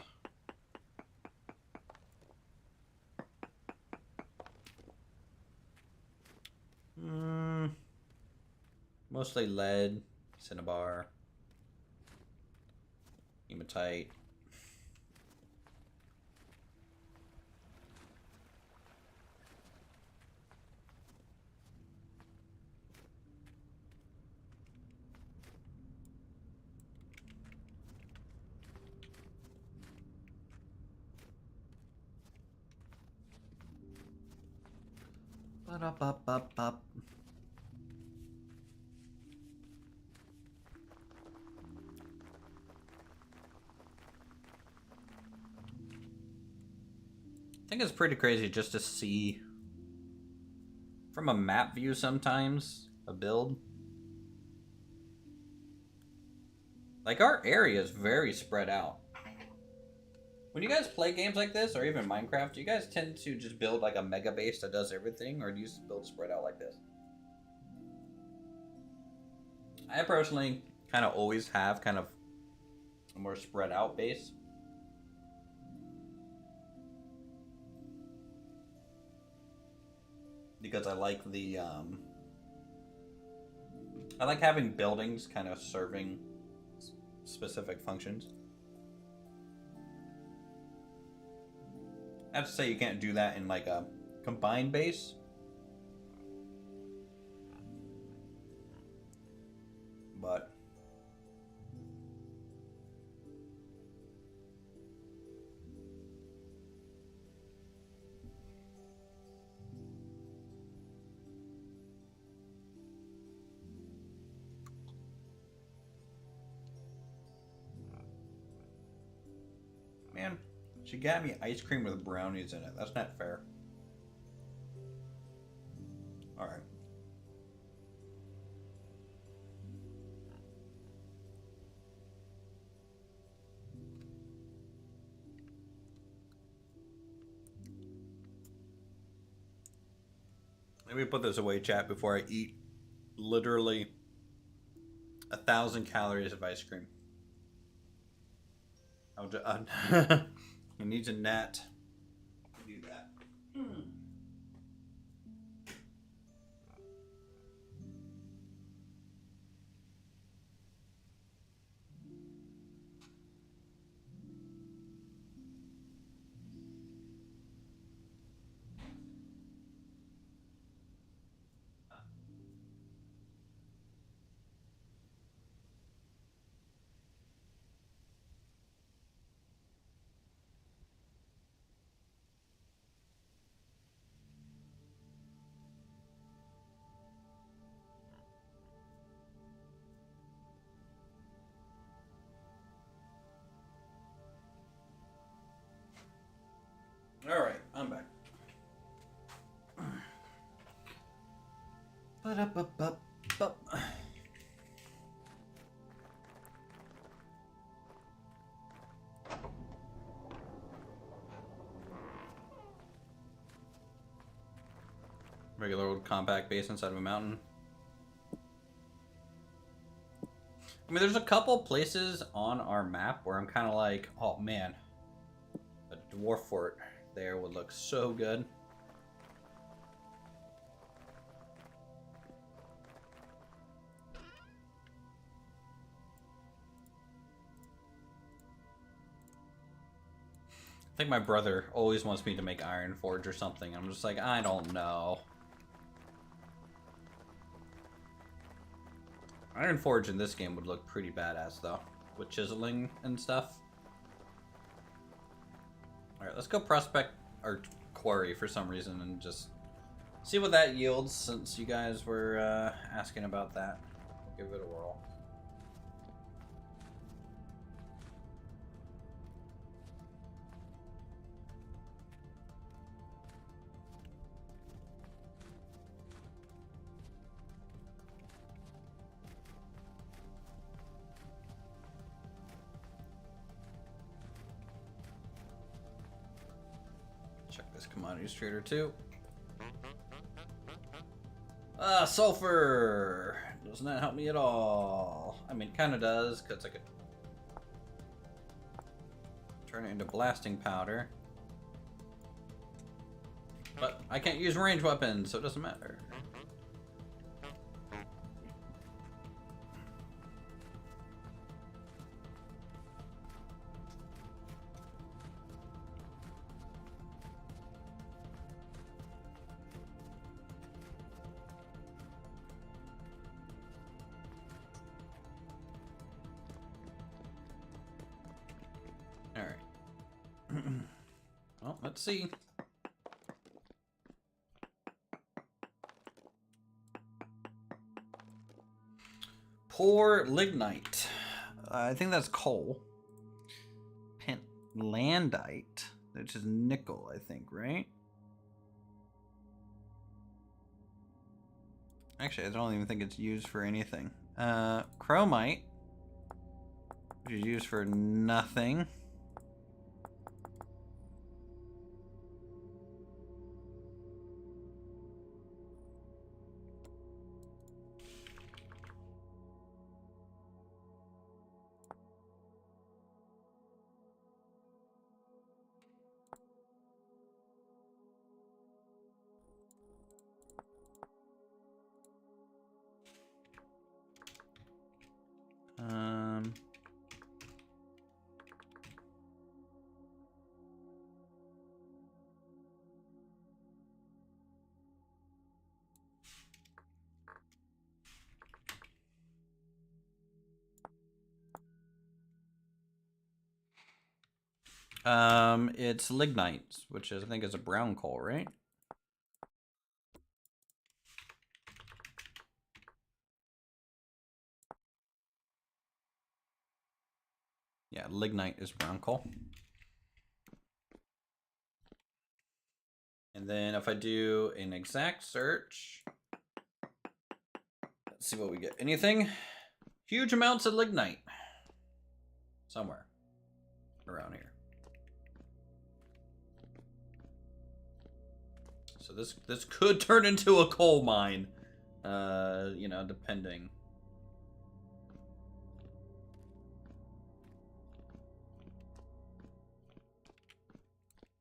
Mostly lead, cinnabar, hematite. Ba-da-ba-ba-ba. I think it's pretty crazy just to see from a map view sometimes a build. Like, our area is very spread out. When you guys play games like this, or even Minecraft, do you guys tend to just build like a mega base that does everything, or do you build spread out like this? I personally kind of always have kind of a more spread out base. Because I like the, I like having buildings kind of serving specific functions. I have to say you can't do that in like a combined base. But man, she got me ice cream with brownies in it. That's not fair. All right. Let me put this away, chat, before I eat literally 1,000 calories of ice cream. I'll just, it needs a net to do that. All right, I'm back. Ba-da-ba-ba-ba. Regular old compact base inside of a mountain. I mean, there's a couple places on our map where I'm kind of like, oh man, a dwarf fort there would look so good. I think my brother always wants me to make Iron Forge or something. I'm just like, I don't know. Iron Forge in this game would look pretty badass, though, with chiseling and stuff. Alright, let's go prospect or quarry for some reason and just see what that yields, since you guys were asking about that. Give it a whirl. Check this commodities trader too. Sulfur! Does not help me at all. I mean, it kind of does, because I could turn it into blasting powder. But I can't use range weapons, so it doesn't matter. Well, let's see. Poor lignite. I think that's coal. Pentlandite, which is nickel, I think, right? Actually, I don't even think it's used for anything. Chromite, which is used for nothing. It's lignite, which is, I think, is a brown coal, right? Yeah, lignite is brown coal. And then if I do an exact search, let's see what we get. Anything? Huge amounts of lignite. Somewhere around here. So this could turn into a coal mine, you know, depending.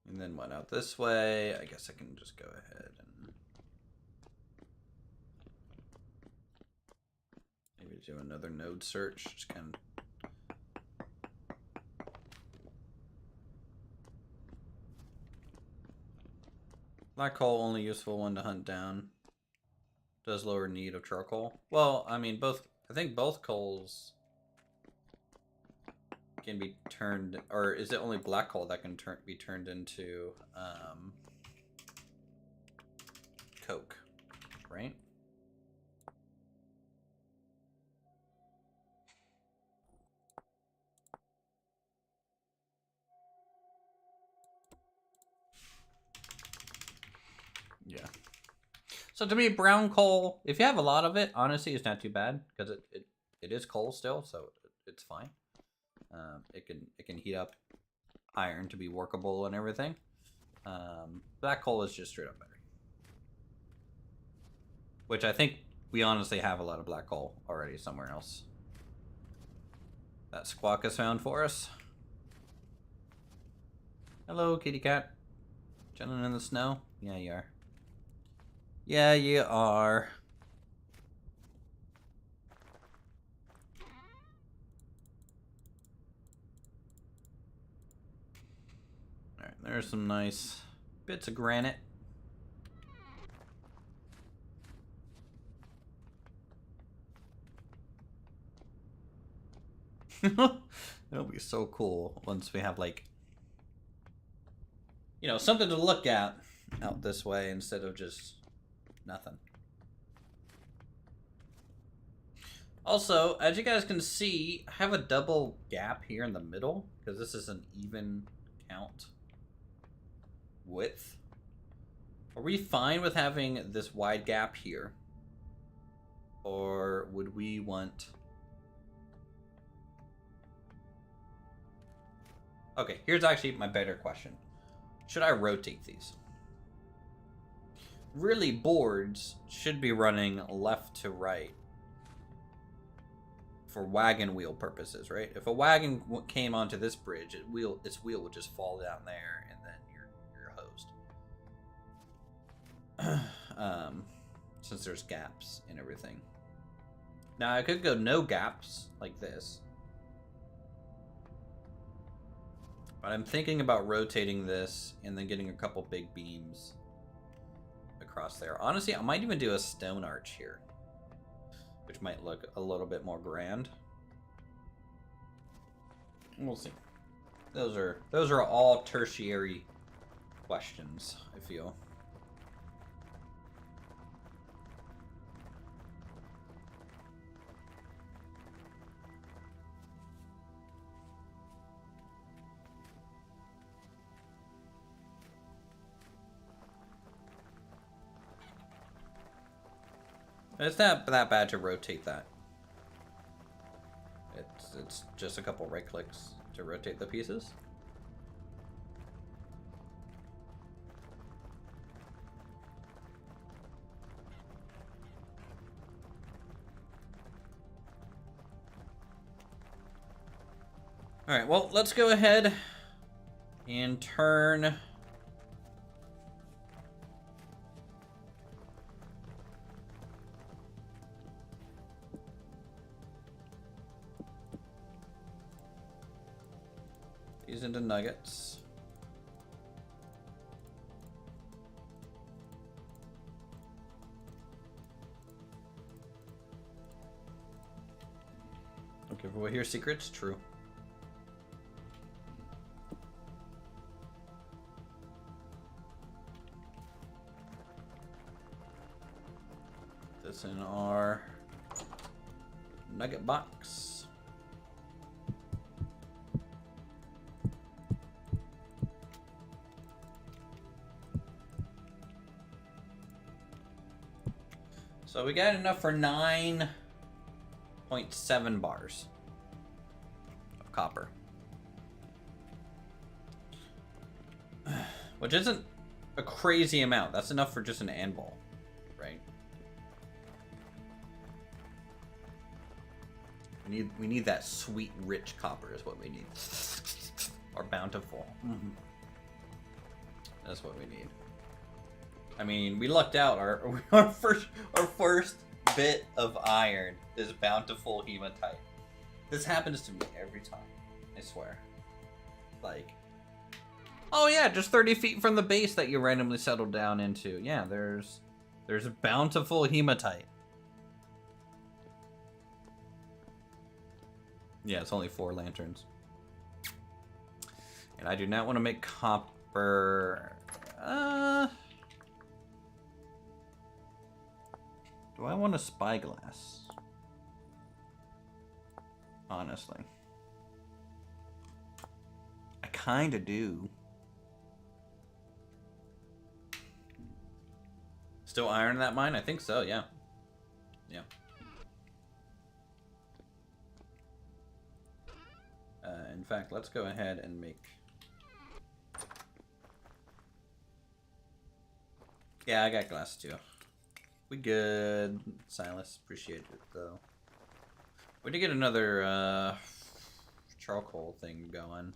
And then one out this way. I guess I can just go ahead and maybe do another node search. Just kind of. Black coal, only useful one to hunt down. Does lower need of charcoal. Well, I mean, both. I think both coals can be turned, or is it only black coal that can be turned into coke, right? Yeah. So to me, brown coal, if you have a lot of it, honestly, it's not too bad, because it is coal still, so it's fine. It can heat up iron to be workable and everything. Black coal is just straight up better. Which I think we honestly have a lot of black coal already somewhere else. That Squawk has found for us. Hello, kitty cat. Chilling in the snow? Yeah, you are. Yeah, you are. Alright, there's some nice bits of granite. It'll be so cool once we have, like, you know, something to look at out this way instead of just nothing. Also, as you guys can see, I have a double gap here in the middle because this is an even count width. Are we fine with having this wide gap here? Or would we want... Okay, here's actually my better question. Should I rotate these? Really, boards should be running left to right for wagon wheel purposes, right? If a wagon came onto this bridge, its wheel would just fall down there, and then you're hosed. Since there's gaps and everything. Now I could go no gaps like this. But I'm thinking about rotating this and then getting a couple big beams across there. Honestly, I might even do a stone arch here, which might look a little bit more grand. We'll see. Those are all tertiary questions, I feel. It's not that bad to rotate that. It's just a couple right clicks to rotate the pieces. Alright, well, let's go ahead and turn... these into nuggets. Don't give away your secrets, true. This in our nugget box. So we got enough for 9.7 bars of copper. Which isn't a crazy amount. That's enough for just an anvil, right? We need that sweet, rich copper is what we need. Or bountiful. Mm-hmm. That's what we need. I mean, we lucked out. Our first bit of iron is bountiful hematite. This happens to me every time. I swear. Like, oh yeah, just 30 feet from the base that you randomly settled down into. Yeah, there's bountiful hematite. Yeah, it's only 4 lanterns. And I do not want to make copper. Do I want a spyglass? Honestly. I kinda do. Still iron in that mine? I think so, yeah. Yeah. In fact, let's go ahead and make... Yeah, I got glass too. We good, Silas. Appreciate it though. We did get another charcoal thing going.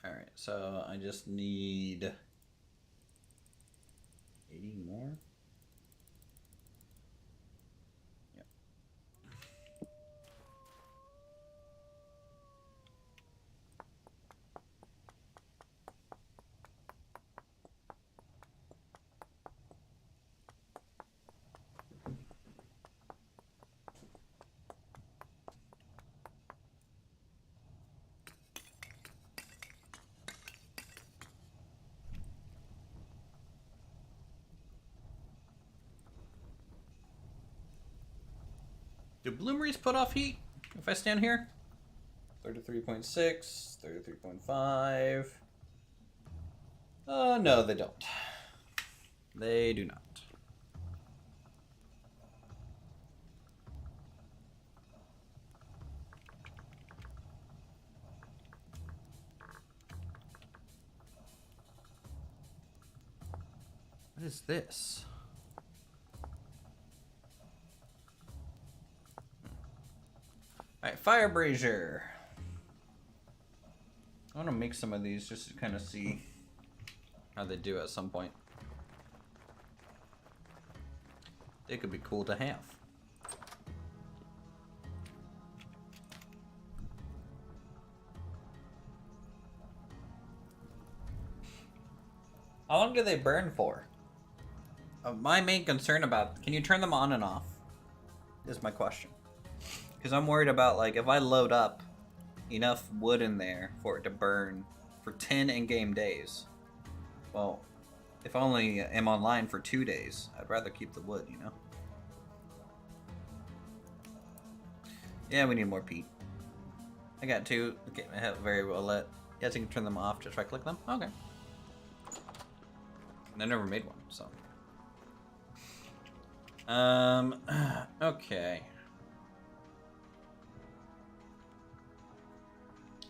All right, so I just need 80 more. Yep. Do bloomeries put off heat if I stand here? 33.6, 33.5. No, they don't. They do not. What is this? Alright, fire brazier. I want to make some of these just to kind of see how they do at some point. They could be cool to have. How long do they burn for? My main concern about, can you turn them on and off? Is my question. Because I'm worried about, like, if I load up enough wood in there for it to burn for 10 in-game days. Well, if I only am online for 2 days, I'd rather keep the wood, you know? Yeah, we need more peat. I got 2. Okay, I have very well lit. Yes, you can turn them off just right click them. Okay. I never made one, so. Okay.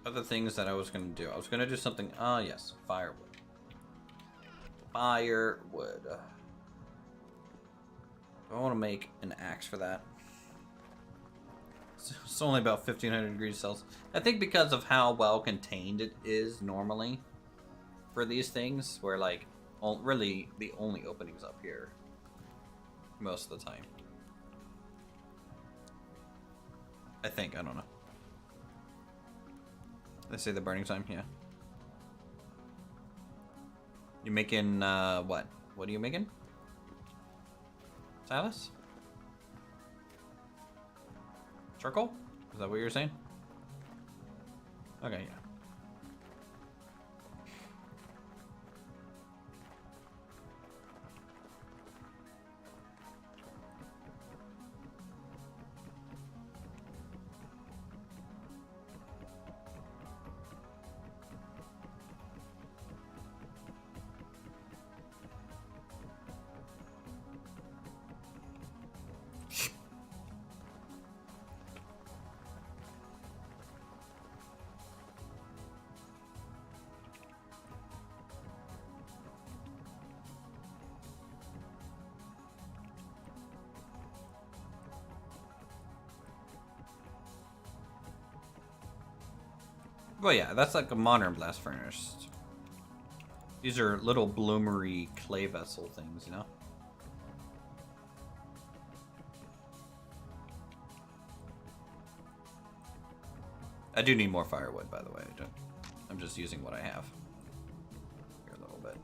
Other things that I was gonna do. I was gonna do something. Oh yes, firewood. Firewood. I want to make an axe for that. It's only about 1500 degrees Celsius. I think because of how well contained it is normally for these things, where like really the only openings up here most of the time. I think, I don't know. Let's say the burning time, yeah. You making what? What are you making? Silas? Charcoal? Is that what you're saying? Okay, yeah. Well, yeah, that's like a modern blast furnace. These are little bloomery clay vessel things, you know? I do need more firewood, by the way. I'm just using what I have. Here a little bit.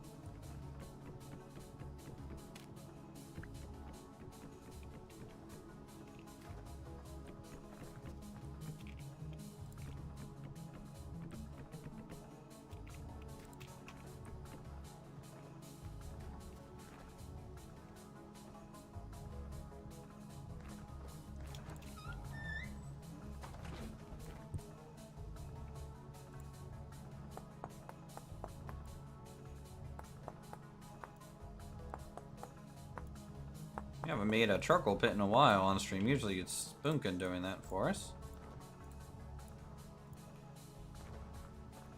haven't made a charcoal pit in a while on stream. Usually it's Spoonkin doing that for us.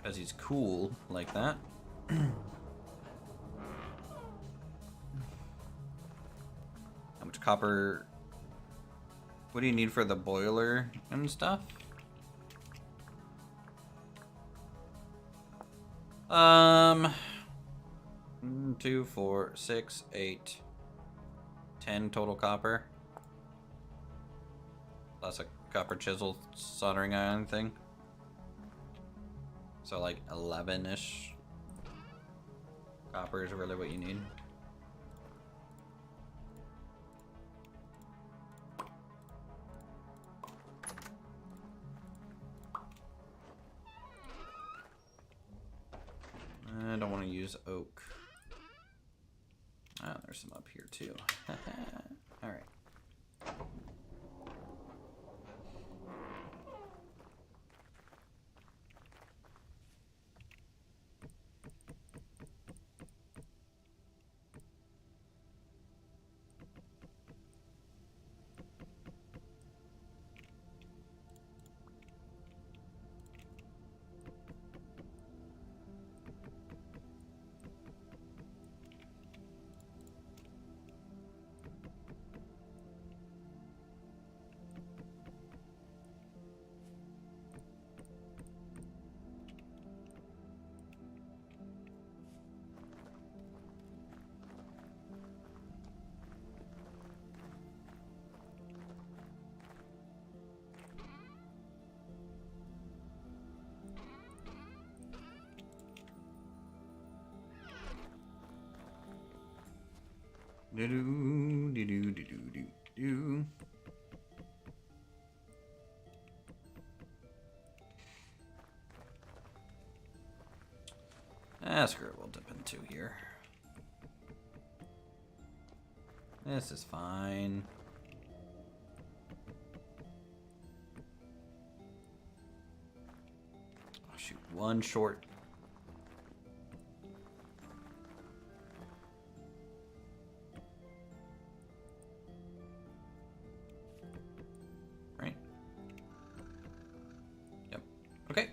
Because he's cool like that. How much copper? What do you need for the boiler and stuff? 2, 4, 6, 8, 10 total copper. Plus a copper chisel soldering iron thing. So like 11-ish copper is really what you need. I don't want to use oak. Oh, there's some up here too. Alright. Do-do-do-do-do-do-do. Screw it, we'll dip in 2 here. This is fine. Oh, shoot, 1 short. Right? Yep. Okay.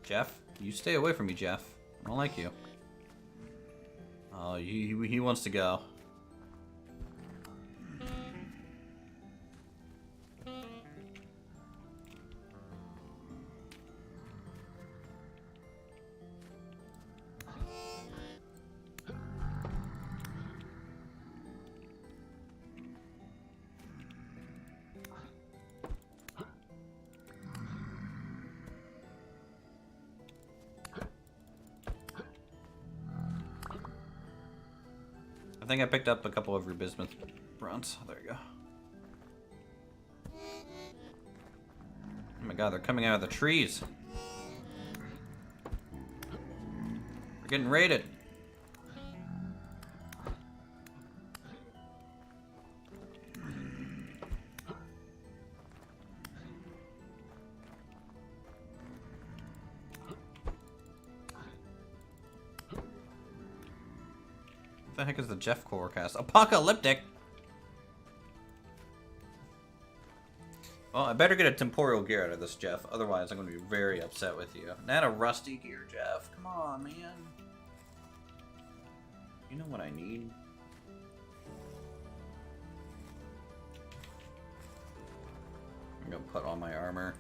Jeff, you stay away from me, Jeff. I don't like you. Oh, he wants to go. I think I picked up a couple of your bismuth bronze. There you go. Oh my god, they're coming out of the trees. We're getting raided. What the heck is the Jeff forecast? Apocalyptic? Well, I better get a temporal gear out of this, Jeff. Otherwise, I'm going to be very upset with you. Not a rusty gear, Jeff. Come on, man. You know what I need? I'm going to put on my armor.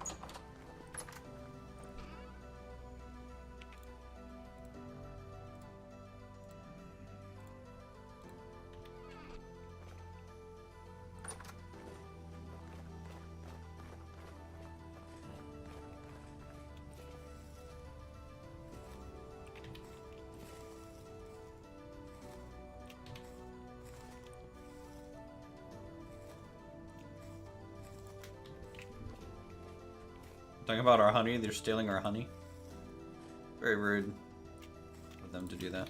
Talking about our honey, they're stealing our honey. Very rude of them to do that.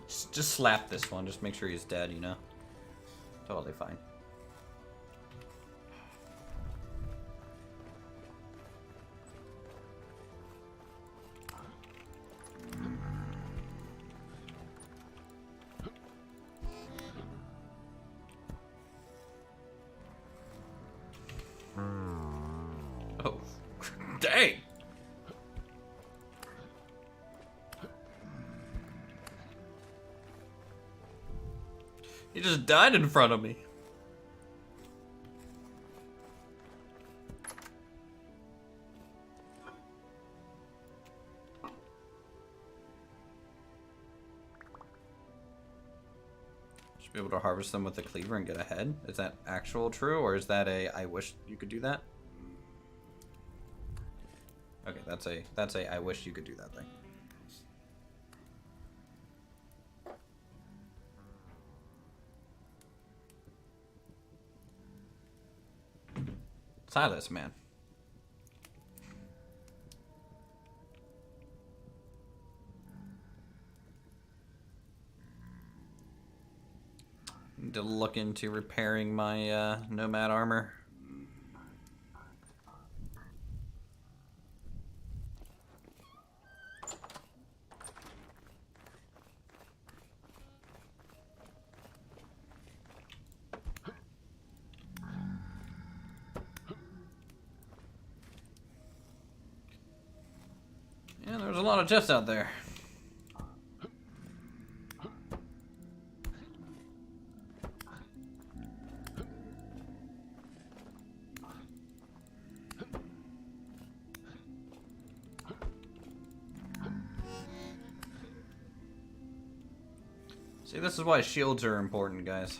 Just slap this one, just make sure he's dead, you know? Totally fine. Dang! He just died in front of me. Should be able to harvest them with the cleaver and get ahead. Is that actual true, or is that a I wish you could do that? Okay, that's a I wish you could do that thing. Silas, man. Need to look into repairing my nomad armor. Yeah, there's a lot of chests out there. See, this is why shields are important, guys.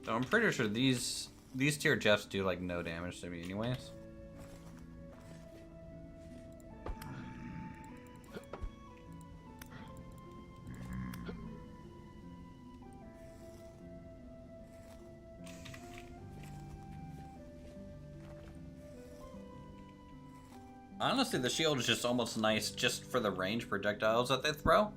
So I'm pretty sure these tier chests do like no damage to me anyways. Honestly, the shield is just almost nice just for the range projectiles that they throw.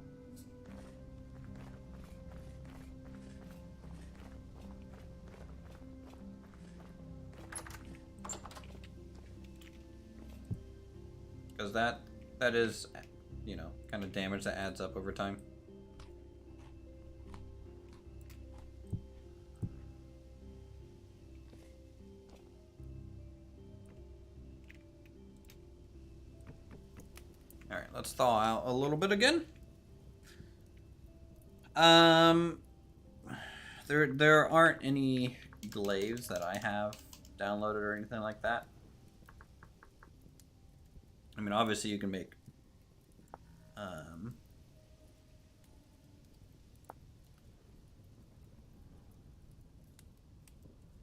Because that is, you know, kind of damage that adds up over time. Alright, let's thaw out a little bit again. There aren't any glaives that I have downloaded or anything like that. I mean, obviously you can make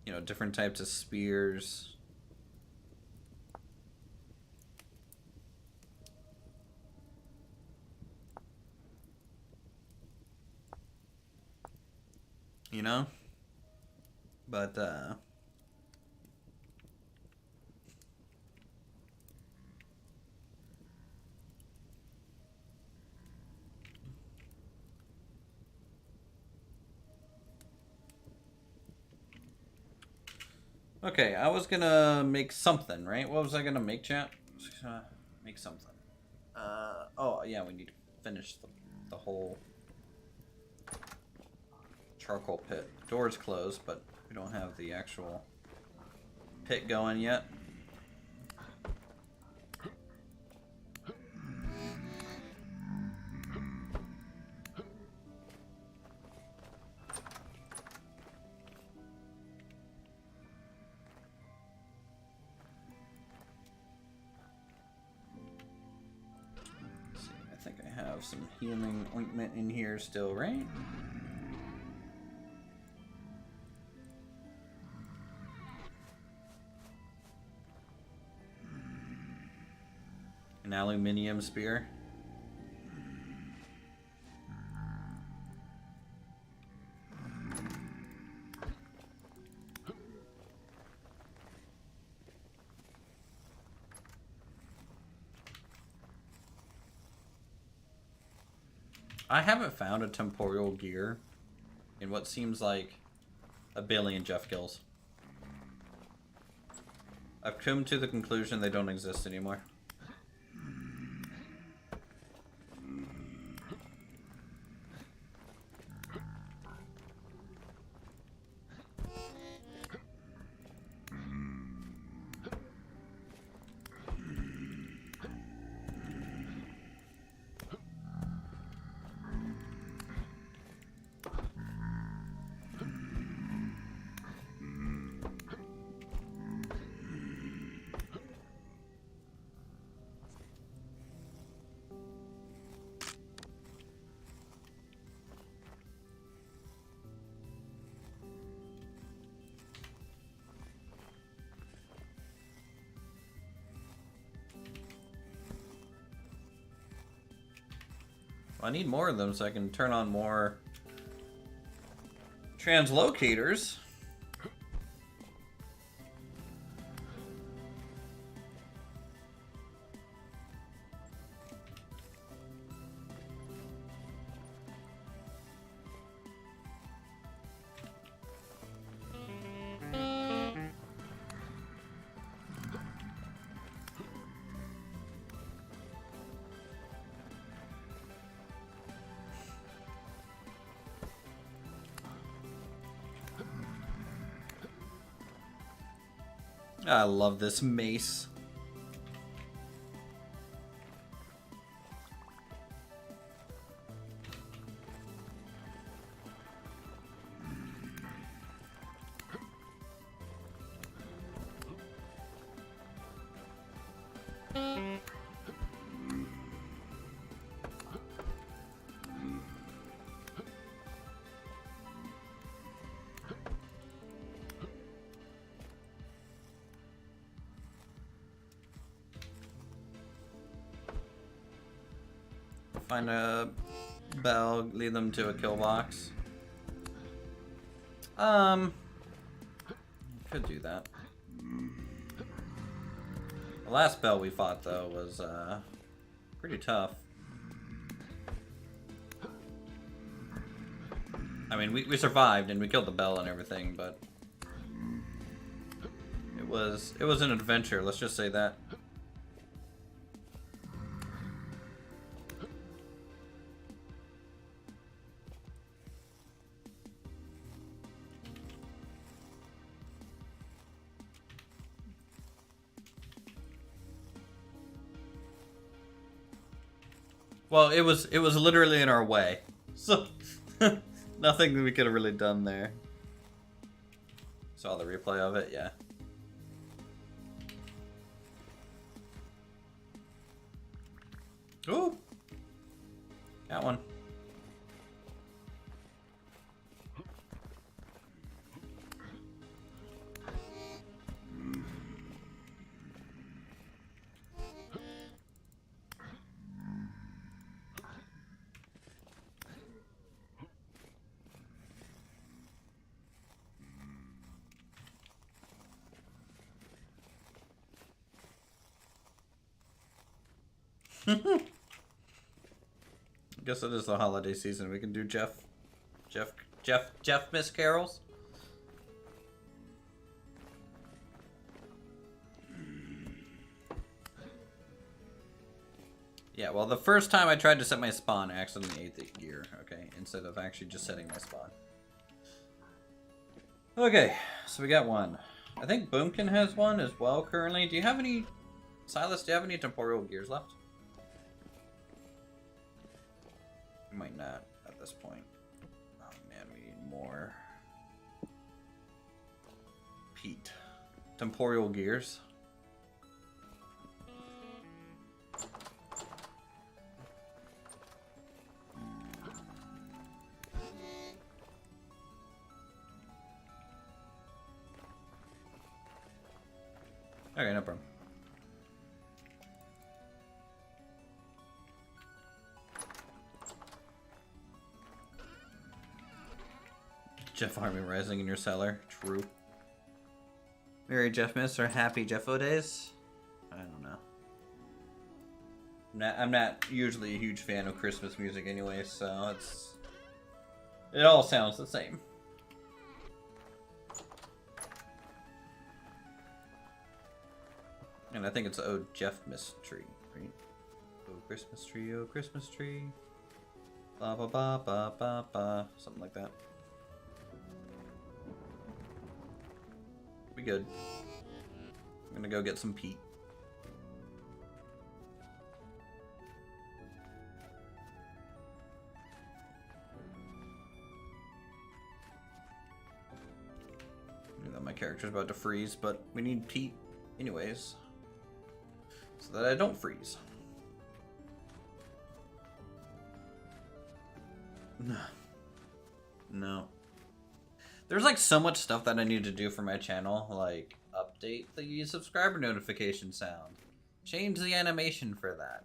you know, different types of spears. You know? But okay, I was gonna make something, right? What was I gonna make, chat? I was gonna make something. Oh yeah, we need to finish the whole charcoal pit. The door's closed, but we don't have the actual pit going yet. Some healing ointment in here still, right? An aluminium spear. I haven't found a temporal gear in what seems like a billion Jeff kills. I've come to the conclusion they don't exist anymore. Well, I need more of them so I can turn on more translocators. I love this mace. Find a bell, lead them to a kill box. Could do that. The last bell we fought though was pretty tough. I mean, we survived and we killed the bell and everything, but it was an adventure. Let's just say that. Well, it was literally in our way, so nothing that we could have really done there. Saw the replay of it, yeah. Ooh, got one. I guess it is the holiday season. We can do Jeff Miss Carols. Yeah, well, the first time I tried to set my spawn, I accidentally ate the gear, okay? Instead of actually just setting my spawn. Okay, so we got one. I think Boomkin has one as well currently. Do you have any... Silas, do you have any temporal gears left? We might not at this point. Oh man, we need more. Peat. Temporal gears. Okay, no problem. Jeff Army Rising in your cellar. True. Merry Jeff Miss or Happy Jeffo Days? I don't know. I'm not usually a huge fan of Christmas music anyway, so it all sounds the same. And I think it's Oh Jeff Miss Tree, right? Oh Christmas tree, oh Christmas tree. Ba ba ba ba ba ba. Something like that. We good. I'm gonna go get some peat. I know my character's about to freeze, but we need peat anyways, so that I don't freeze. No. There's like so much stuff that I need to do for my channel, like update the subscriber notification sound, change the animation for that,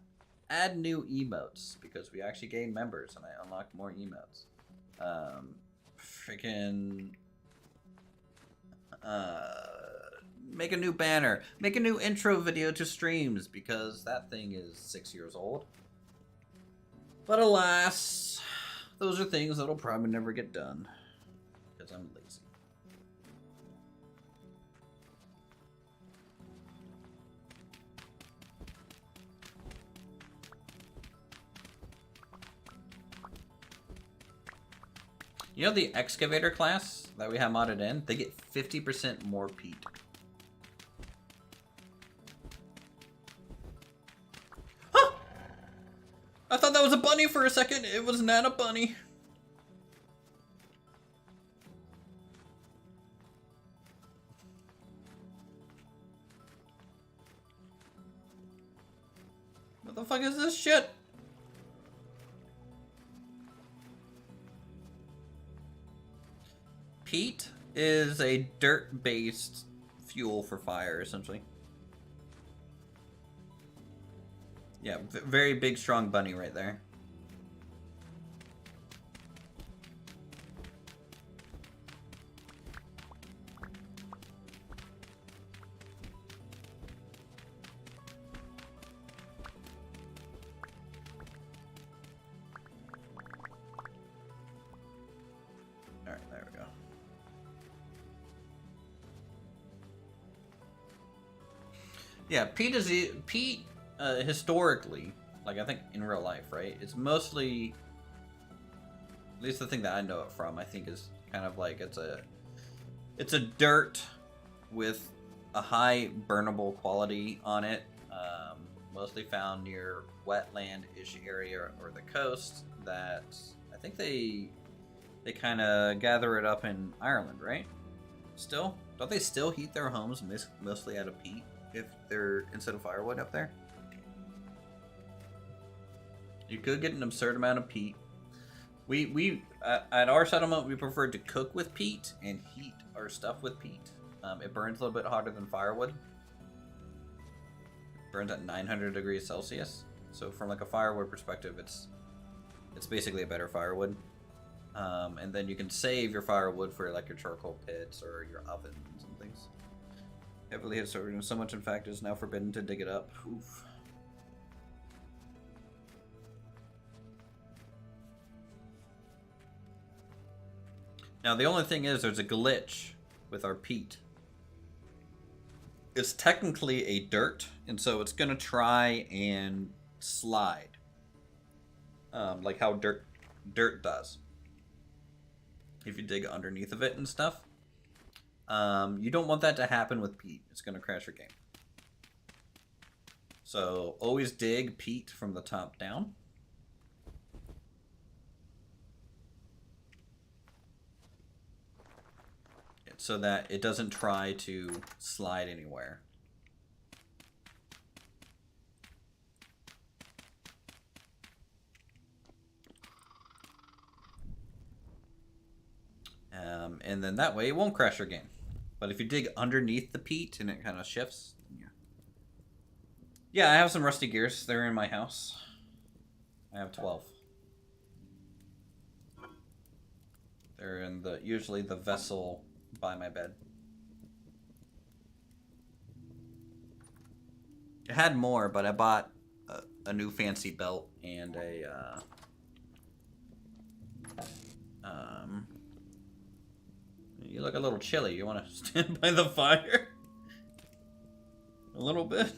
add new emotes because we actually gained members and I unlocked more emotes. Freaking make a new banner, make a new intro video to streams because that thing is 6 years old. But alas, those are things that'll probably never get done because I'm lazy. You know the excavator class that we have modded in? They get 50% more peat. Huh! I thought that was a bunny for a second. It was not a bunny. What the fuck is this shit? Peat is a dirt-based fuel for fire, essentially. Yeah, very big, strong bunny right there. Alright, there we go. Yeah, peat is historically, like I think in real life, right? It's mostly, at least the thing that I know it from, I think is kind of like it's a dirt with a high burnable quality on it. Mostly found near wetland-ish area or the coast. That I think they kind of gather it up in Ireland, right? Still, don't they still heat their homes mostly out of peat? If they're instead of firewood up there, you could get an absurd amount of peat. We at our settlement we preferred to cook with peat and heat our stuff with peat. It burns a little bit hotter than firewood. It burns at 900 degrees Celsius. So from like a firewood perspective, it's basically a better firewood. And then you can save your firewood for like your charcoal pits or your ovens and things. Heavily hit so much, in fact, it is now forbidden to dig it up. Oof. Now, the only thing is, there's a glitch with our peat. It's technically a dirt, and so it's going to try and slide. Like how dirt does. If you dig underneath of it and stuff. You don't want that to happen with peat. It's going to crash your game. So always dig peat from the top down. So that it doesn't try to slide anywhere. And then that way it won't crash your game. But if you dig underneath the peat and it kind of shifts, yeah. Yeah, I have some rusty gears. They're in my house. I have 12. They're in usually the vessel by my bed. I had more, but I bought a new fancy belt and a you look a little chilly. You want to stand by the fire? A little bit?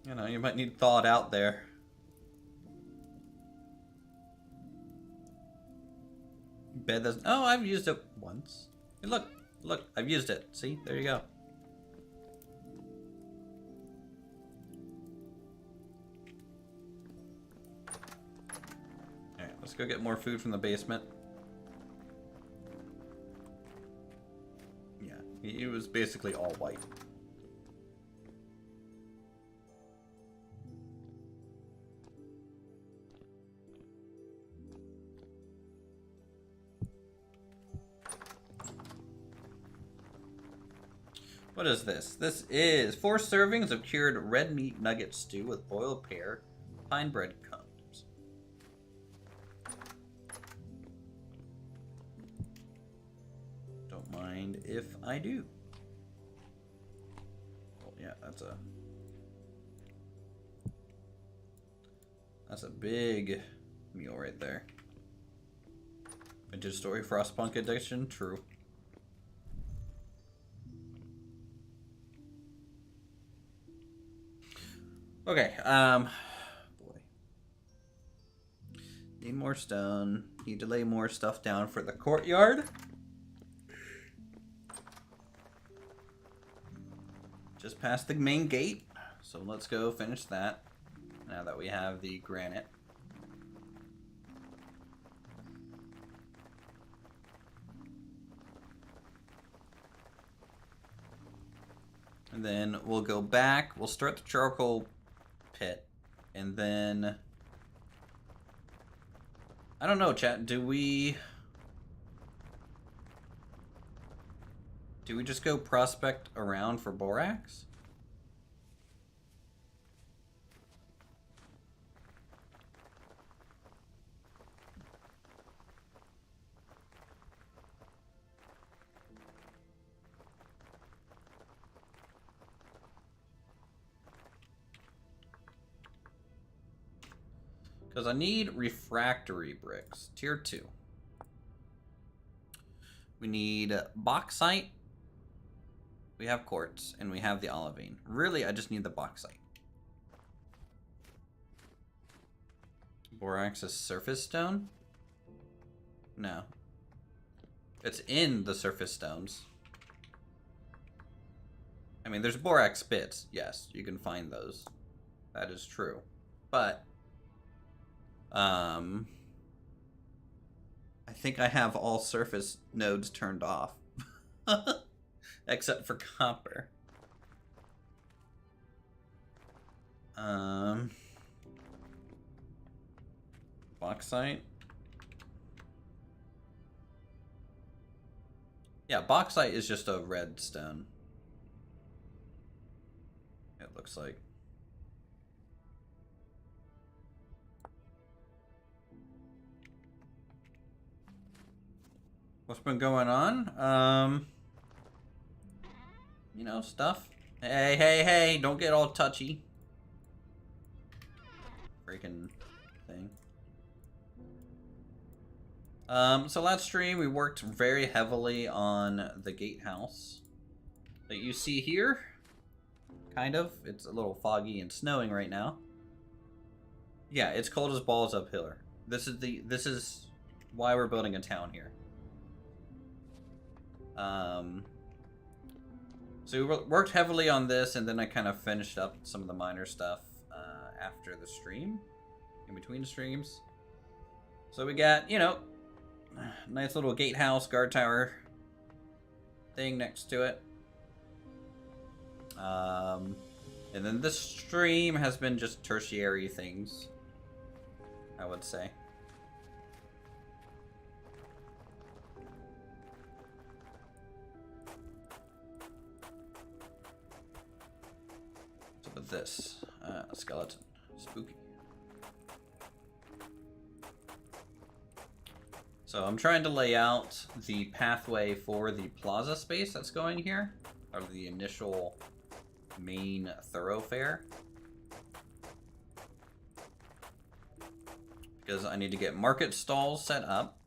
You know, you might need thawed out there. Bed doesn't. Oh, I've used it once. Hey, look, I've used it. See, there you go. All right, let's go get more food from the basement. Yeah, it was basically all white. What is this? This is 4 servings of cured red meat nugget stew with boiled pear, pine bread crumbs. Don't mind if I do. Oh yeah, that's a big meal right there. Vintage story, Frostpunk edition, true. Okay, boy. Need more stone. Need to lay more stuff down for the courtyard. Just past the main gate. So let's go finish that. Now that we have the granite. And then we'll go back. We'll start the charcoal pit. And then... I don't know, chat. Do we just go prospect around for borax? Because I need refractory bricks. Tier 2. We need bauxite. We have quartz. And we have the olivine. Really, I just need the bauxite. Borax is surface stone? No. It's in the surface stones. I mean, there's borax bits. Yes, you can find those. That is true. But... I think I have all surface nodes turned off. Except for copper. Bauxite. Yeah, bauxite is just a red stone. It looks like. What's been going on? You know, stuff. Hey, hey, hey, don't get all touchy. Freaking thing. So last stream we worked very heavily on the gatehouse that you see here. Kind of. It's a little foggy and snowing right now. Yeah, it's cold as balls up here. This is why we're building a town here. So we worked heavily on this, and then I kind of finished up some of the minor stuff after the stream, in between streams. So we got, you know, nice little gatehouse, guard tower thing next to it. And then this stream has been just tertiary things, I would say. With this skeleton, spooky. So I'm trying to lay out the pathway for the plaza space that's going here, or the initial main thoroughfare, because I need to get market stalls set up.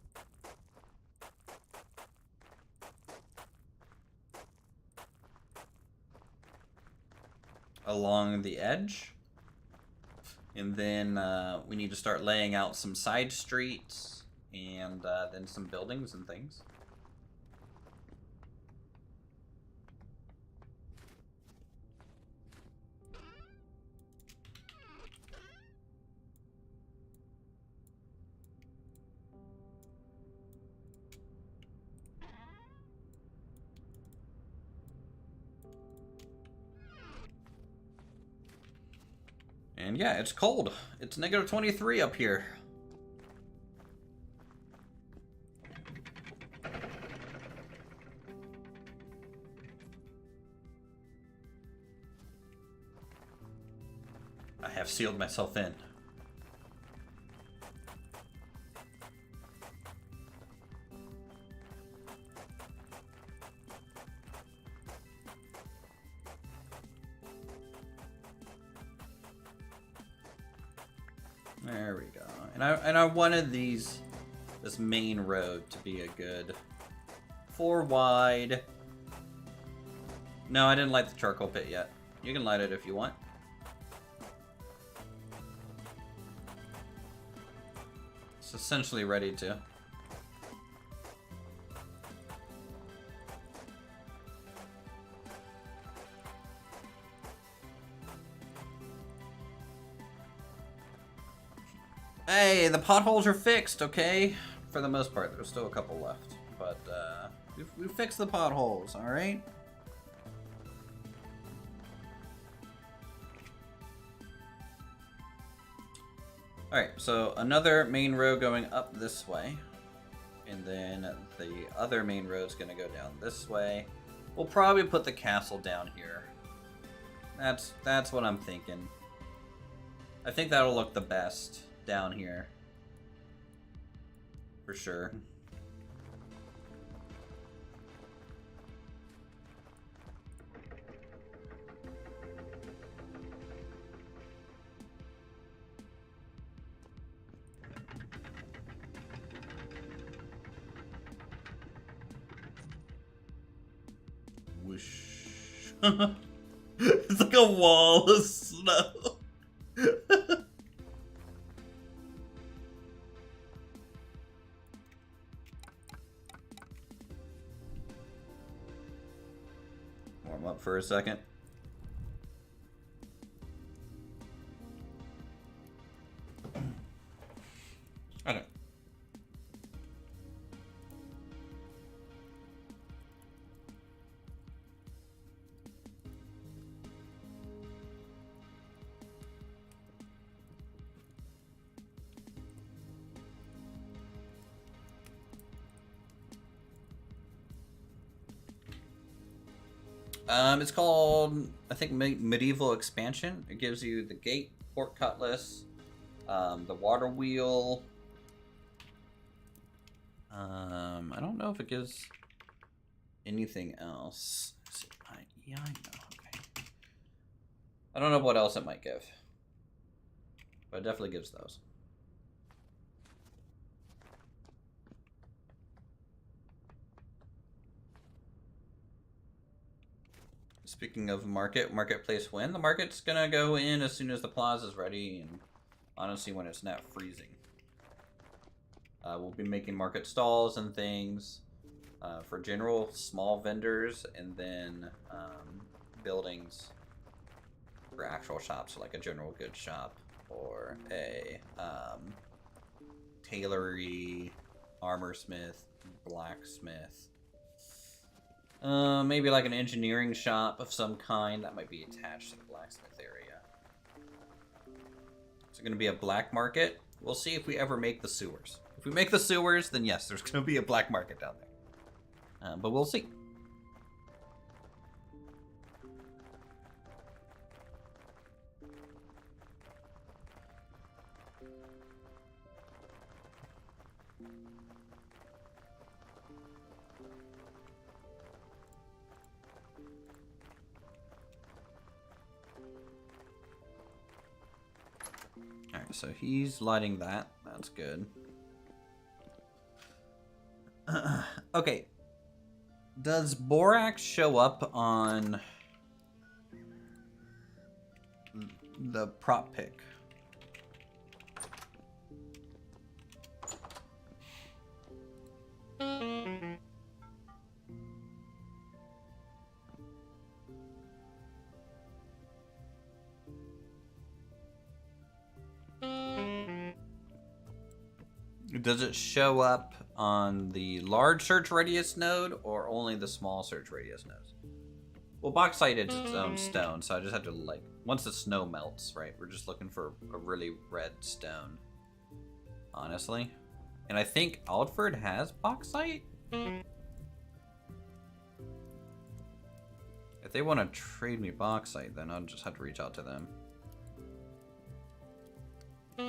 Along the edge, and then we need to start laying out some side streets and then some buildings and things. And yeah, it's cold. It's negative 23 up here. have sealed myself in. There we go. And I wanted this main road to be a good 4 wide. No, I didn't light the charcoal pit yet. You can light it if you want. It's essentially ready to. Hey, the potholes are fixed, okay? For the most part, there's still a couple left. But, we fixed the potholes, alright? Alright, so another main road going up this way. And then the other main road's gonna go down this way. We'll probably put the castle down here. That's what I'm thinking. I think that'll look the best down here. For sure. Whoosh. It's like a wall of snow. Warm up for a second. Okay. It's called, I think, Medieval Expansion. It gives you the gate, port cutlass, the water wheel. I don't know if it gives anything else. Yeah, I know. Okay. I don't know what else it might give, but it definitely gives those. Speaking of marketplace when, the market's gonna go in as soon as the plaza's ready, and honestly when it's not freezing. We'll be making market stalls and things for general small vendors, and then buildings for actual shops, so like a general goods shop or a tailory, armor smith, blacksmith. Maybe like an engineering shop of some kind that might be attached to the blacksmith area. Is it going to be a black market? We'll see if we ever make the sewers. If we make the sewers, then yes, there's going to be a black market down there. But we'll see. Alright, so he's lighting that. That's good. Okay. Does borax show up on the prop pick? Does it show up on the large search radius node or only the small search radius nodes? Well, bauxite is its own stone, so I just have to, like, once the snow melts, right, we're just looking for a really red stone, honestly. And I think Aldford has bauxite? If they want to trade me bauxite, then I'll just have to reach out to them. If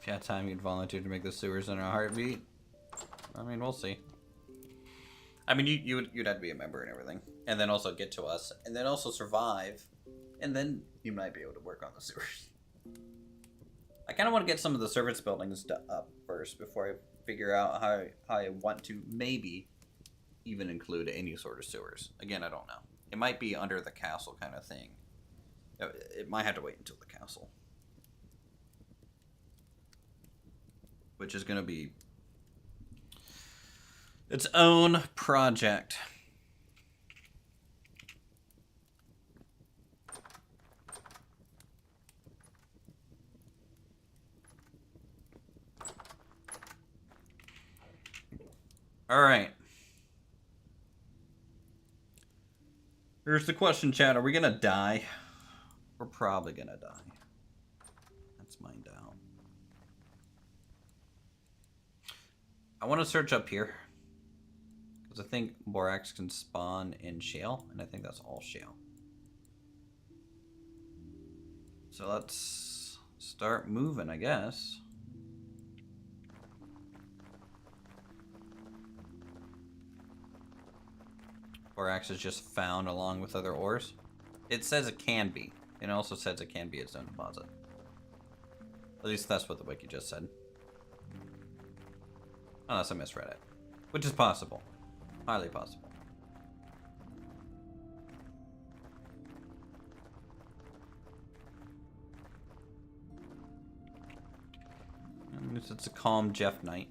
you had time, you'd volunteer to make the sewers in a heartbeat. I mean, we'll see. I mean, you'd have to be a member and everything, and then also get to us, and then also survive, and then you might be able to work on the sewers. I kind of want to get some of the service buildings up first before I figure out how I want to maybe even include any sort of sewers. Again, I don't know. It might be under the castle kind of thing. It might have to wait until the castle. Which is going to be its own project. All right. Here's the question, chat. Are we going to die? We're probably going to die. That's my doubt. I want to search up here. Because I think borax can spawn in shale. And I think that's all shale. So let's start moving, I guess. Borax is just found along with other ores. It says it can be. It also says it can be its own deposit. At least that's what the wiki just said. Unless I misread it. Which is possible. Highly possible. And it's a calm Jeff night.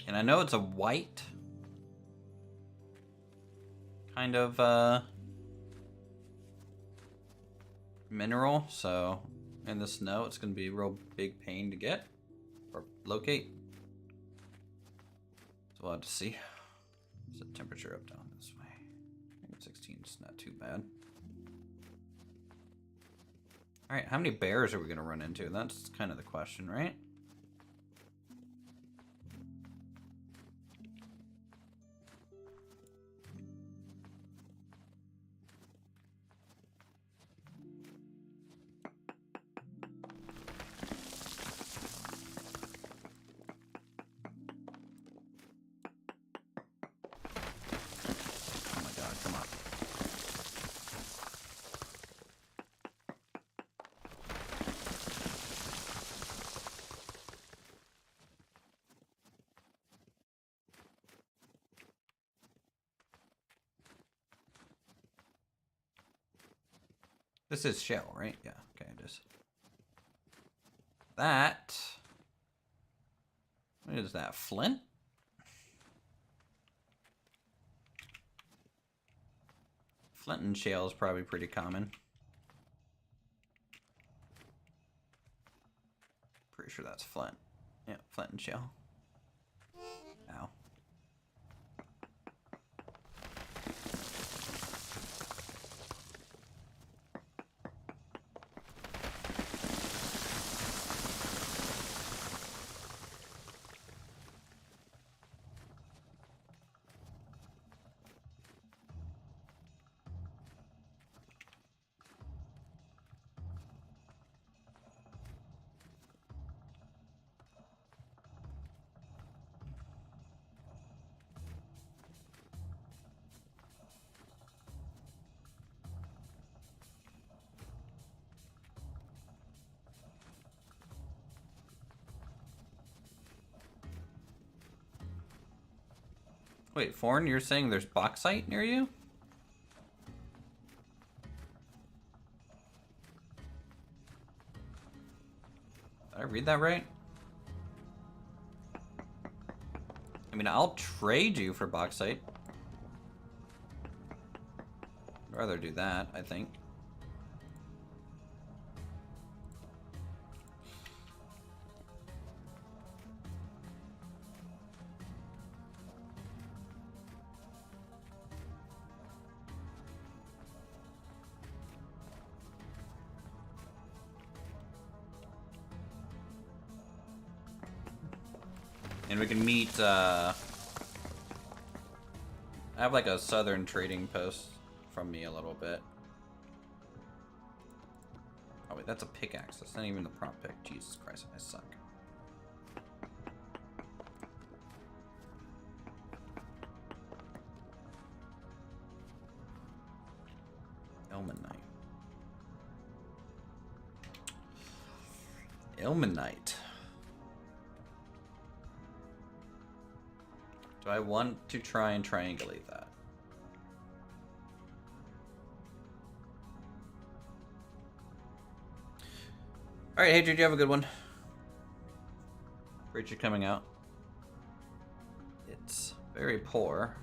And I know it's a white kind of mineral, so in the snow it's going to be a real big pain to get or locate. So we'll have to see. Is the temperature up down this way? I think 16 is not too bad. Alright, how many bears are we going to run into? That's kind of the question, right? This is shell, right? Yeah, okay, it is. That... What is that, flint? Flint and shale is probably pretty common. Pretty sure that's flint. Yeah, flint and shale. Ow. Wait, Foreign, you're saying there's bauxite near you? Did I read that right? I mean, I'll trade you for bauxite. I'd rather do that, I think. And we can meet, I have like a southern trading post from me a little bit. Oh wait, that's a pickaxe. That's not even the prompt pick. Jesus Christ, I suck. Ilmenite. Do I want to try and triangulate that? Alright, Hatred, you have a good one. Appreciate you coming out. It's very poor.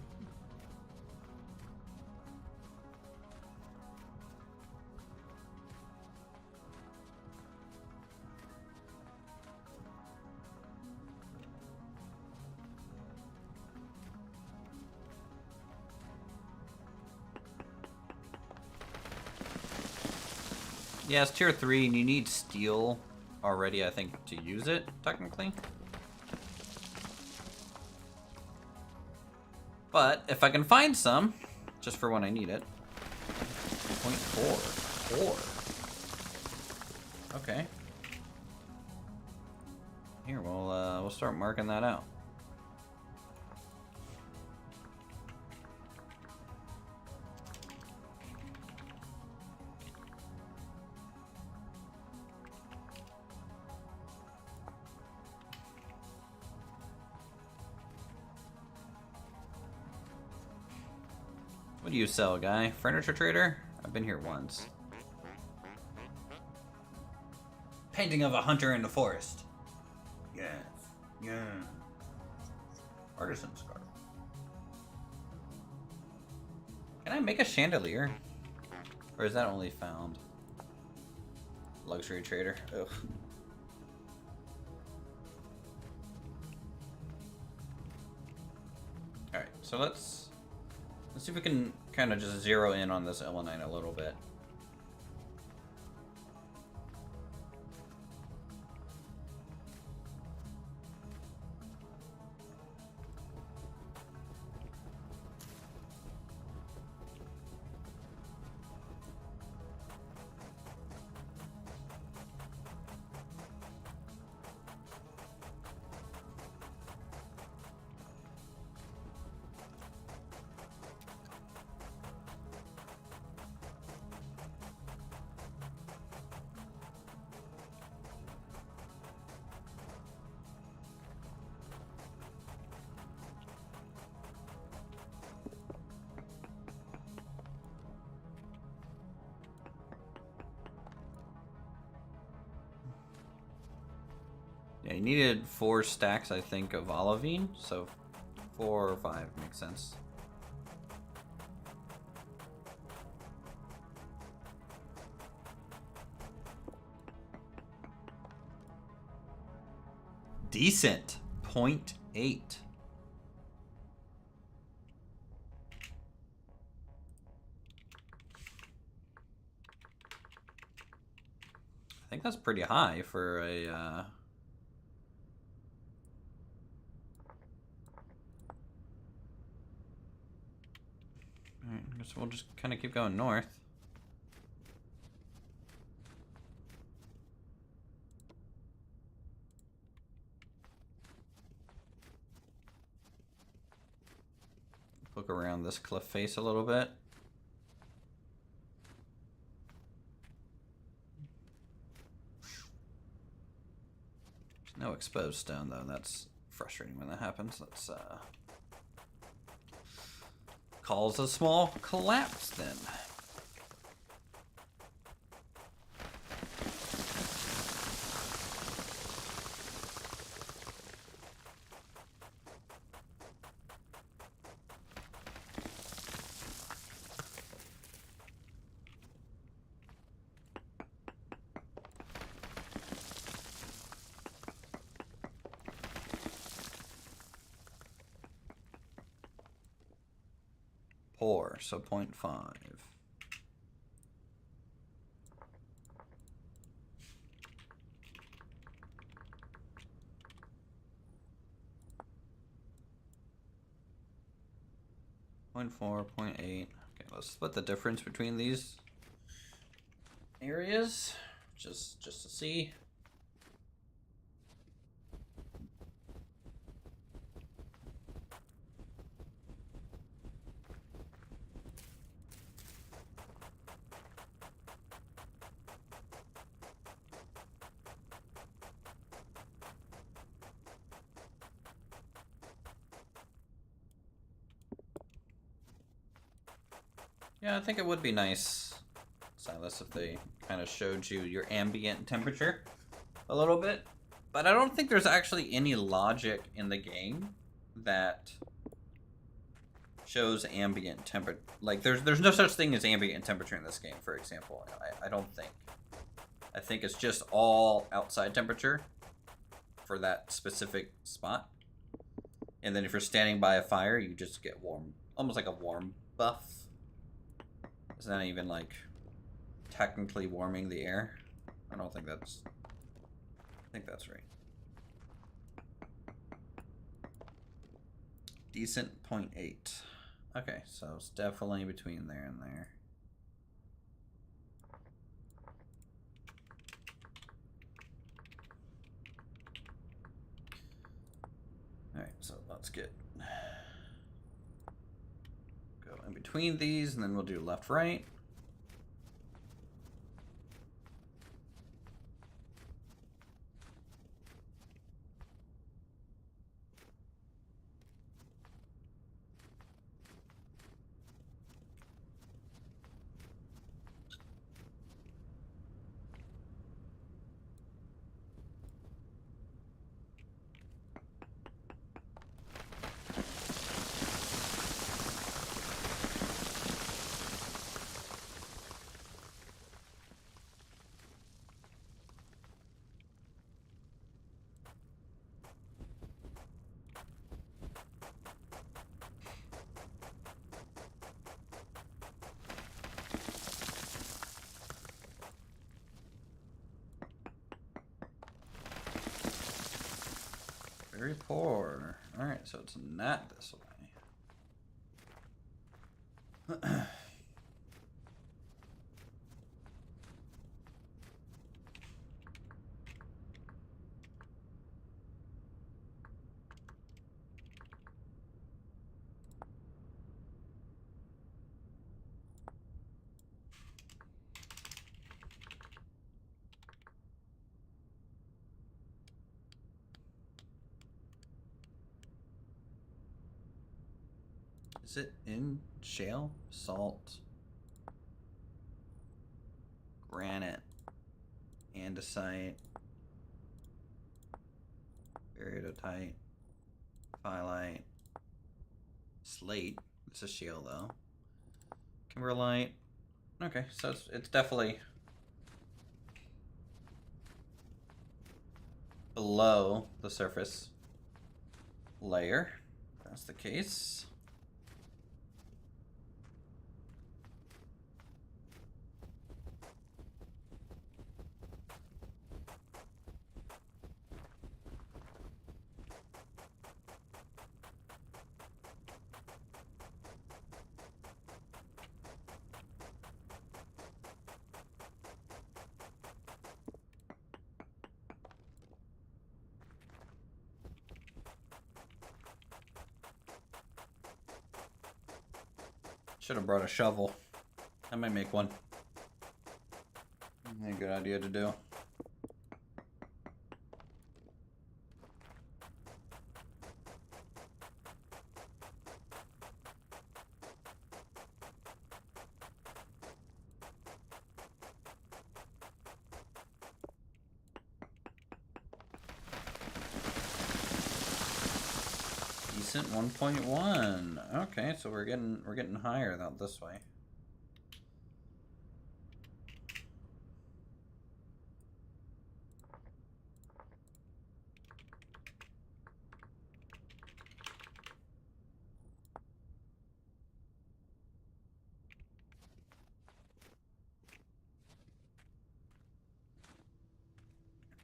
Yeah, it's tier 3, and you need steel already, I think, to use it, technically. But, if I can find some, just for when I need it. 0.4. 4. Okay. Here, we'll start marking that out. What do you sell, guy? Furniture trader? I've been here once. Painting of a hunter in the forest. Yes. Yeah. Artisan scarf. Can I make a chandelier? Or is that only found? Luxury trader. Ugh. Alright, so let's see if we can kind of just zero in on this Elenite a little bit. Yeah, you needed 4 stacks, I think, of olivine, so 4 or 5 makes sense. Decent. 0.8. I think that's pretty high for a alright, I guess we'll just kind of keep going north. Look around this cliff face a little bit. No exposed stone though, that's frustrating when that happens. Let's cause a small collapse then. Pour, so 0.5. Point 4, 0.8. Okay, let's split the difference between these areas just to see. Yeah, I think it would be nice, Silas, if they kind of showed you your ambient temperature a little bit. But I don't think there's actually any logic in the game that shows ambient temperature. Like, there's no such thing as ambient temperature in this game, for example. I don't think. I think it's just all outside temperature for that specific spot. And then if you're standing by a fire, you just get warm. Almost like a warm buff. It's not even, like, technically warming the air. I don't think that's... I think that's right. Decent 0.8. Okay, so it's definitely between there and there. Alright, so let's go in between these, and then we'll do left, right. Very poor. Alright, so it's not this way. Is it in shale? Salt, granite, andesite, peridotite, phyllite, slate. This is shale though. Kimberlite. Okay, so it's definitely below the surface layer. If that's the case. Should have brought a shovel. I might make one. A good idea to do. decent 1.1. Okay, so we're getting higher out this way.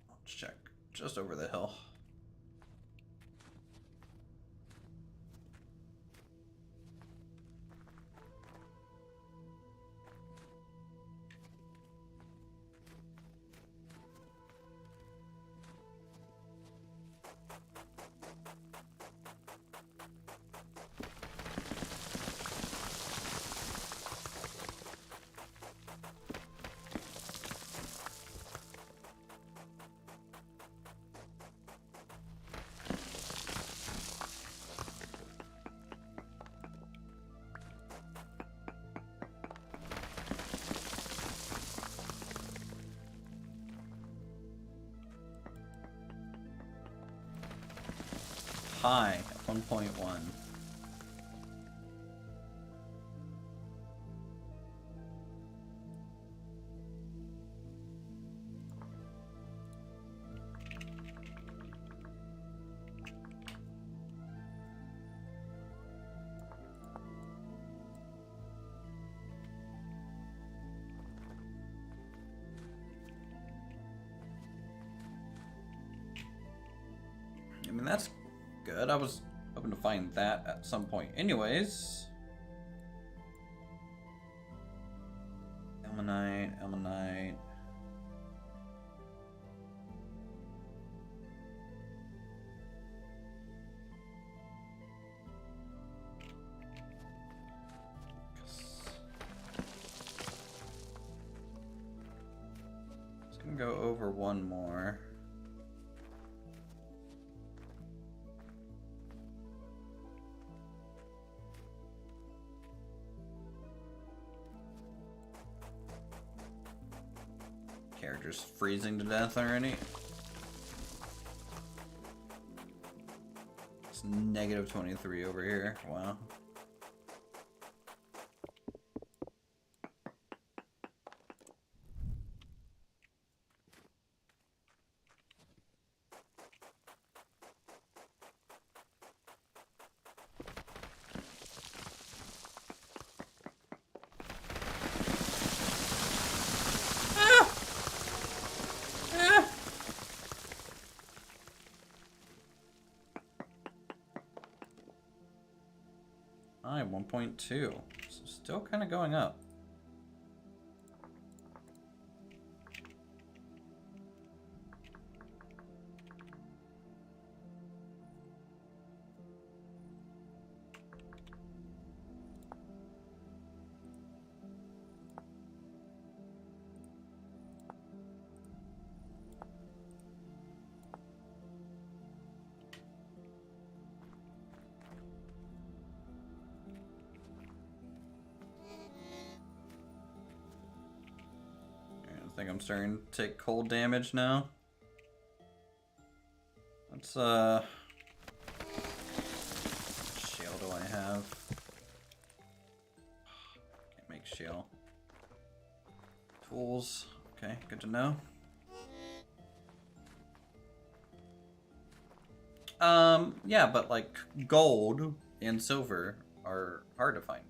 Let's check just over the hill. High at 1.1. I mean, that's good. I was hoping to find that at some point. Anyways. Ammonite. Just gonna go over one more. Character's freezing to death already. It's negative 23 over here. Wow. I 1.2. So still kind of going up. I think I'm starting to take cold damage now. Let's what shale do I have? Can't make shale. Tools. Okay, good to know. Yeah, but like gold and silver are hard to find.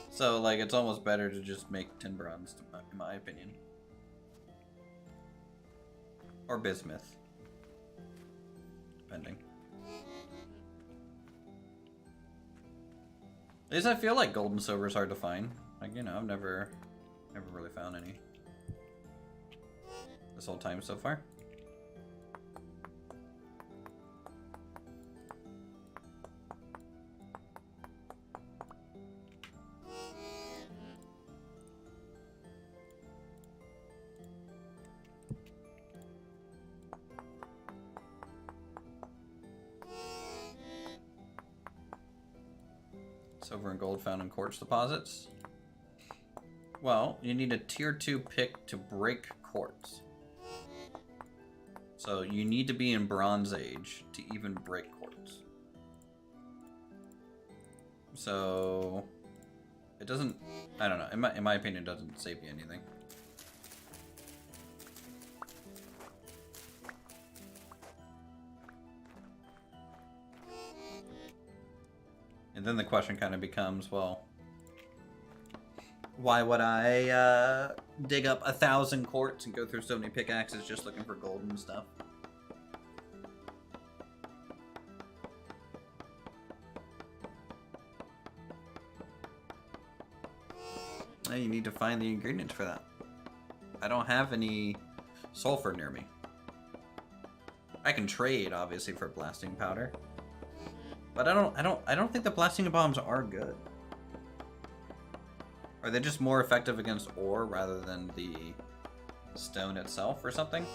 So like it's almost better to just make tin bronze, in my opinion. Or bismuth. Depending. At least I feel like gold and silver is hard to find. Like, you know, I've never really found any this whole time so far. Silver and gold found in quartz deposits. Well, you need a tier 2 pick to break quartz. So you need to be in Bronze Age to even break quartz. So it doesn't, I don't know, in my opinion, it doesn't save you anything. And then the question kind of becomes, well, why would I dig up 1,000 quartz and go through so many pickaxes just looking for gold and stuff? Well, you need to find the ingredients for that. I don't have any sulfur near me. I can trade, obviously, for blasting powder. But I don't think the blasting bombs are good. Are they just more effective against ore rather than the stone itself or something?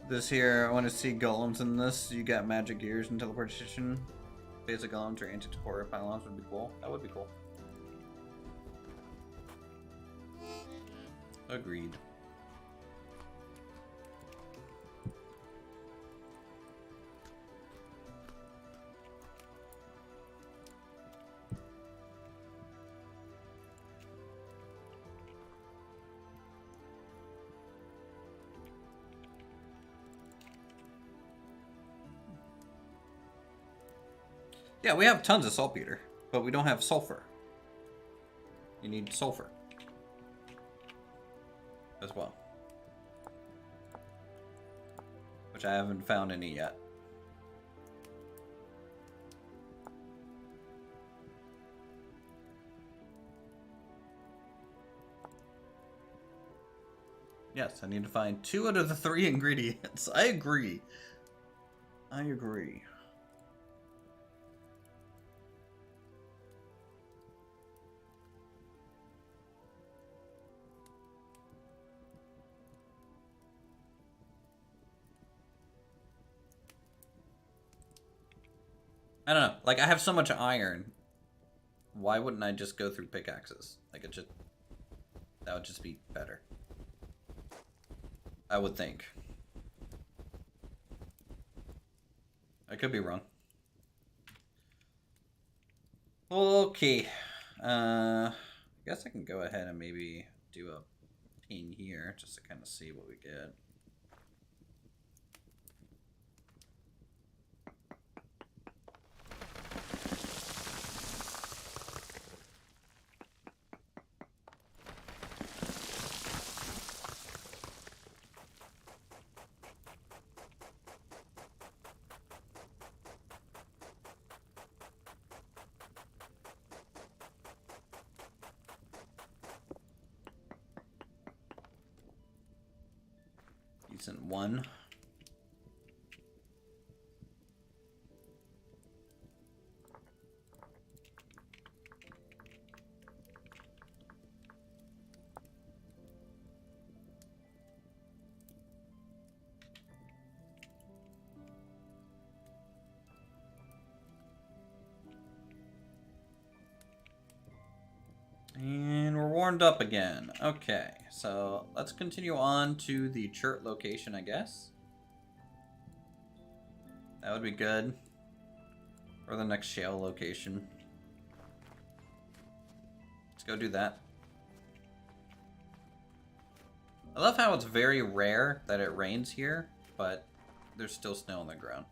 This here, I want to see golems in this. You got magic gears and teleportation. Basic golems or anti-core pylons would be cool. That would be cool. Agreed. Yeah, we have tons of saltpeter, but we don't have sulfur. You need sulfur as well, which I haven't found any yet. Yes, I need to find 2 out of the 3 ingredients. I agree. I agree. I don't know. Like, I have so much iron. Why wouldn't I just go through pickaxes? Like, that would just be better. I would think. I could be wrong. Okay. I guess I can go ahead and maybe do a ping here just to kind of see what we get. Decent one. And we're warmed up again. Okay, so let's continue on to the chert location, I guess. That would be good. Or the next shale location. Let's go do that. I love how it's very rare that it rains here, but there's still snow on the ground.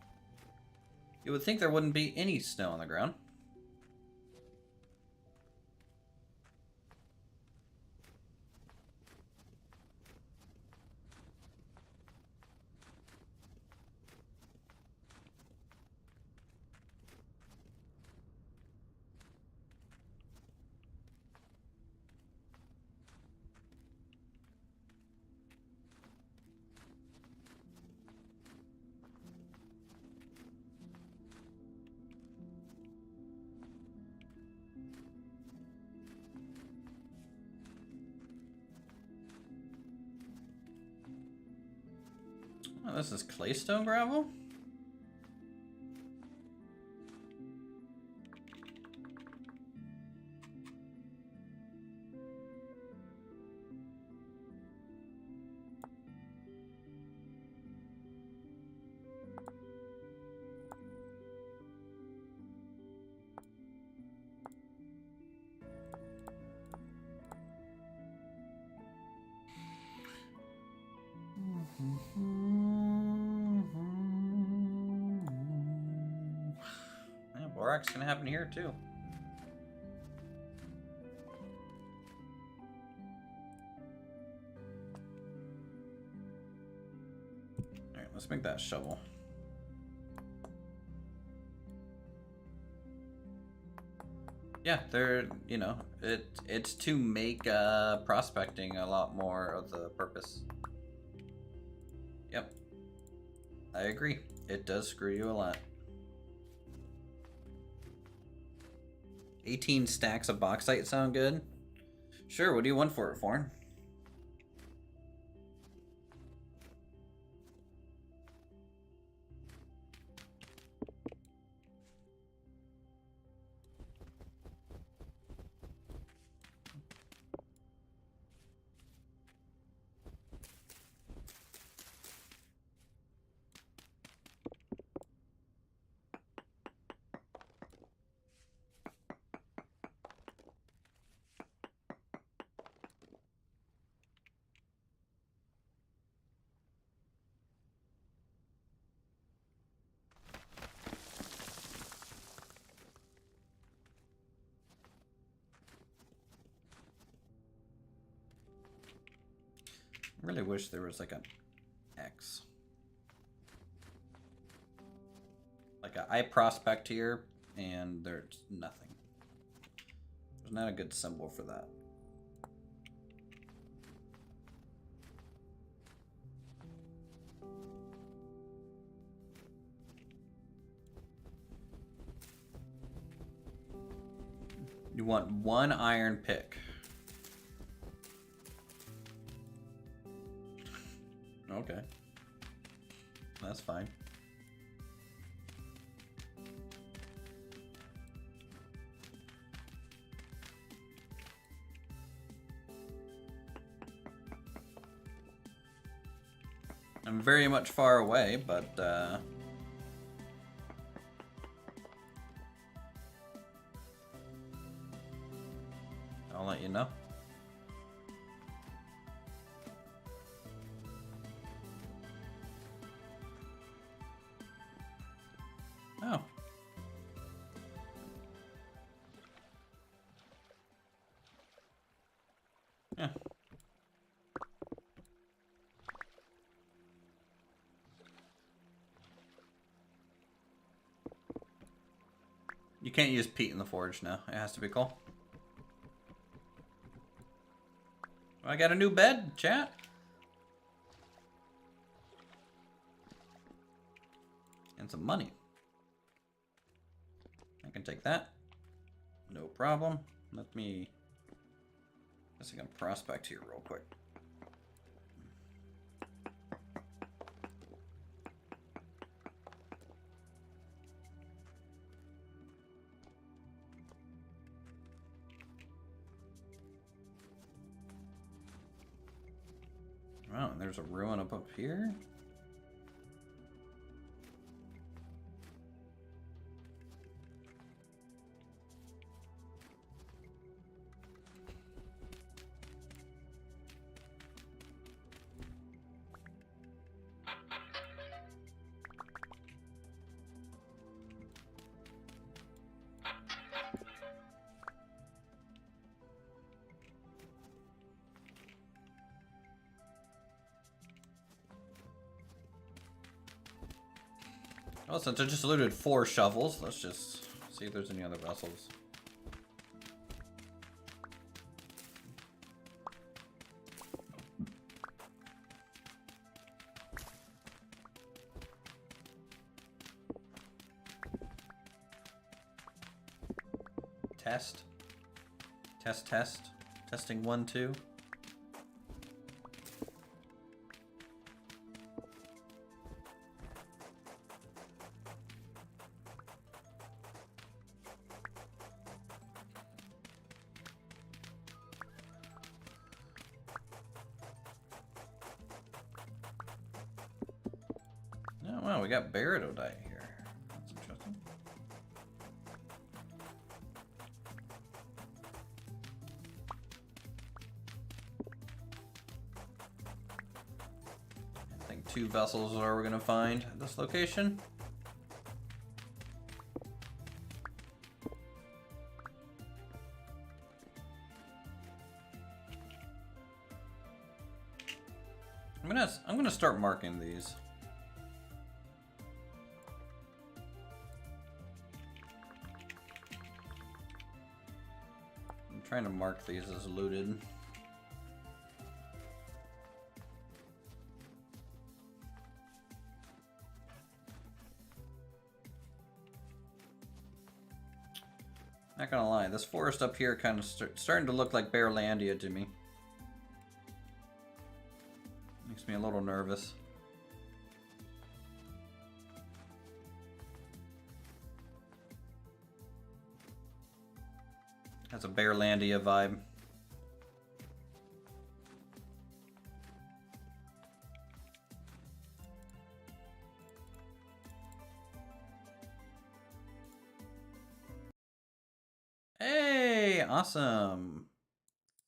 You would think there wouldn't be any snow on the ground. Oh, this is claystone gravel? Yeah, borax can happen here too. Alright, let's make that a shovel. Yeah, they're, you know, it's to make prospecting a lot more of the purpose. Yep. I agree. It does screw you a lot. 18 stacks of bauxite sound good? Sure, what do you want for it, Forn? I really wish there was like an X. Like I prospect here and there's nothing. There's not a good symbol for that. You want one iron pick. Okay. That's fine. I'm very much far away, but I'll let you know. Oh. Yeah. You can't use peat in the forge now. It has to be coal. I got a new bed, chat. And some money. I can take that. No problem. Let me... I guess I can prospect here real quick. Wow, and there's a ruin up here. Well, since I just looted 4 shovels, let's just see if there's any other vessels. Test. Test, test. Testing 1, 2. Oh, wow, we got baridodite here. That's interesting. 2 vessels are we gonna find at this location? I'm gonna start marking these. I'm trying to mark these as looted. Not gonna lie, this forest up here kind of starting to look like Bearlandia to me. Makes me a little nervous. Has a Bearlandia vibe. Hey, awesome.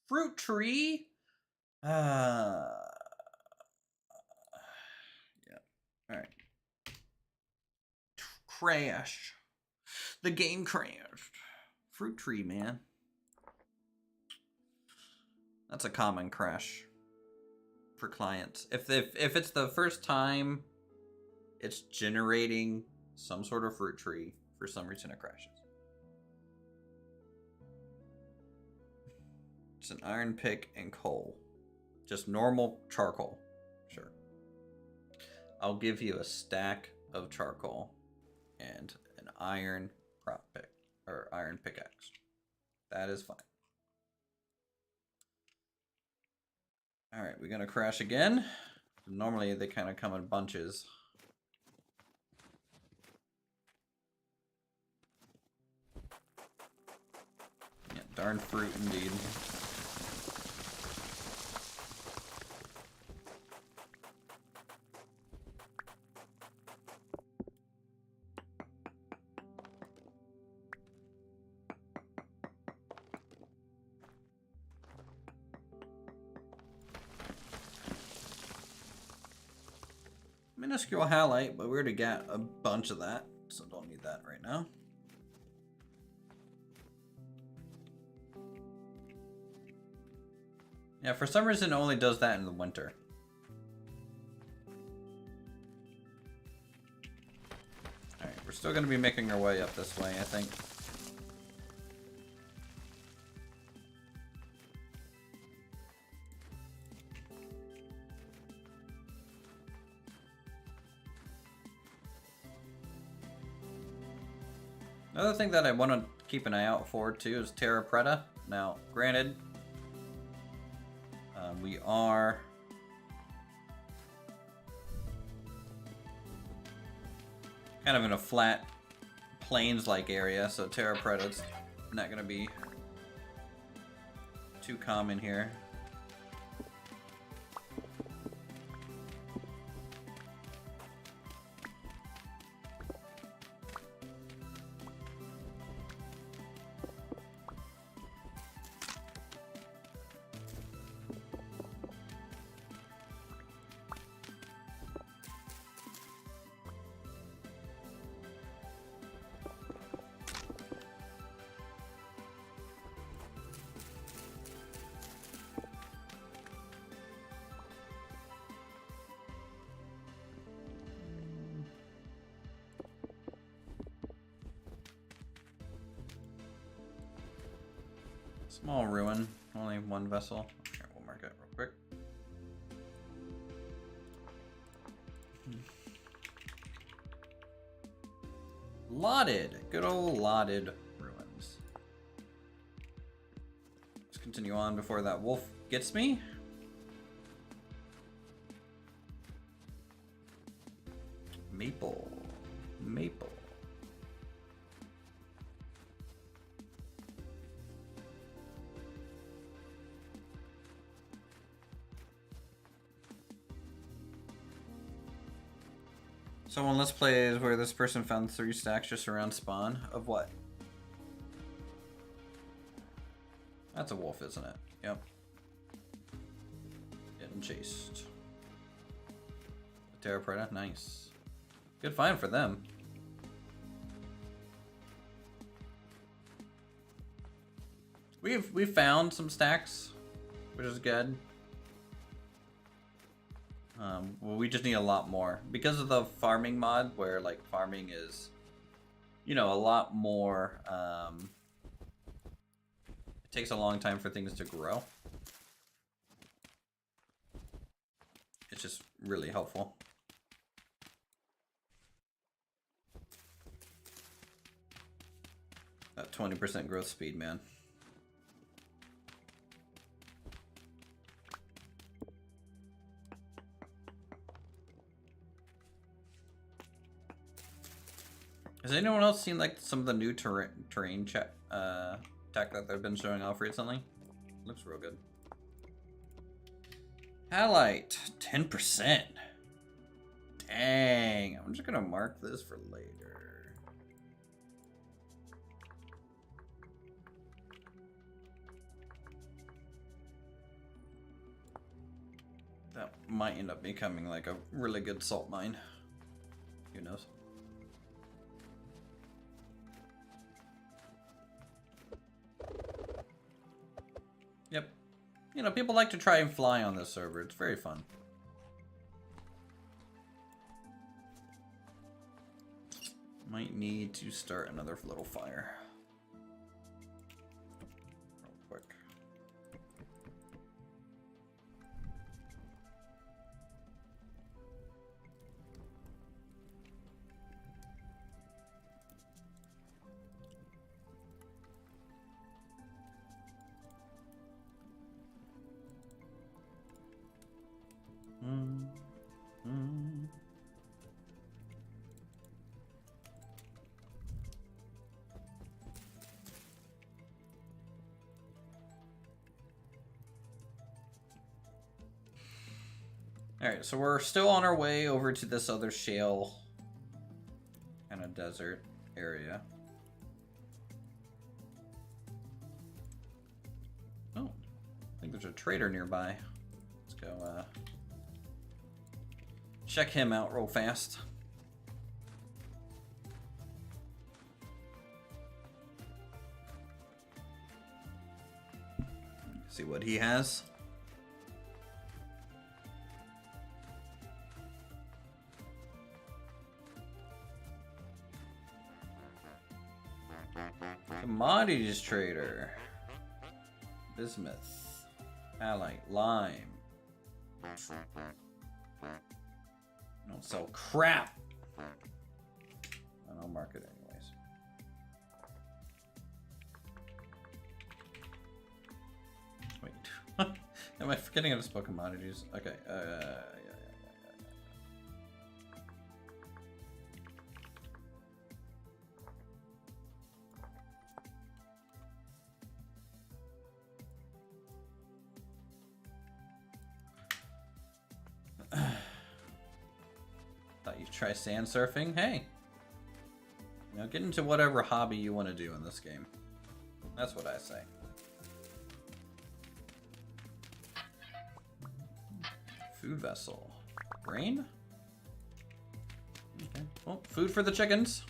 Fruit tree? Yeah. Alright. Crash. The game crashed. Fruit tree, man. That's a common crash for clients. If it's the first time it's generating some sort of fruit tree, for some reason it crashes. It's an iron pick and coal. Just normal charcoal. Sure. I'll give you a stack of charcoal and an iron prop pick, or iron pickaxe. That is fine. Alright, we're gonna crash again. Normally they kind of come in bunches. Yeah, darn fruit indeed. Minuscule halite, but we already got a bunch of that, so don't need that right now. Yeah, for some reason it only does that in the winter. Alright, we're still going to be making our way up this way, I think. Another thing that I want to keep an eye out for too is Terra Preta. Now, granted, we are kind of in a flat plains-like area, so Terra Preta's not going to be too common here. Small ruin, only one vessel. Here, we'll mark it real quick. Lotted, good old lotted ruins. Let's continue on before that wolf gets me. Maple, maple. Someone Let's Play is where this person found 3 stacks just around spawn. Of what? That's a wolf, isn't it? Yep. Getting chased. Terra Preta, nice. Good find for them. We've found some stacks, which is good. Well, we just need a lot more because of the farming mod, where like farming is, you know, a lot more. It takes a long time for things to grow. It's just really helpful. That 20% growth speed, man. Has anyone else seen like some of the new terrain tech that they've been showing off recently? Looks real good. Halite, 10%. Dang, I'm just gonna mark this for later. That might end up becoming like a really good salt mine. Who knows? Yep. You know, people like to try and fly on this server. It's very fun. Might need to start another little fire. Real quick. Alright, so we're still on our way over to this other shale kind of desert area. Oh, I think there's a trader nearby. Let's go check him out real fast. See what he has. Commodities trader. Bismuth. Halite. Lime. Don't sell crap. I'll mark it anyways. Wait. Am I forgetting how to spell commodities? Okay. Thought you'd try sand surfing. Hey, you know, get into whatever hobby you want to do in this game. That's what I say. Food vessel. Grain? Okay. Well, food for the chickens.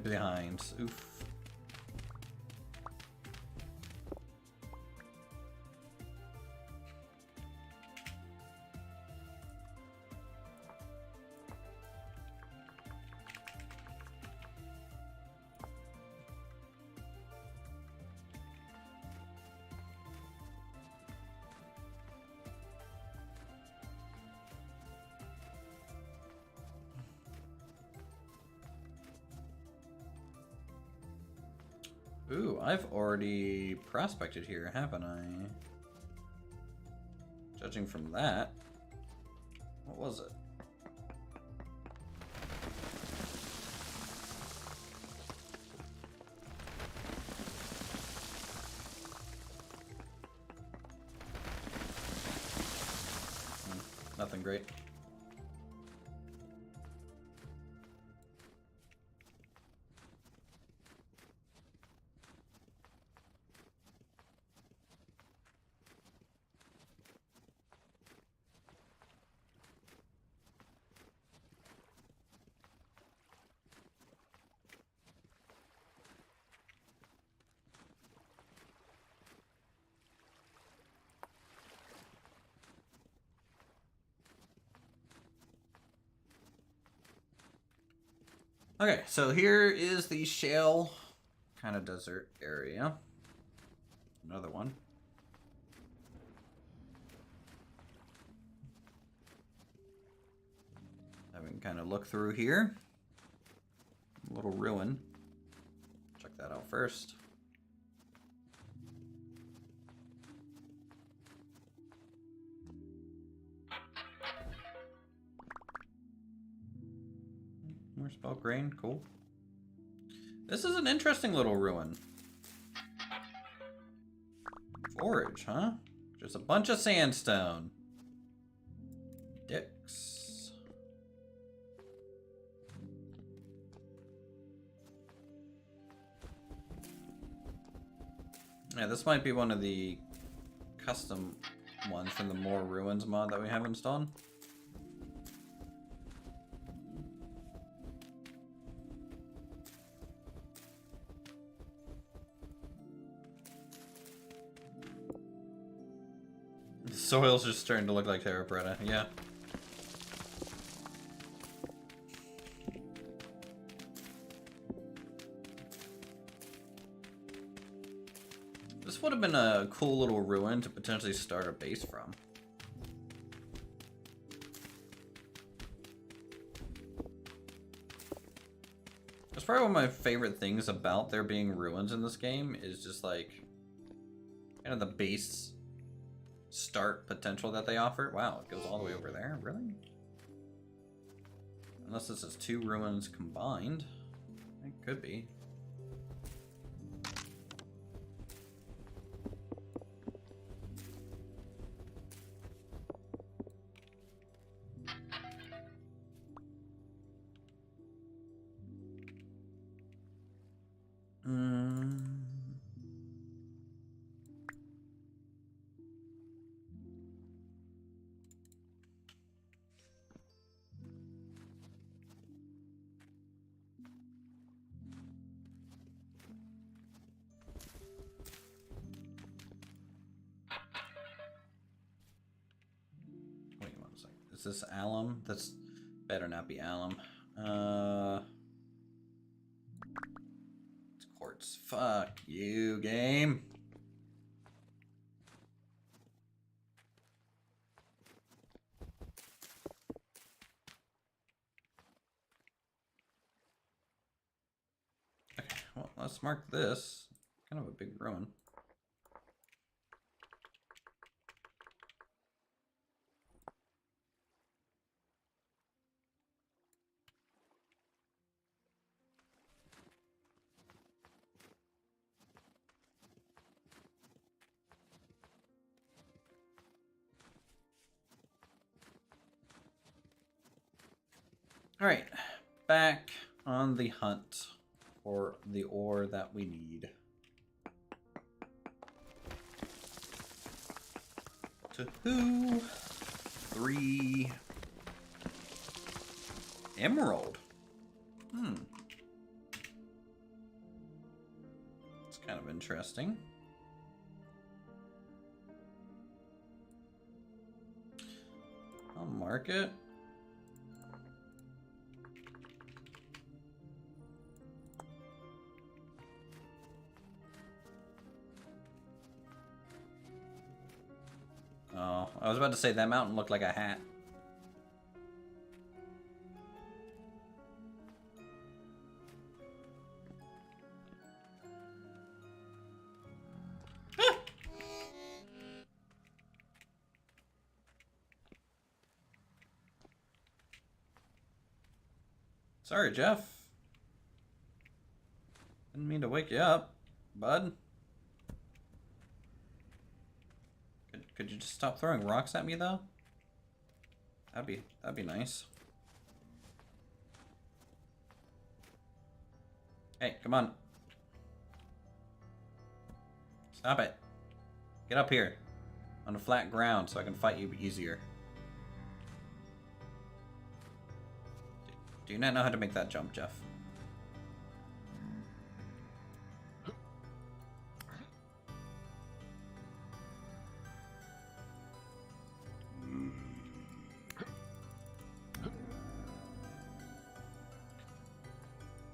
Behind. Oof. Ooh, I've already prospected here, haven't I? Judging from that. What was it? great. Okay, so here is the shale kind of desert area. Another one. We can kind of look through here. A little ruin. Check that out first. More spell grain, cool. This is an interesting little ruin. Forage, huh? Just a bunch of sandstone. Dicks. Yeah, this might be one of the custom ones from the More Ruins mod that we have installed. The soil's just starting to look like terra preta, yeah. This would have been a cool little ruin to potentially start a base from. That's probably one of my favorite things about there being ruins in this game is just like kind of the base start potential that they offer. Wow, it goes all the way over there, really? Unless this is two ruins combined. It could be. Is this alum? That's better not be alum. It's quartz. Fuck you, game. Okay, well, let's mark this. Kind of a big ruin. All right, back on the hunt for the ore that we need. 2, 3 emerald. It's kind of interesting. I'll mark it. Oh, I was about to say that mountain looked like a hat. Ah! Sorry, Jeff. Didn't mean to wake you up, bud. Could you just stop throwing rocks at me, though? That'd be nice. Hey, come on. Stop it. Get up here. On the flat ground so I can fight you easier. Do you not know how to make that jump, Jeff?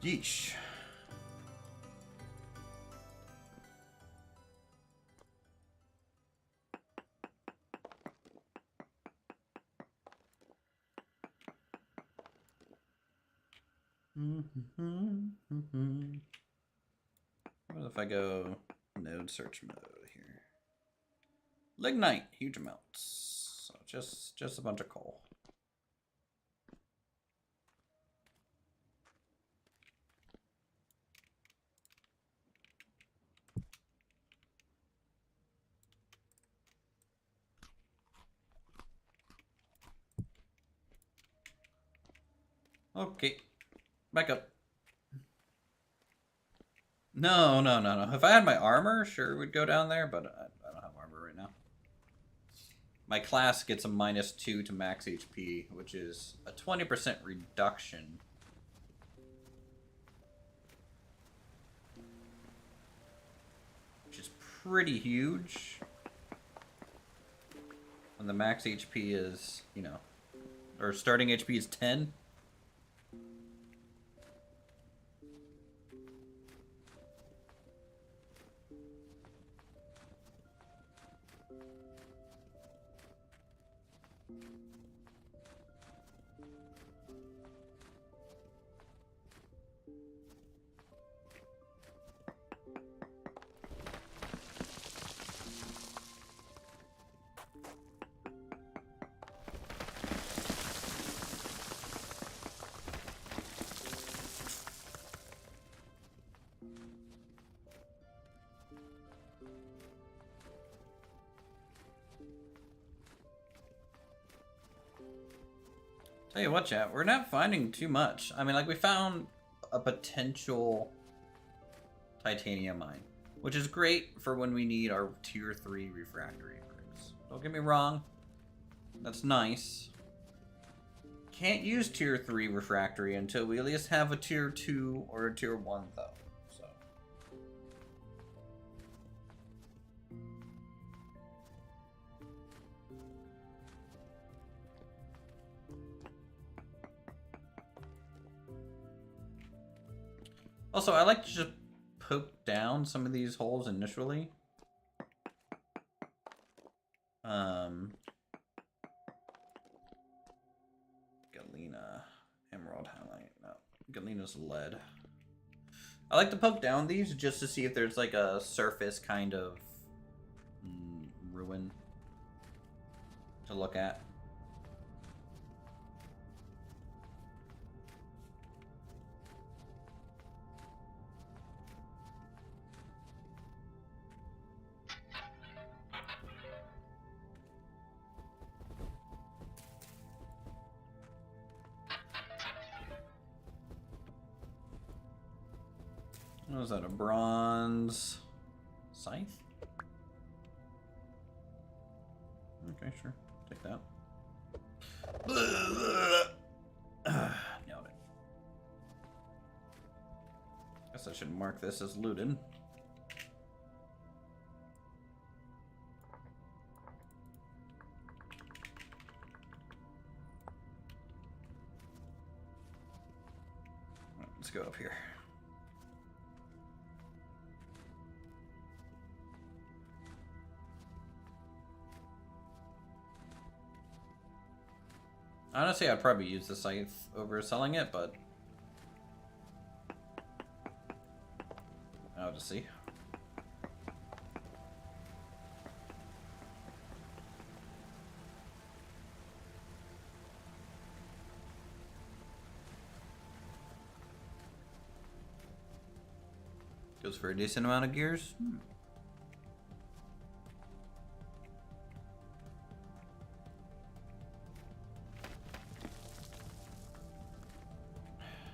Yeesh. What if I go node search mode here? Lignite, huge amounts. So just a bunch of coal. Okay, back up. No. If I had my armor, sure we'd go down there, but I don't have armor right now. My class gets a -2 to max HP, which is a 20% reduction. Which is pretty huge. When the max HP is, you know, or starting HP is 10. Tell you what, chat, we're not finding too much. I mean, like, we found a potential titanium mine, which is great for when we need our tier 3 refractory bricks. Don't get me wrong, that's nice. Can't use tier 3 refractory until we at least have a tier 2 or a tier 1, though. So. Also, I like to just poke down some of these holes initially. Galena, emerald halite. No, Galena's lead. I like to poke down these just to see if there's like a surface kind of ruin to look at. What was that, a bronze scythe? Okay, sure. Take that. Nailed it. Guess I should mark this as looted. Let's go up here. Honestly, I'd probably use the scythe over selling it, but I'll just see. Goes for a decent amount of gears.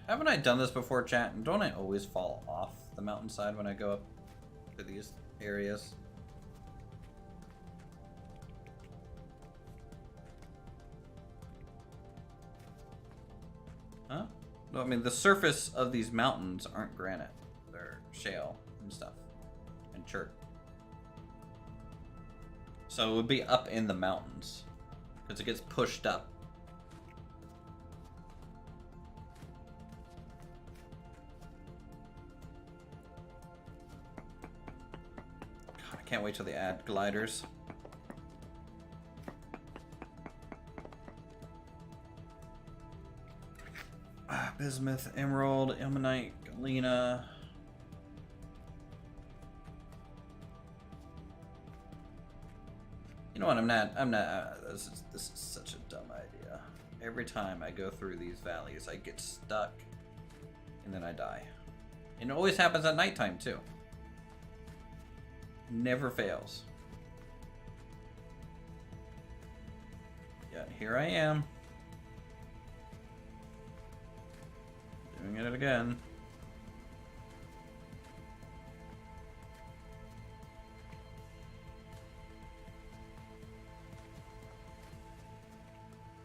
Haven't I done this before, chat? And don't I always fall off the mountainside when I go up to these areas? Huh? No, I mean, the surface of these mountains aren't granite. They're shale and stuff. And chert. So it would be up in the mountains. Because it gets pushed up. God, I can't wait till they add gliders. Bismuth, emerald, ilmenite, galena. You know what? This is such a dumb idea. Every time I go through these valleys, I get stuck, and then I die. And it always happens at nighttime too. Never fails. Yeah, here I am. Doing it again.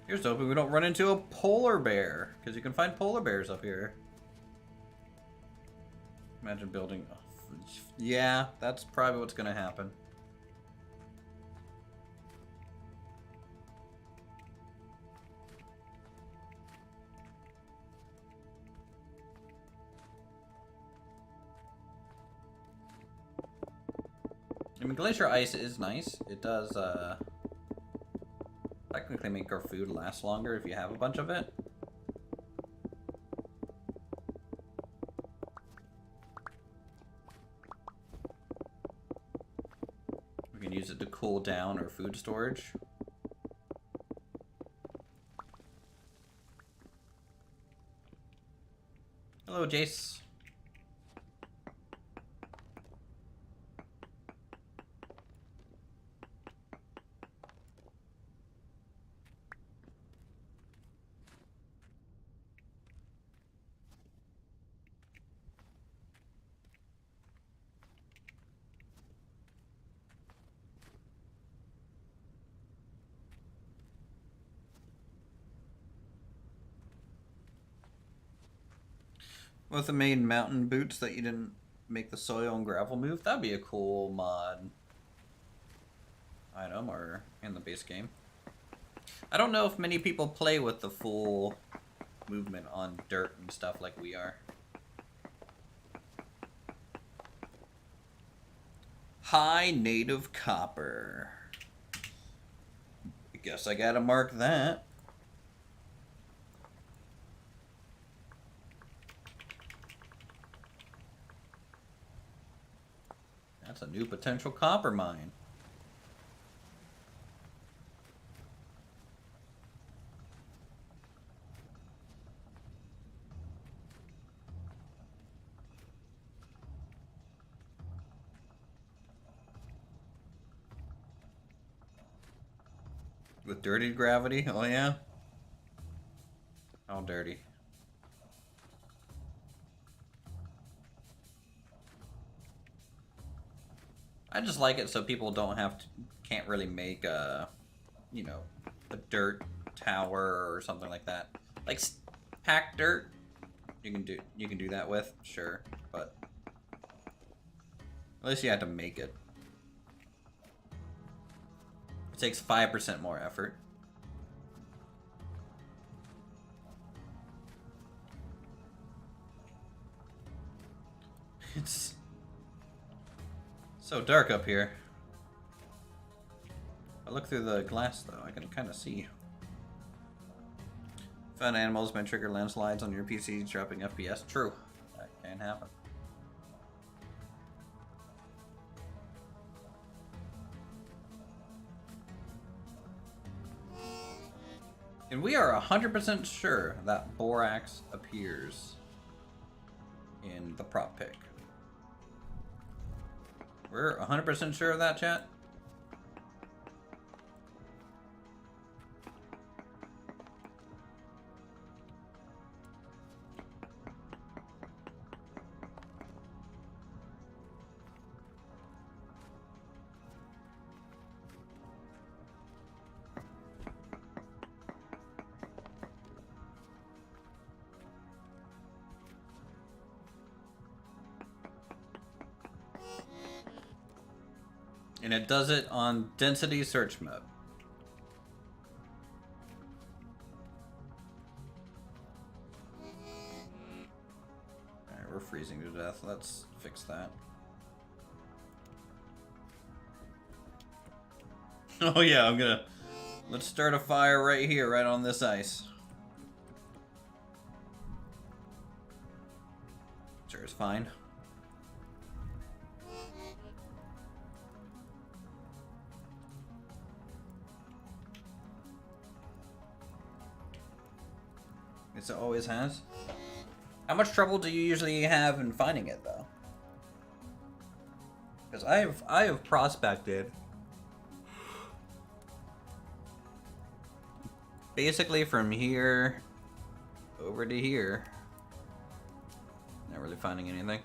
Here's hoping we don't run into a polar bear, because you can find polar bears up here. Imagine building... Oh, yeah, that's probably what's going to happen. I mean, glacier ice is nice. It does, technically make our food last longer if you have a bunch of it. We can use it to cool down our food storage. Hello, Jace. With the main mountain boots that you didn't make the soil and gravel move, that'd be a cool mod item or in the base game. I don't know if many people play with the full movement on dirt and stuff like we are. High native copper. I guess I gotta mark that. That's a new potential copper mine. With dirty gravity? Oh yeah? How dirty? I just like it so people don't have to, can't really make a, you know, a dirt tower or something like that. Like packed dirt, you can do that with, sure, but at least you have to make it. It takes 5% more effort. It's so dark up here. If I look through the glass, though, I can kind of see. Found animals may trigger landslides on your PC, dropping FPS. True. That can happen. And we are 100% sure that borax appears in the prop pick. We're 100% sure of that, chat? And it does it on density search mode. Alright, we're freezing to death. Let's fix that. Oh yeah, let's start a fire right here, right on this ice. Sure is fine. Yes, it always has. How much trouble do you usually have in finding it, though? Because I have prospected basically from here over to here. Not really finding anything.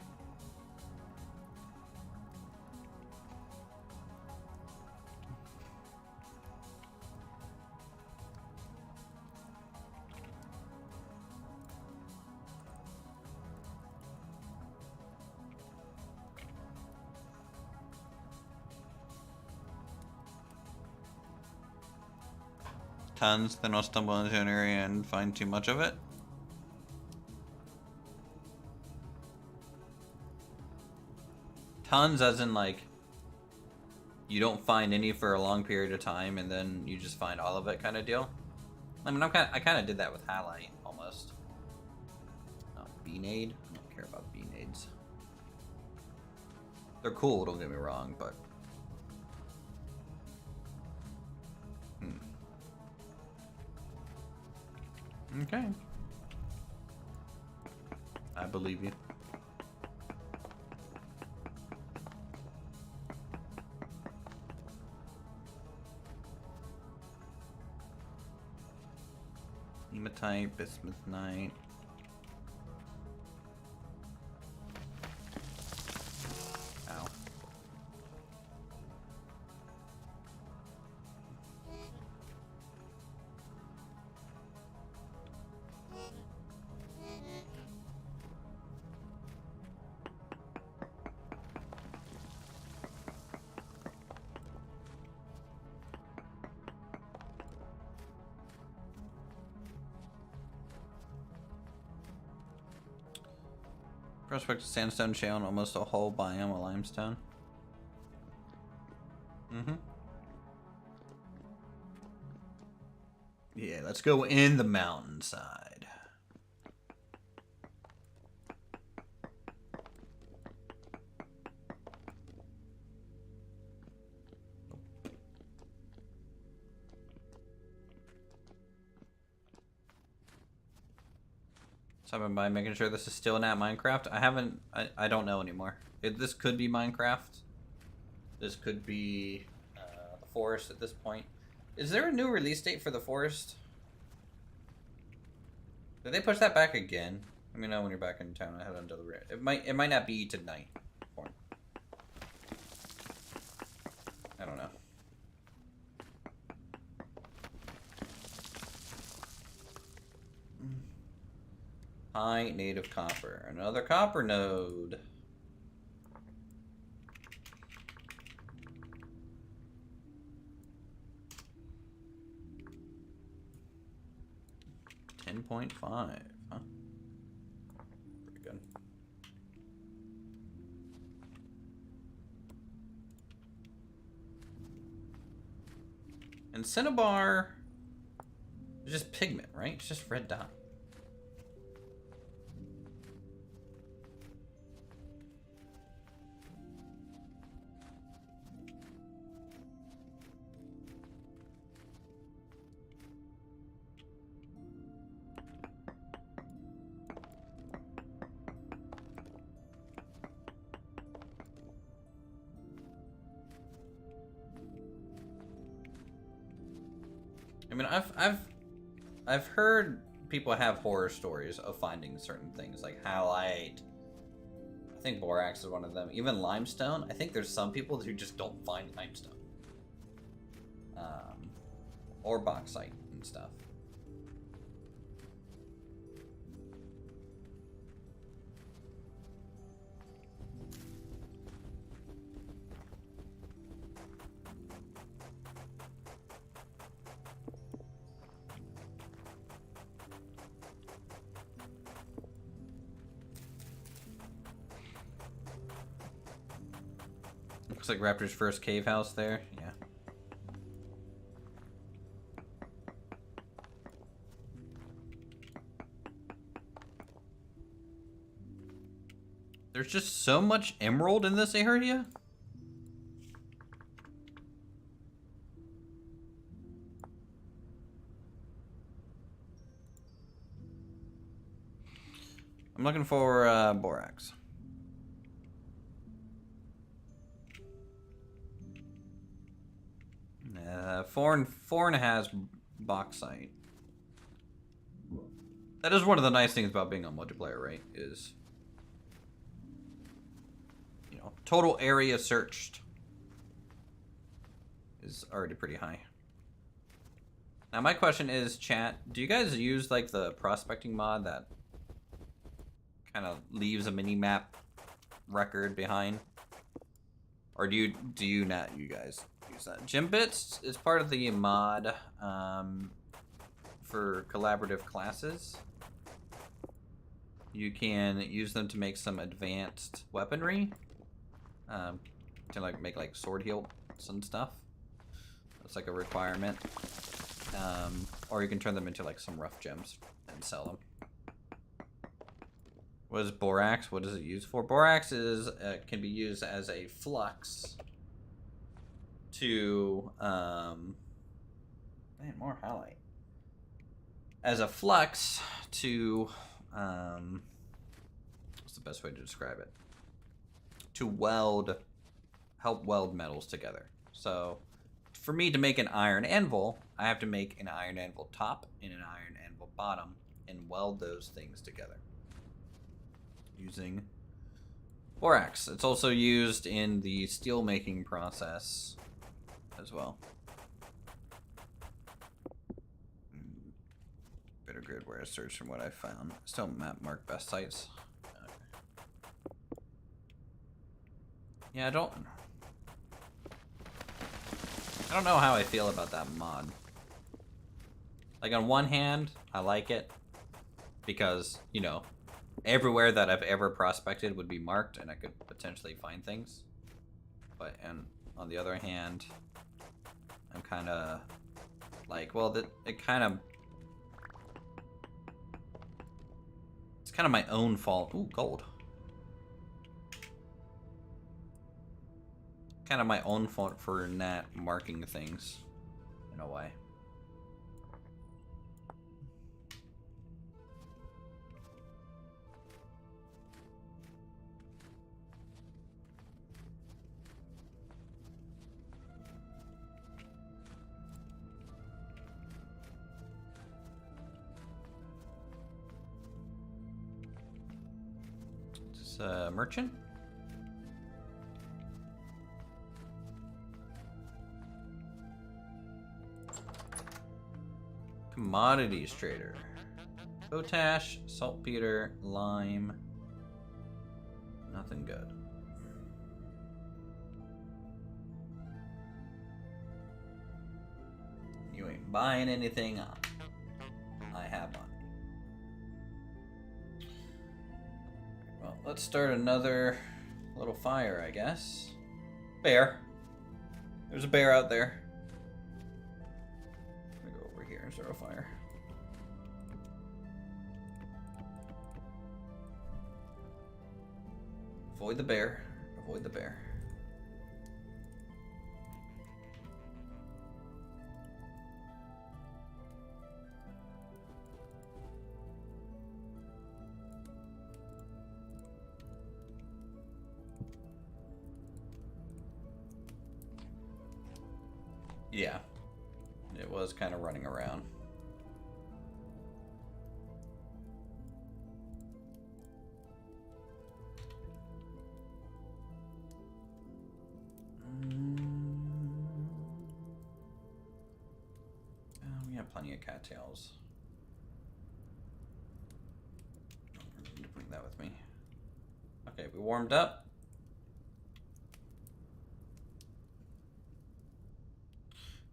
Tons, then I'll stumble into an area and find too much of it. Tons as in like you don't find any for a long period of time and then you just find all of it kind of deal. I mean, I kind of did that with halite almost. Oh, beanade? I don't care about beanades. They're cool, don't get me wrong, but okay. I believe you. Hematite, bismuthnite. Ow. Prospect sandstone shale and almost a whole biome of limestone. Yeah, let's go in the mountainside. Stopping by, making sure this is still not Minecraft. I don't know anymore. This could be Minecraft. This could be the forest at this point. Is there a new release date for the forest? Did they push that back again? Let me know when you're back in town. I head on to the it might not be tonight. I don't know. High native copper. Another copper node. .5, huh? Pretty good. And cinnabar is just pigment, right? It's just red dye. I mean, I've heard people have horror stories of finding certain things like halite. I think borax is one of them. Even limestone. I think there's some people who just don't find limestone, or bauxite and stuff. Looks like Raptor's first cave house there. Yeah. There's just so much emerald in this area. I'm looking for borax. Foreign has bauxite. That is one of the nice things about being on multiplayer, right? Is, you know, total area searched is already pretty high. Now my question is, chat, do you guys use like the prospecting mod that kind of leaves a mini map record behind, or do you not, you guys use that? Gimbits is part of the mod for collaborative classes. You can use them to make some advanced weaponry, to like make like sword hilts and stuff. That's like a requirement. Or you can turn them into like some rough gems and sell them. What is borax? What is it used for? Borax is can be used as a flux to man, more halite. As a flux to what's the best way to describe it? To help weld metals together. So for me to make an iron anvil, I have to make an iron anvil top and an iron anvil bottom and weld those things together using borax. It's also used in the steel making process as well. Better grid where I searched from what I found. Still map mark best sites. Okay. Yeah, I don't know how I feel about that mod. Like, on one hand, I like it because, you know, everywhere that I've ever prospected would be marked and I could potentially find things. But, and on the other hand, I'm kind of like, well, it's kind of my own fault. Ooh, gold. Kind of my own fault for not marking things in a way. Is this a merchant? Commodities trader. Potash, saltpeter, lime. Nothing good. You ain't buying anything up. I have one. Well, let's start another little fire, I guess. Bear. There's a bear out there. Zero fire. Avoid the bear. Avoid the bear. Yeah. It was kind of running around. We have plenty of cattails. I need to bring that with me. Okay, we warmed up.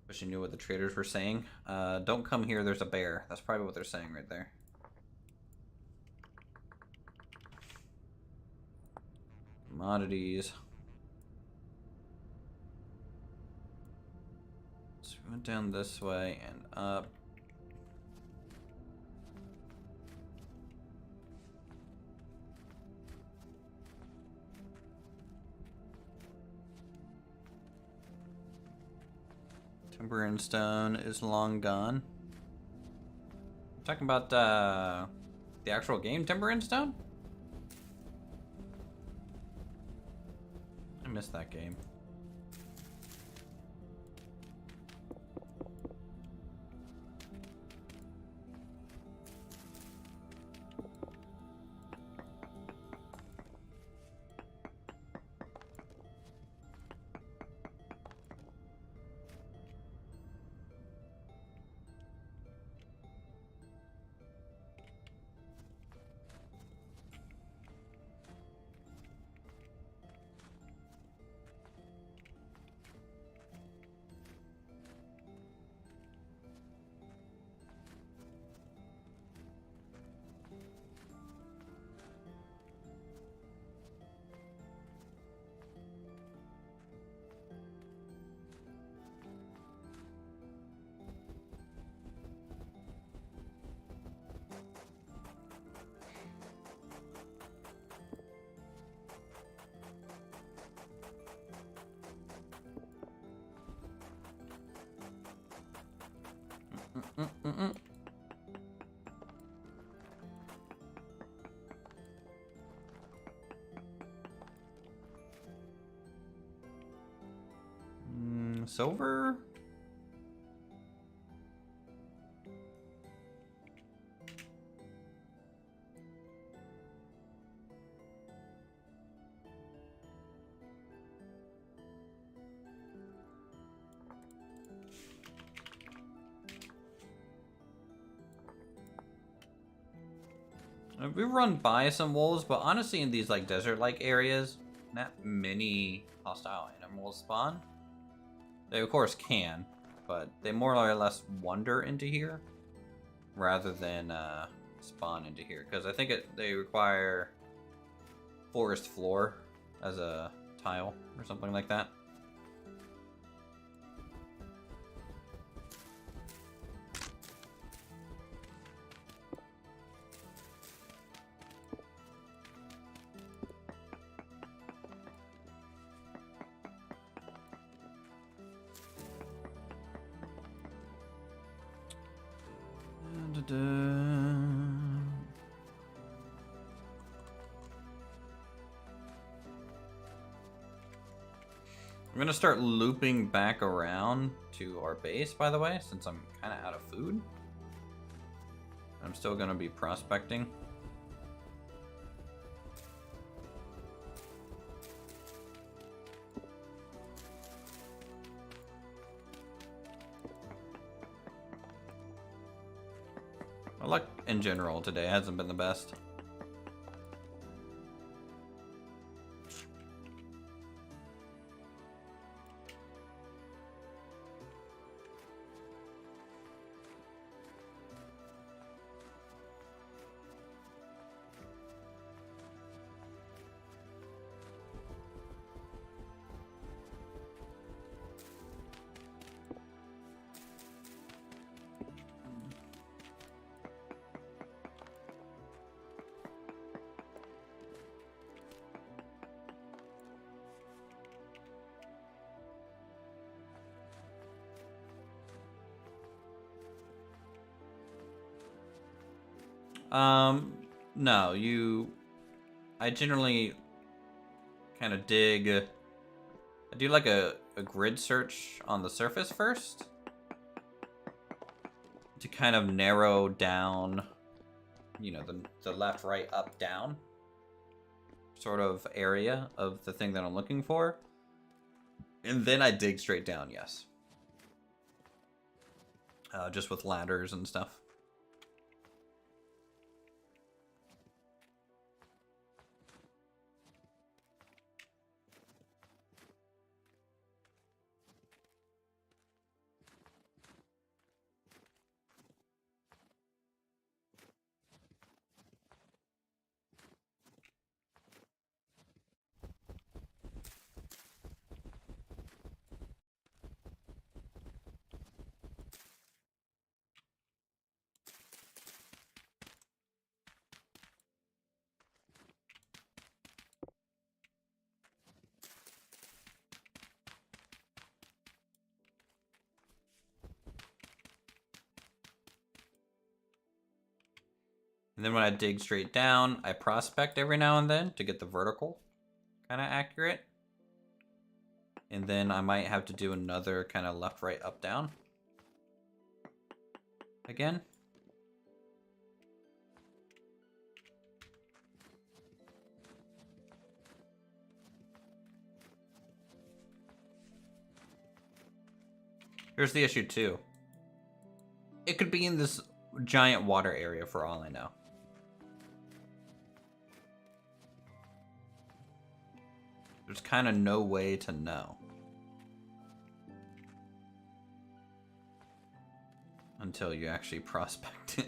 Wish I knew what the traders were saying. Don't come here, there's a bear. That's probably what they're saying right there. Commodities. went down this way and up. Timber and stone is long gone. Talking about the actual game, Timber and Stone? I missed that game. Silver? We run by some wolves, but honestly in these like desert-like areas, not many hostile animals spawn. They of course can, but they more or less wander into here rather than spawn into here, because I think they require forest floor as a tile or something like that. I'm gonna start looping back around to our base, by the way, since I'm kind of out of food. I'm still gonna be prospecting. My luck in general today hasn't been the best. No, I generally kind of dig, I do like a grid search on the surface first to kind of narrow down, you know, the left, right, up, down sort of area of the thing that I'm looking for. And then I dig straight down, yes. Just with ladders and stuff. And then when I dig straight down, I prospect every now and then to get the vertical kind of accurate. And then I might have to do another kind of left, right, up, down. Again. Here's the issue too. It could be in this giant water area for all I know. There's kind of no way to know. Until you actually prospect it.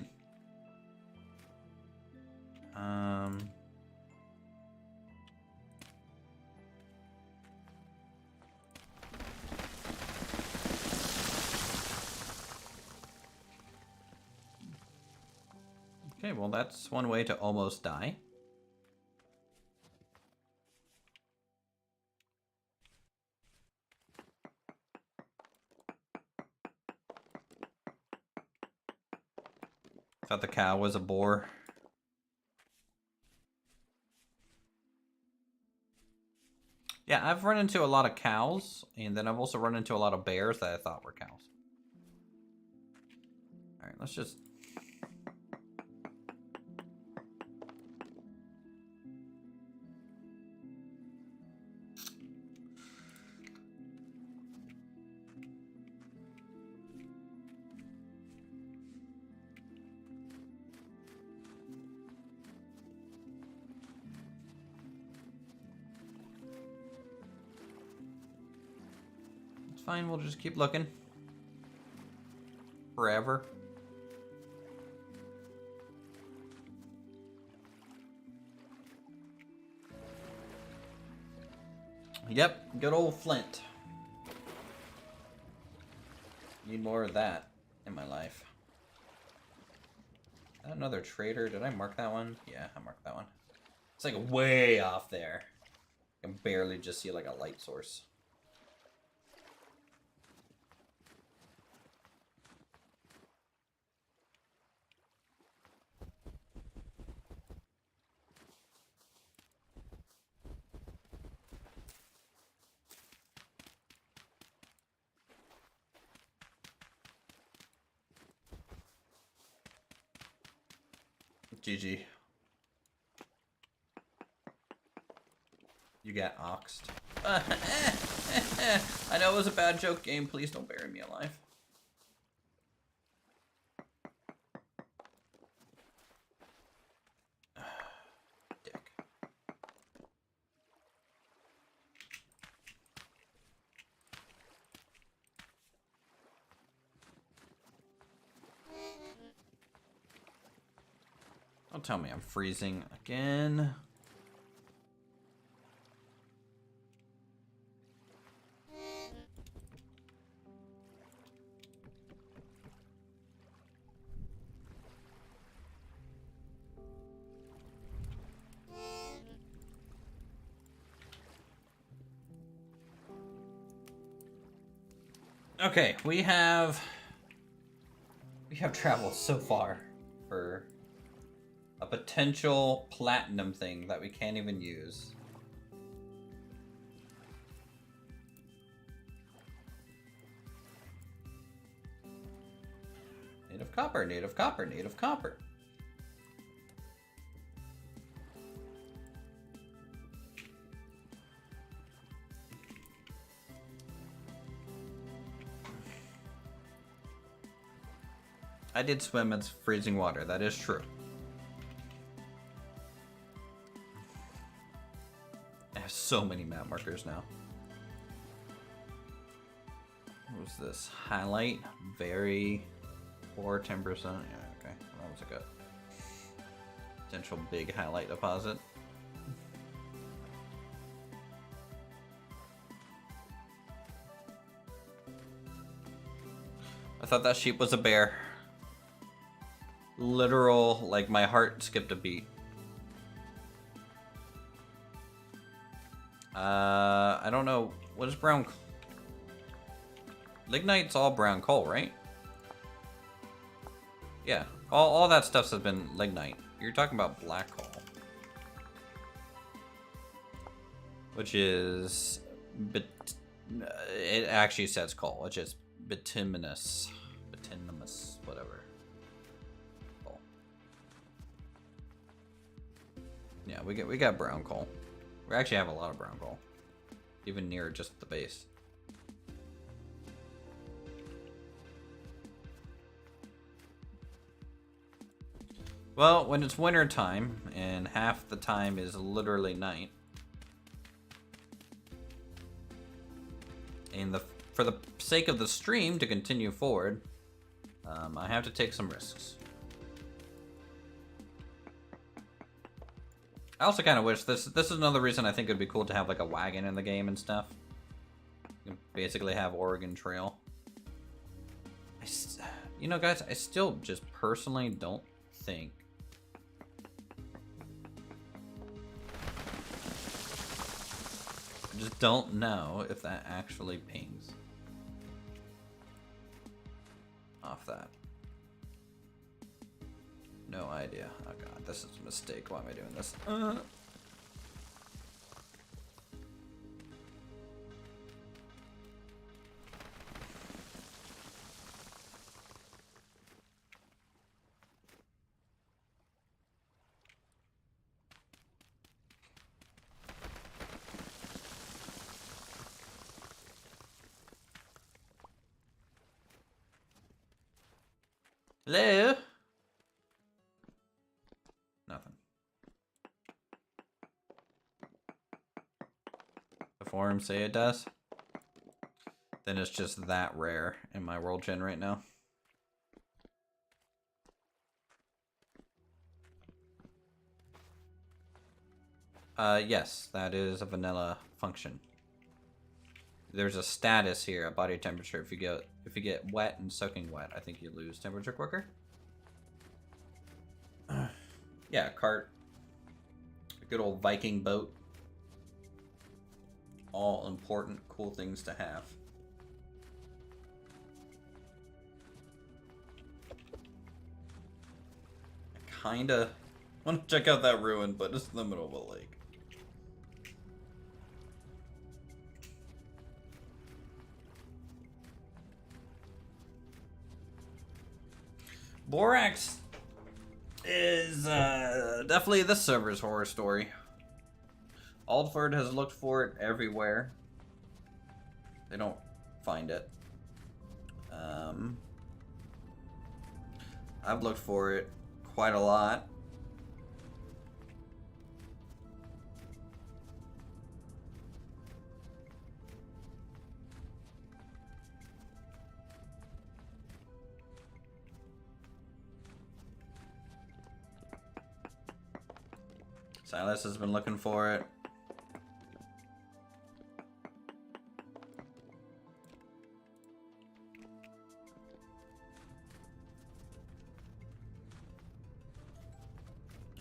Okay, well that's one way to almost die. Thought the cow was a boar. Yeah, I've run into a lot of cows, and then I've also run into a lot of bears that I thought were cows. Alright, let's just... Fine, we'll just keep looking. Forever. Yep, good old flint. Need more of that in my life. Another trader. Did I mark that one? Yeah, I marked that one. It's like way off there. I can barely just see like a light source. GG. You got oxed. I know it was a bad joke game. Please don't bury me alive. Dick. Don't tell me I'm freezing again. Okay, we have traveled so far for a potential platinum thing that we can't even use. Native copper, native copper, native copper. I did swim in freezing water, that is true. I have so many map markers now. What was this? Highlight, very poor 10%. Yeah, okay. Well, that was a good potential big highlight deposit. I thought that sheep was a bear. Literal, like my heart skipped a beat. I don't know. What is brown? Lignite's all brown coal, right? Yeah, all that stuff has been lignite. You're talking about black coal, which is it actually says coal, which is bituminous, whatever. Coal. Yeah, we got brown coal. We actually have a lot of brown coal, even near just the base. Well, when it's winter time and half the time is literally night, and for the sake of the stream to continue forward, I have to take some risks. I also kind of wish this is another reason I think it'd be cool to have like a wagon in the game and stuff. You can basically have Oregon Trail. You know, guys, I still just personally don't think I just don't know if that actually pings off that. No idea. Oh god, this is a mistake. Why am I doing this? Hello? Nothing. The forums say it does? Then it's just that rare in my world gen right now. Yes, that is a vanilla function. There's a status here, a body temperature. If you get wet and soaking wet, I think you lose temperature quicker. Yeah, cart. A good old Viking boat. All important, cool things to have. I kinda want to check out that ruin, but it's in the middle of a lake. Borax is definitely this server's horror story. Aldford has looked for it everywhere. They don't find it. I've looked for it quite a lot. Silas has been looking for it.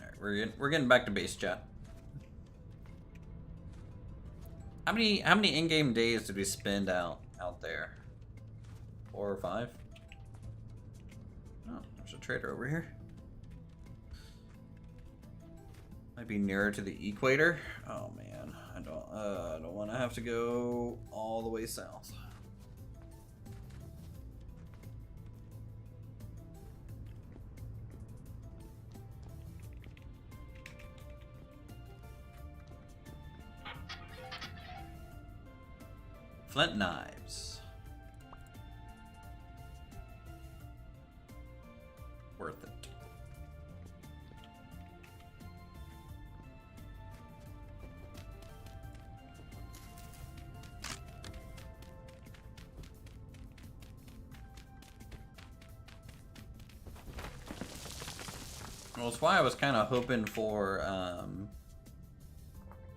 Alright, we're getting back to base chat. How many in-game days did we spend out there? 4 or 5? Oh, there's a trader over here. Might be nearer to the equator. Oh man, I don't want to have to go all the way south. Flint knives. Worth it. Well, it's why I was kind of hoping for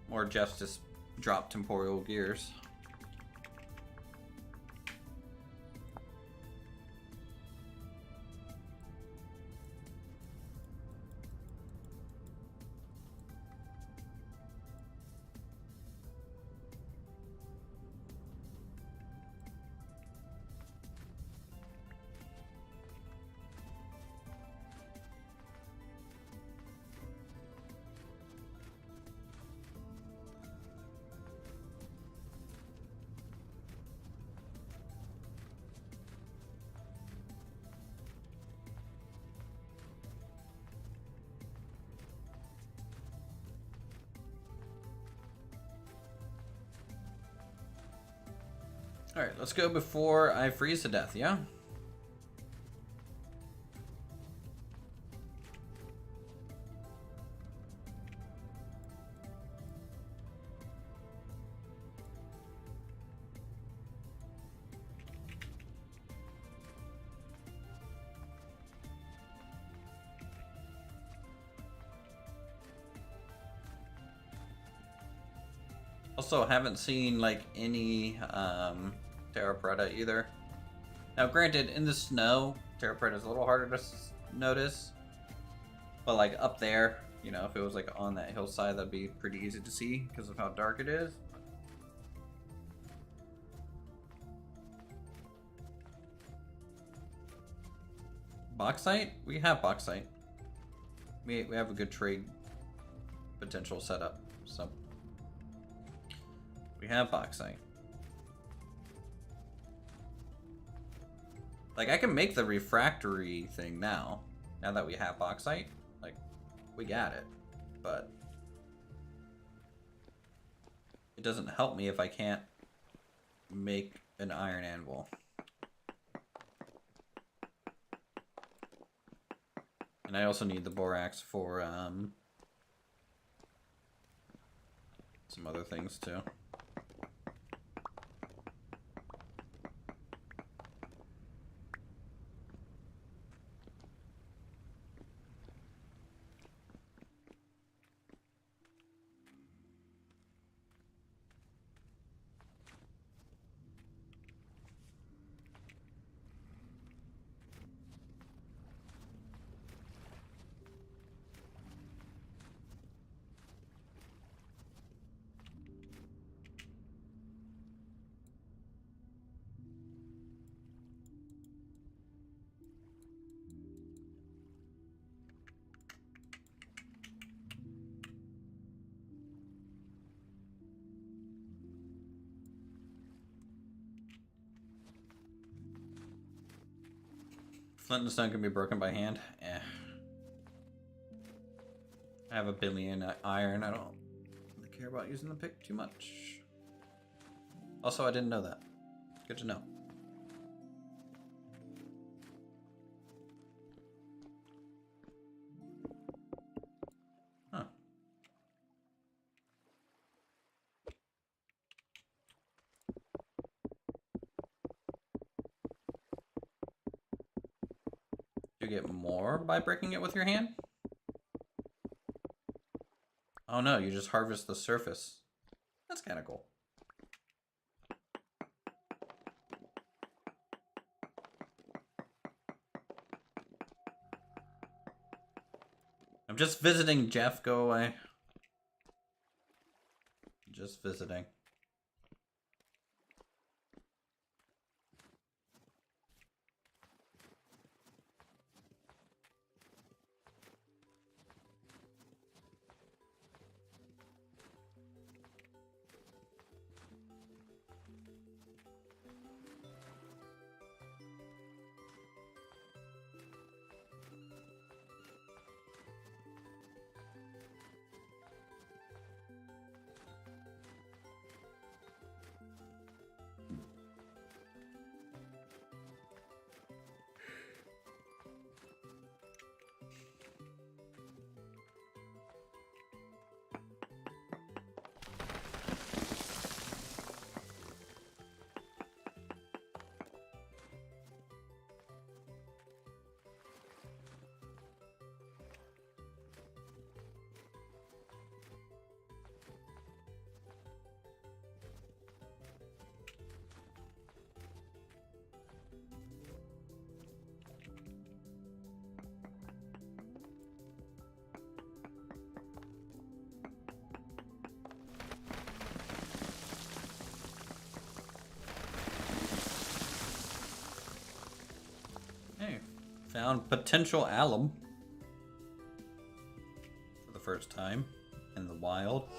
more Justice drop temporal gears. Alright, let's go before I freeze to death, yeah? Also, haven't seen like any Terra Preta either. Now, granted, in the snow, Terra Preta is a little harder to notice, but like up there, you know, if it was like on that hillside, that'd be pretty easy to see because of how dark it is. Bauxite? We have bauxite. We have a good trade potential setup, so. We have bauxite. Like, I can make the refractory thing now that we have bauxite. Like, we got it. But it doesn't help me if I can't make an iron anvil. And I also need the borax for some other things too. Flint and stone can be broken by hand. Eh. I have a billion iron. I don't really care about using the pick too much. Also, I didn't know that. Good to know. Huh. You get more by breaking it with your hand? Oh no, you just harvest the surface. That's kind of cool. I'm just visiting, Jeff. Go away. Just visiting. Found potential alum for the first time in the wild.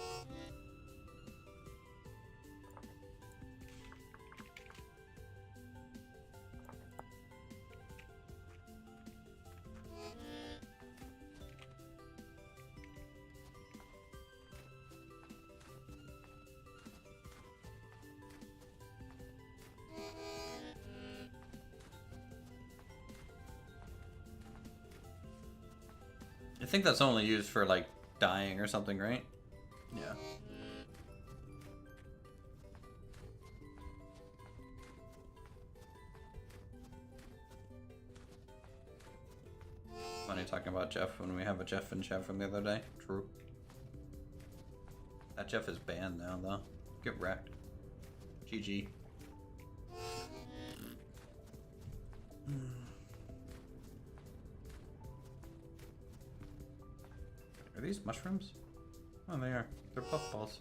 think that's only used for, like, dying or something, right? Yeah. Funny talking about Jeff when we have a Jeff in chat from the other day. True. That Jeff is banned now, though. Get wrecked. GG. Are these mushrooms? Oh, they are. They're puffballs.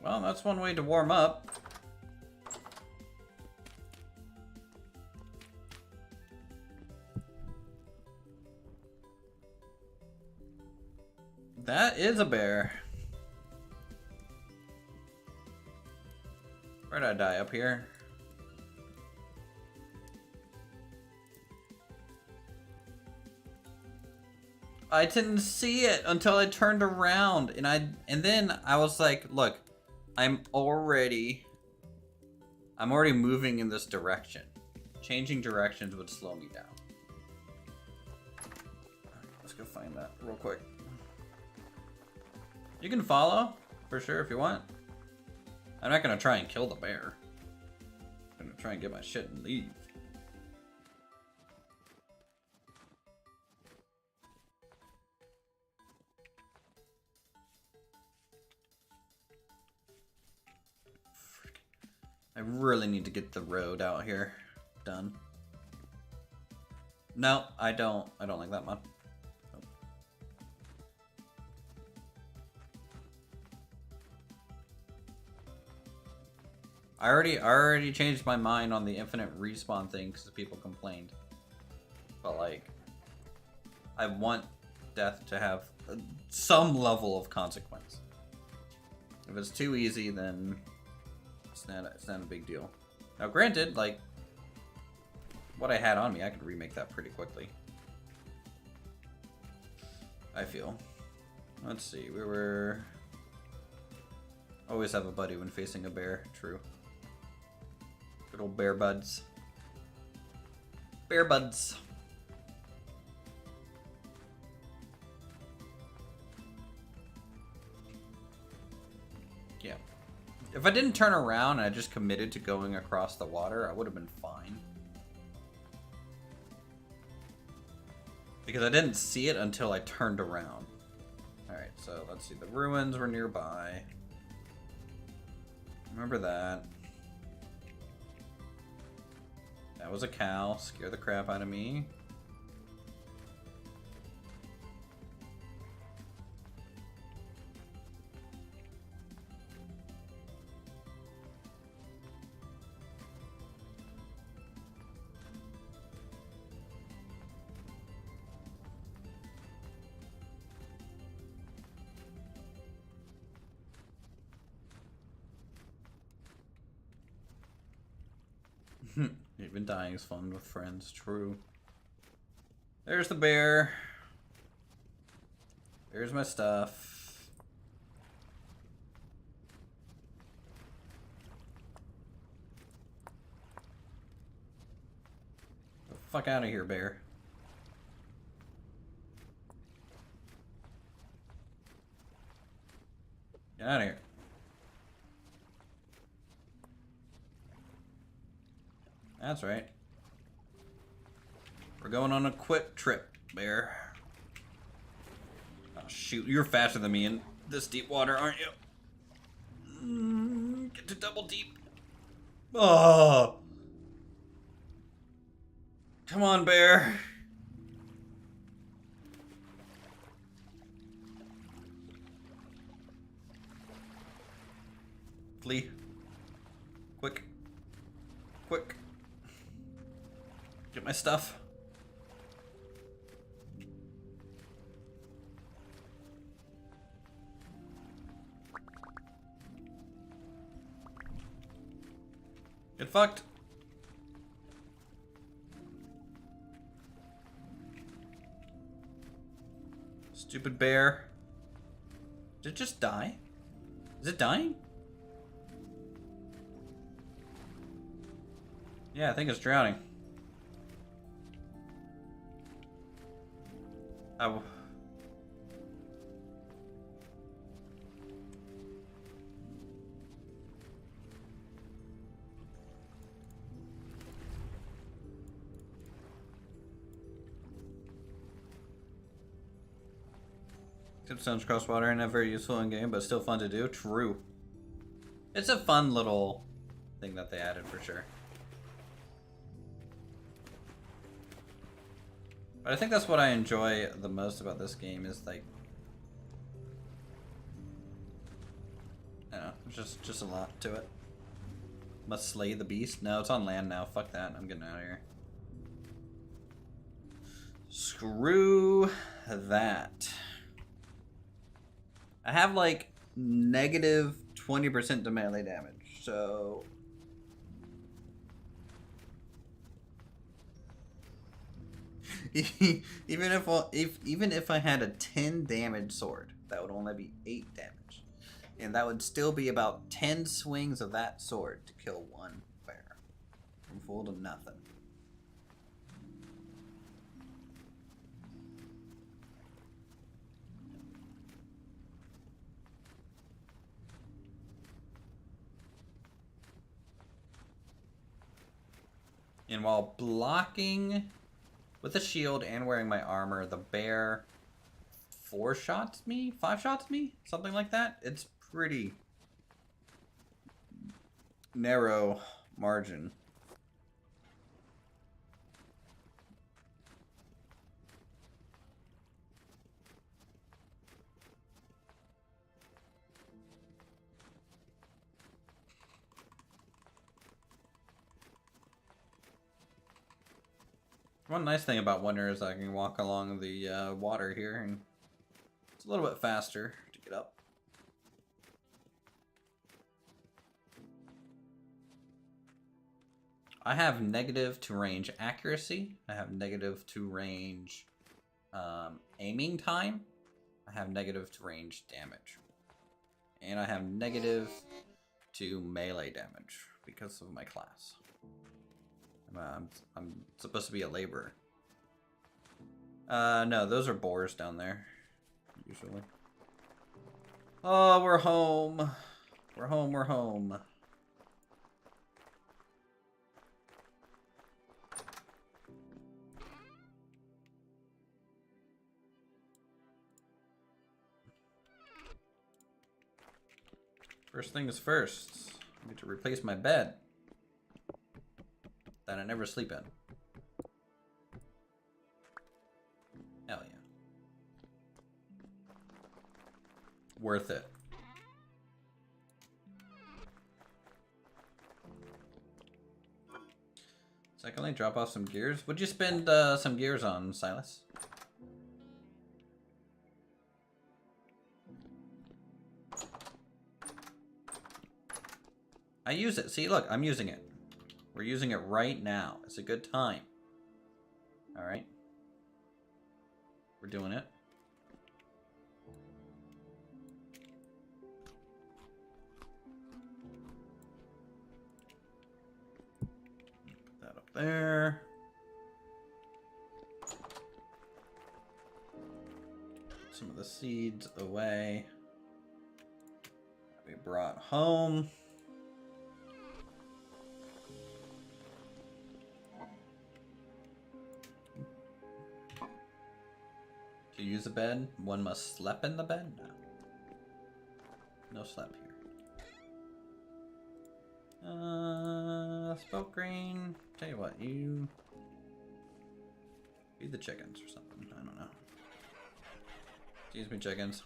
Well, that's one way to warm up. That is a bear. Where'd I die? Up here? I didn't see it until I turned around, and then I was like, look, I'm already moving in this direction. Changing directions would slow me down. Let's go find that real quick. You can follow, for sure, if you want. I'm not gonna try and kill the bear. I'm gonna try and get my shit and leave. I really need to get the road out here done. No, I don't like that mod. Nope. I already changed my mind on the infinite respawn thing because people complained. But like, I want death to have some level of consequence. If it's too easy, then it's not a big deal. Now, granted, like, what I had on me, I could remake that pretty quickly. I feel. Let's see, we were... Always have a buddy when facing a bear, true. Good old bear buds. Bear buds. Yeah. If I didn't turn around and I just committed to going across the water, I would have been fine. Because I didn't see it until I turned around. Alright, so let's see. The ruins were nearby. Remember that. That was a cow. Scare the crap out of me. Even dying is fun with friends, true. There's the bear. There's my stuff. Get the fuck out of here, bear. Get out of here. That's right. We're going on a quick trip, bear. Oh shoot, you're faster than me in this deep water, aren't you? Get to double deep. Oh! Come on, bear. Flee. Quick. Quick. Get my stuff. Get fucked. Stupid bear. Did it just die? Is it dying? Yeah, I think it's drowning. Oh. Tipstones cross water are not very useful in game, but still fun to do. True. It's a fun little thing that they added for sure. But I think that's what I enjoy the most about this game is like, I don't know, there's just a lot to it. Must slay the beast. No, it's on land now. Fuck that. I'm getting out of here. Screw that. I have like negative 20% to melee damage, so even if I had a 10 damage sword, that would only be 8 damage, and that would still be about 10 swings of that sword to kill one bear from full to nothing. And while blocking with a shield and wearing my armor, the bear 5 shots me, something like that. It's pretty narrow margin. One nice thing about winter is I can walk along the water here, and it's a little bit faster to get up. I have negative to range accuracy. I have negative to range aiming time. I have negative to range damage. And I have negative to melee damage because of my class. I'm supposed to be a laborer. No, those are boars down there, usually. Oh, we're home. We're home, we're home. First things first, I need to replace my bed that I never sleep in. Hell yeah. Worth it. Secondly, drop off some gears. Would you spend some gears on, Silas? I use it. See, look, I'm using it. We're using it right now. It's a good time. All right. We're doing it. Put that up there. Put some of the seeds away that we brought home. To use a bed, one must sleep in the bed? No. No sleep here. Spoke grain. Tell you what, you feed the chickens or something. I don't know. Excuse me, chickens.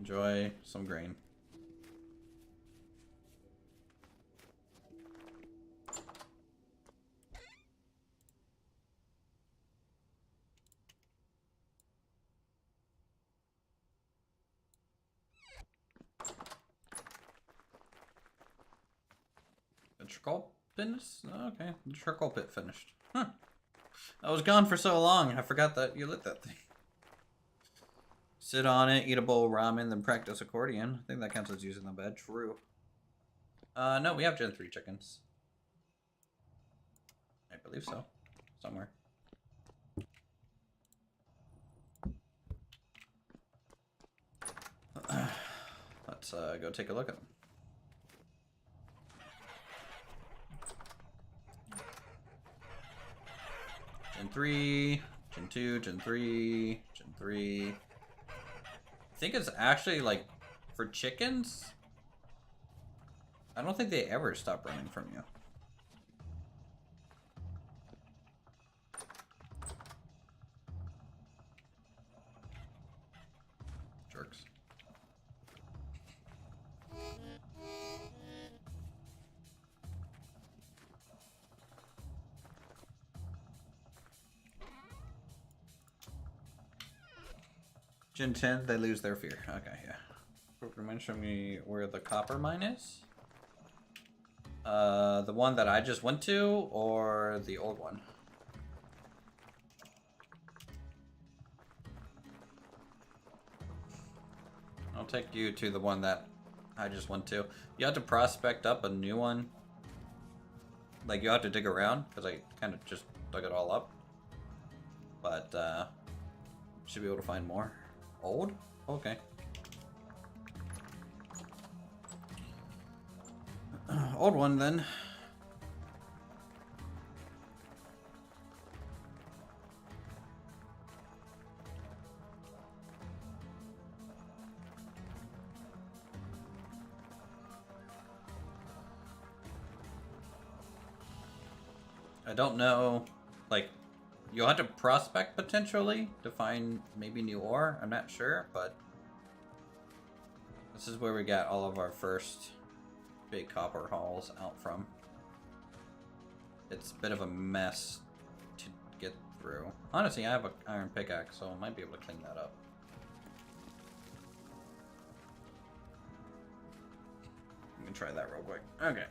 Enjoy some grain. charcoal pit? Okay, the charcoal pit finished. Huh. I was gone for so long, I forgot that you lit that thing. Sit on it, eat a bowl of ramen, then practice accordion. I think that counts as using the bed. True. No, we have Gen 3 chickens. I believe so. Somewhere. Let's go take a look at them. Gen 3, Gen 2, Gen 3, Gen 3. I think it's actually like for chickens. I don't think they ever stop running from you. Jerks. Gen 10, they lose their fear. Okay, yeah. Mention me where the copper mine is. The one that I just went to, or the old one? I'll take you to the one that I just went to. You have to prospect up a new one. Like, you have to dig around, because I kind of just dug it all up. But, should be able to find more. Old? Okay. Old one, then. I don't know, like, you'll have to prospect potentially to find maybe new ore. I'm not sure, but this is where we got all of our first big copper hauls out from. It's a bit of a mess to get through. Honestly, I have an iron pickaxe, so I might be able to clean that up. Let me try that real quick. Okay.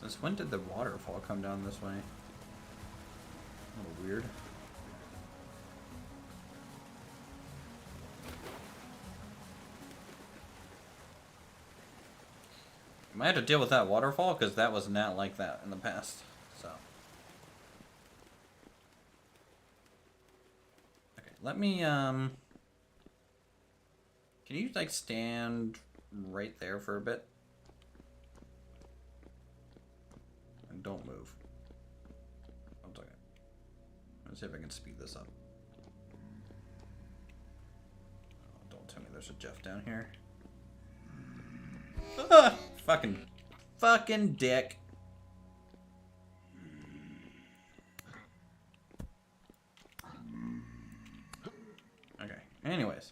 Since when did the waterfall come down this way? A little weird. I might have to deal with that waterfall because that was not like that in the past. So. Okay, let me, can you, like, stand right there for a bit? And don't move. One second. Let's see if I can speed this up. Oh, don't tell me there's a Jeff down here. Ah, fucking dick. Okay, anyways.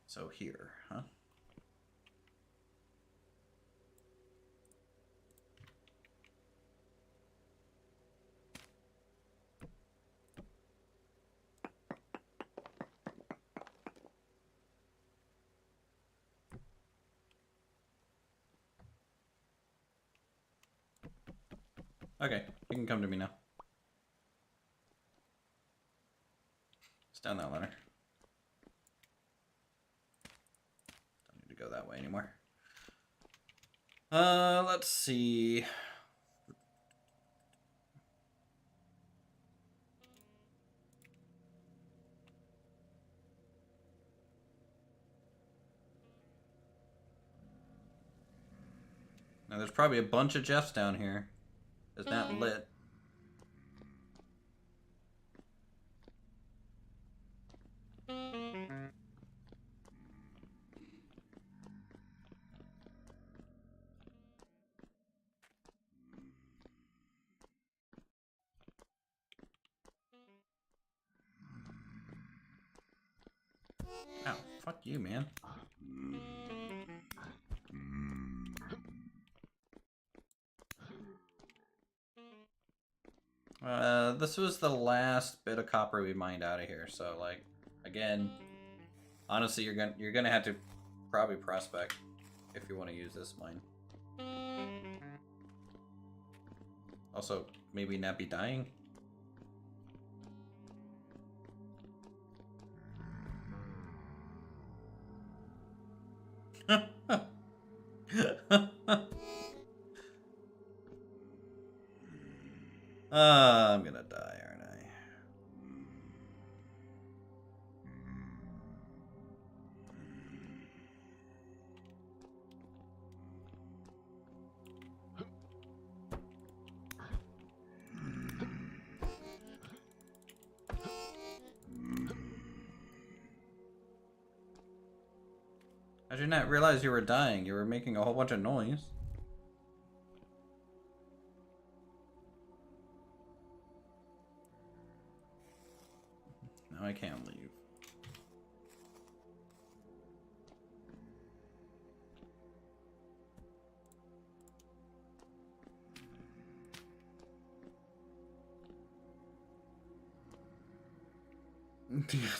So here, huh? Okay, you can come to me now. It's down that ladder. Don't need to go that way anymore. Let's see. Now there's probably a bunch of Jeffs down here. is not lit. Ow, fuck you, man. This was the last bit of copper we mined out of here, so like, again, honestly, you're gonna have to probably prospect if you want to use this mine. Also, maybe not be dying. I'm gonna die, aren't I? I did not realize you were dying. You were making a whole bunch of noise. Now I can't leave.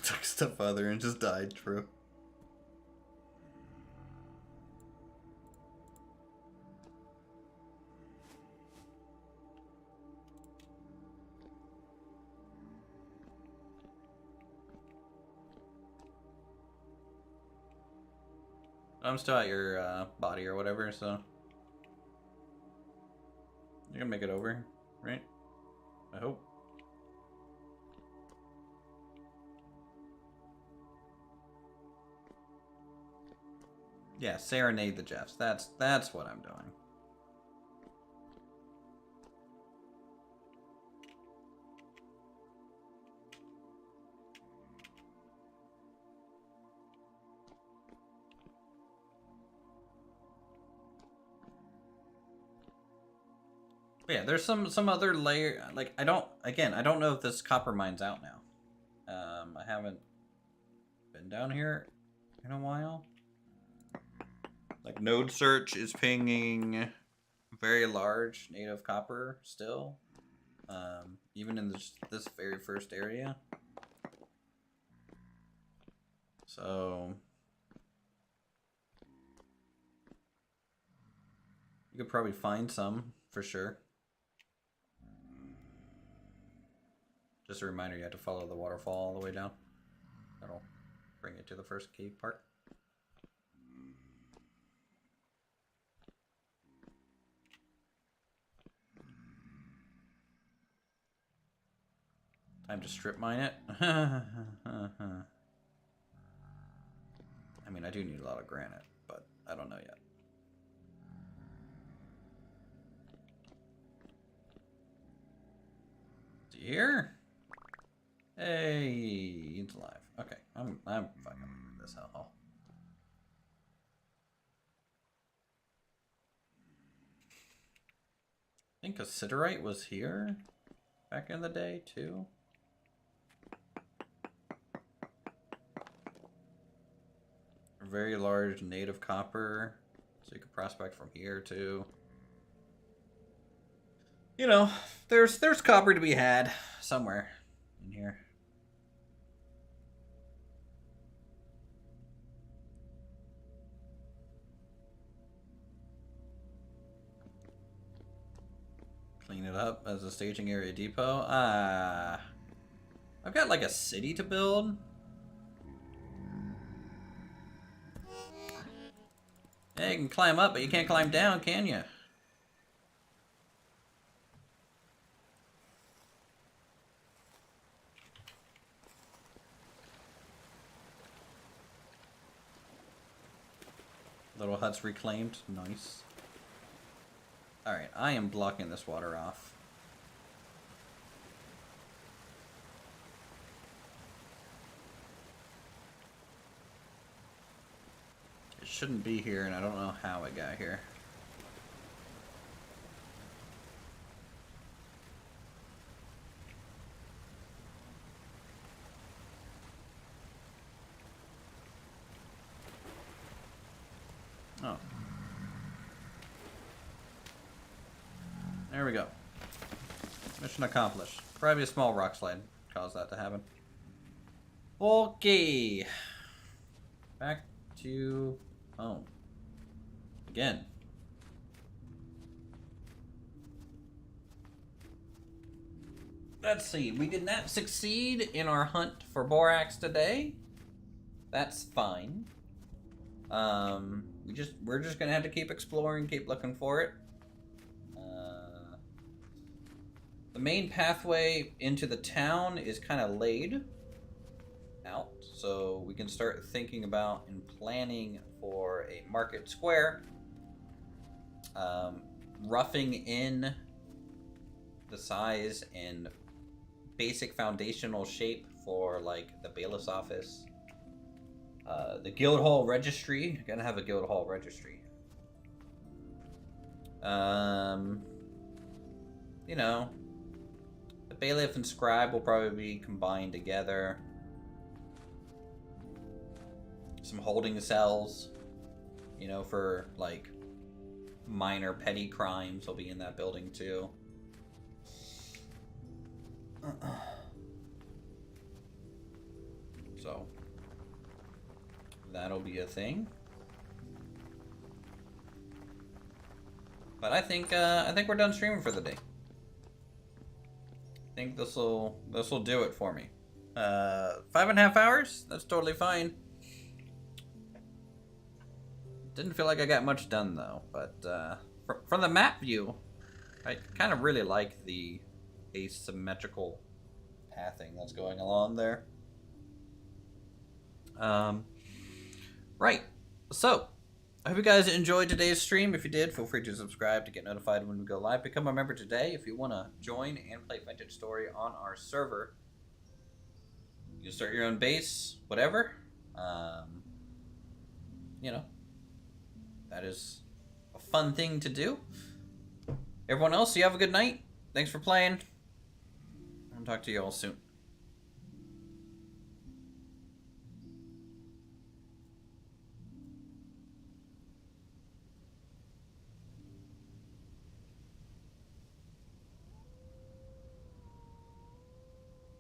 Took stepfather and just died, true. I'm still at your body or whatever, so you're gonna make it over, right? I hope. Yeah, serenade the Jeffs. That's what I'm doing. But yeah, there's some other layer. Like I don't know if this copper mine's out now. I haven't been down here in a while. Like node search is pinging very large native copper still. Even in this very first area. So you could probably find some for sure. Just a reminder, you have to follow the waterfall all the way down. That'll bring it to the first cave part. Time to strip mine it. I mean, I do need a lot of granite, but I don't know yet. Is he here? Hey, he's alive. Okay, I'm fucking leaving this hellhole. I think a siderite was here back in the day too. A very large native copper, so you could prospect from here too. You know, there's copper to be had somewhere in here. Clean it up as a staging area depot. I've got like a city to build. Yeah, you can climb up, but you can't climb down, can you? Little huts reclaimed. Nice. Alright, I am blocking this water off. It shouldn't be here, and I don't know how it got here. Oh. There we go. Mission accomplished. Probably a small rock slide caused that to happen. Okay. Back to home. Again. Let's see. We did not succeed in our hunt for borax today. That's fine. We're just gonna have to keep exploring, keep looking for it. The main pathway into the town is kind of laid out, so we can start thinking about and planning for a market square. Roughing in the size and basic foundational shape for like the bailiff's office. The guild hall registry. You're gonna have a guild hall registry. You know, the bailiff and scribe will probably be combined together. Some holding cells, you know, for like minor petty crimes will be in that building too. So that'll be a thing. But I think we're done streaming for the day. I think this'll do it for me. 5.5 hours? That's totally fine. Didn't feel like I got much done though, but from the map view, I kind of really like the asymmetrical pathing that's going along there. Right. So, I hope you guys enjoyed today's stream. If you did, feel free to subscribe to get notified when we go live. Become a member today if you want to join and play Vintage Story on our server. You can start your own base, whatever. You know, that is a fun thing to do. Everyone else, you have a good night. Thanks for playing. I'll talk to you all soon.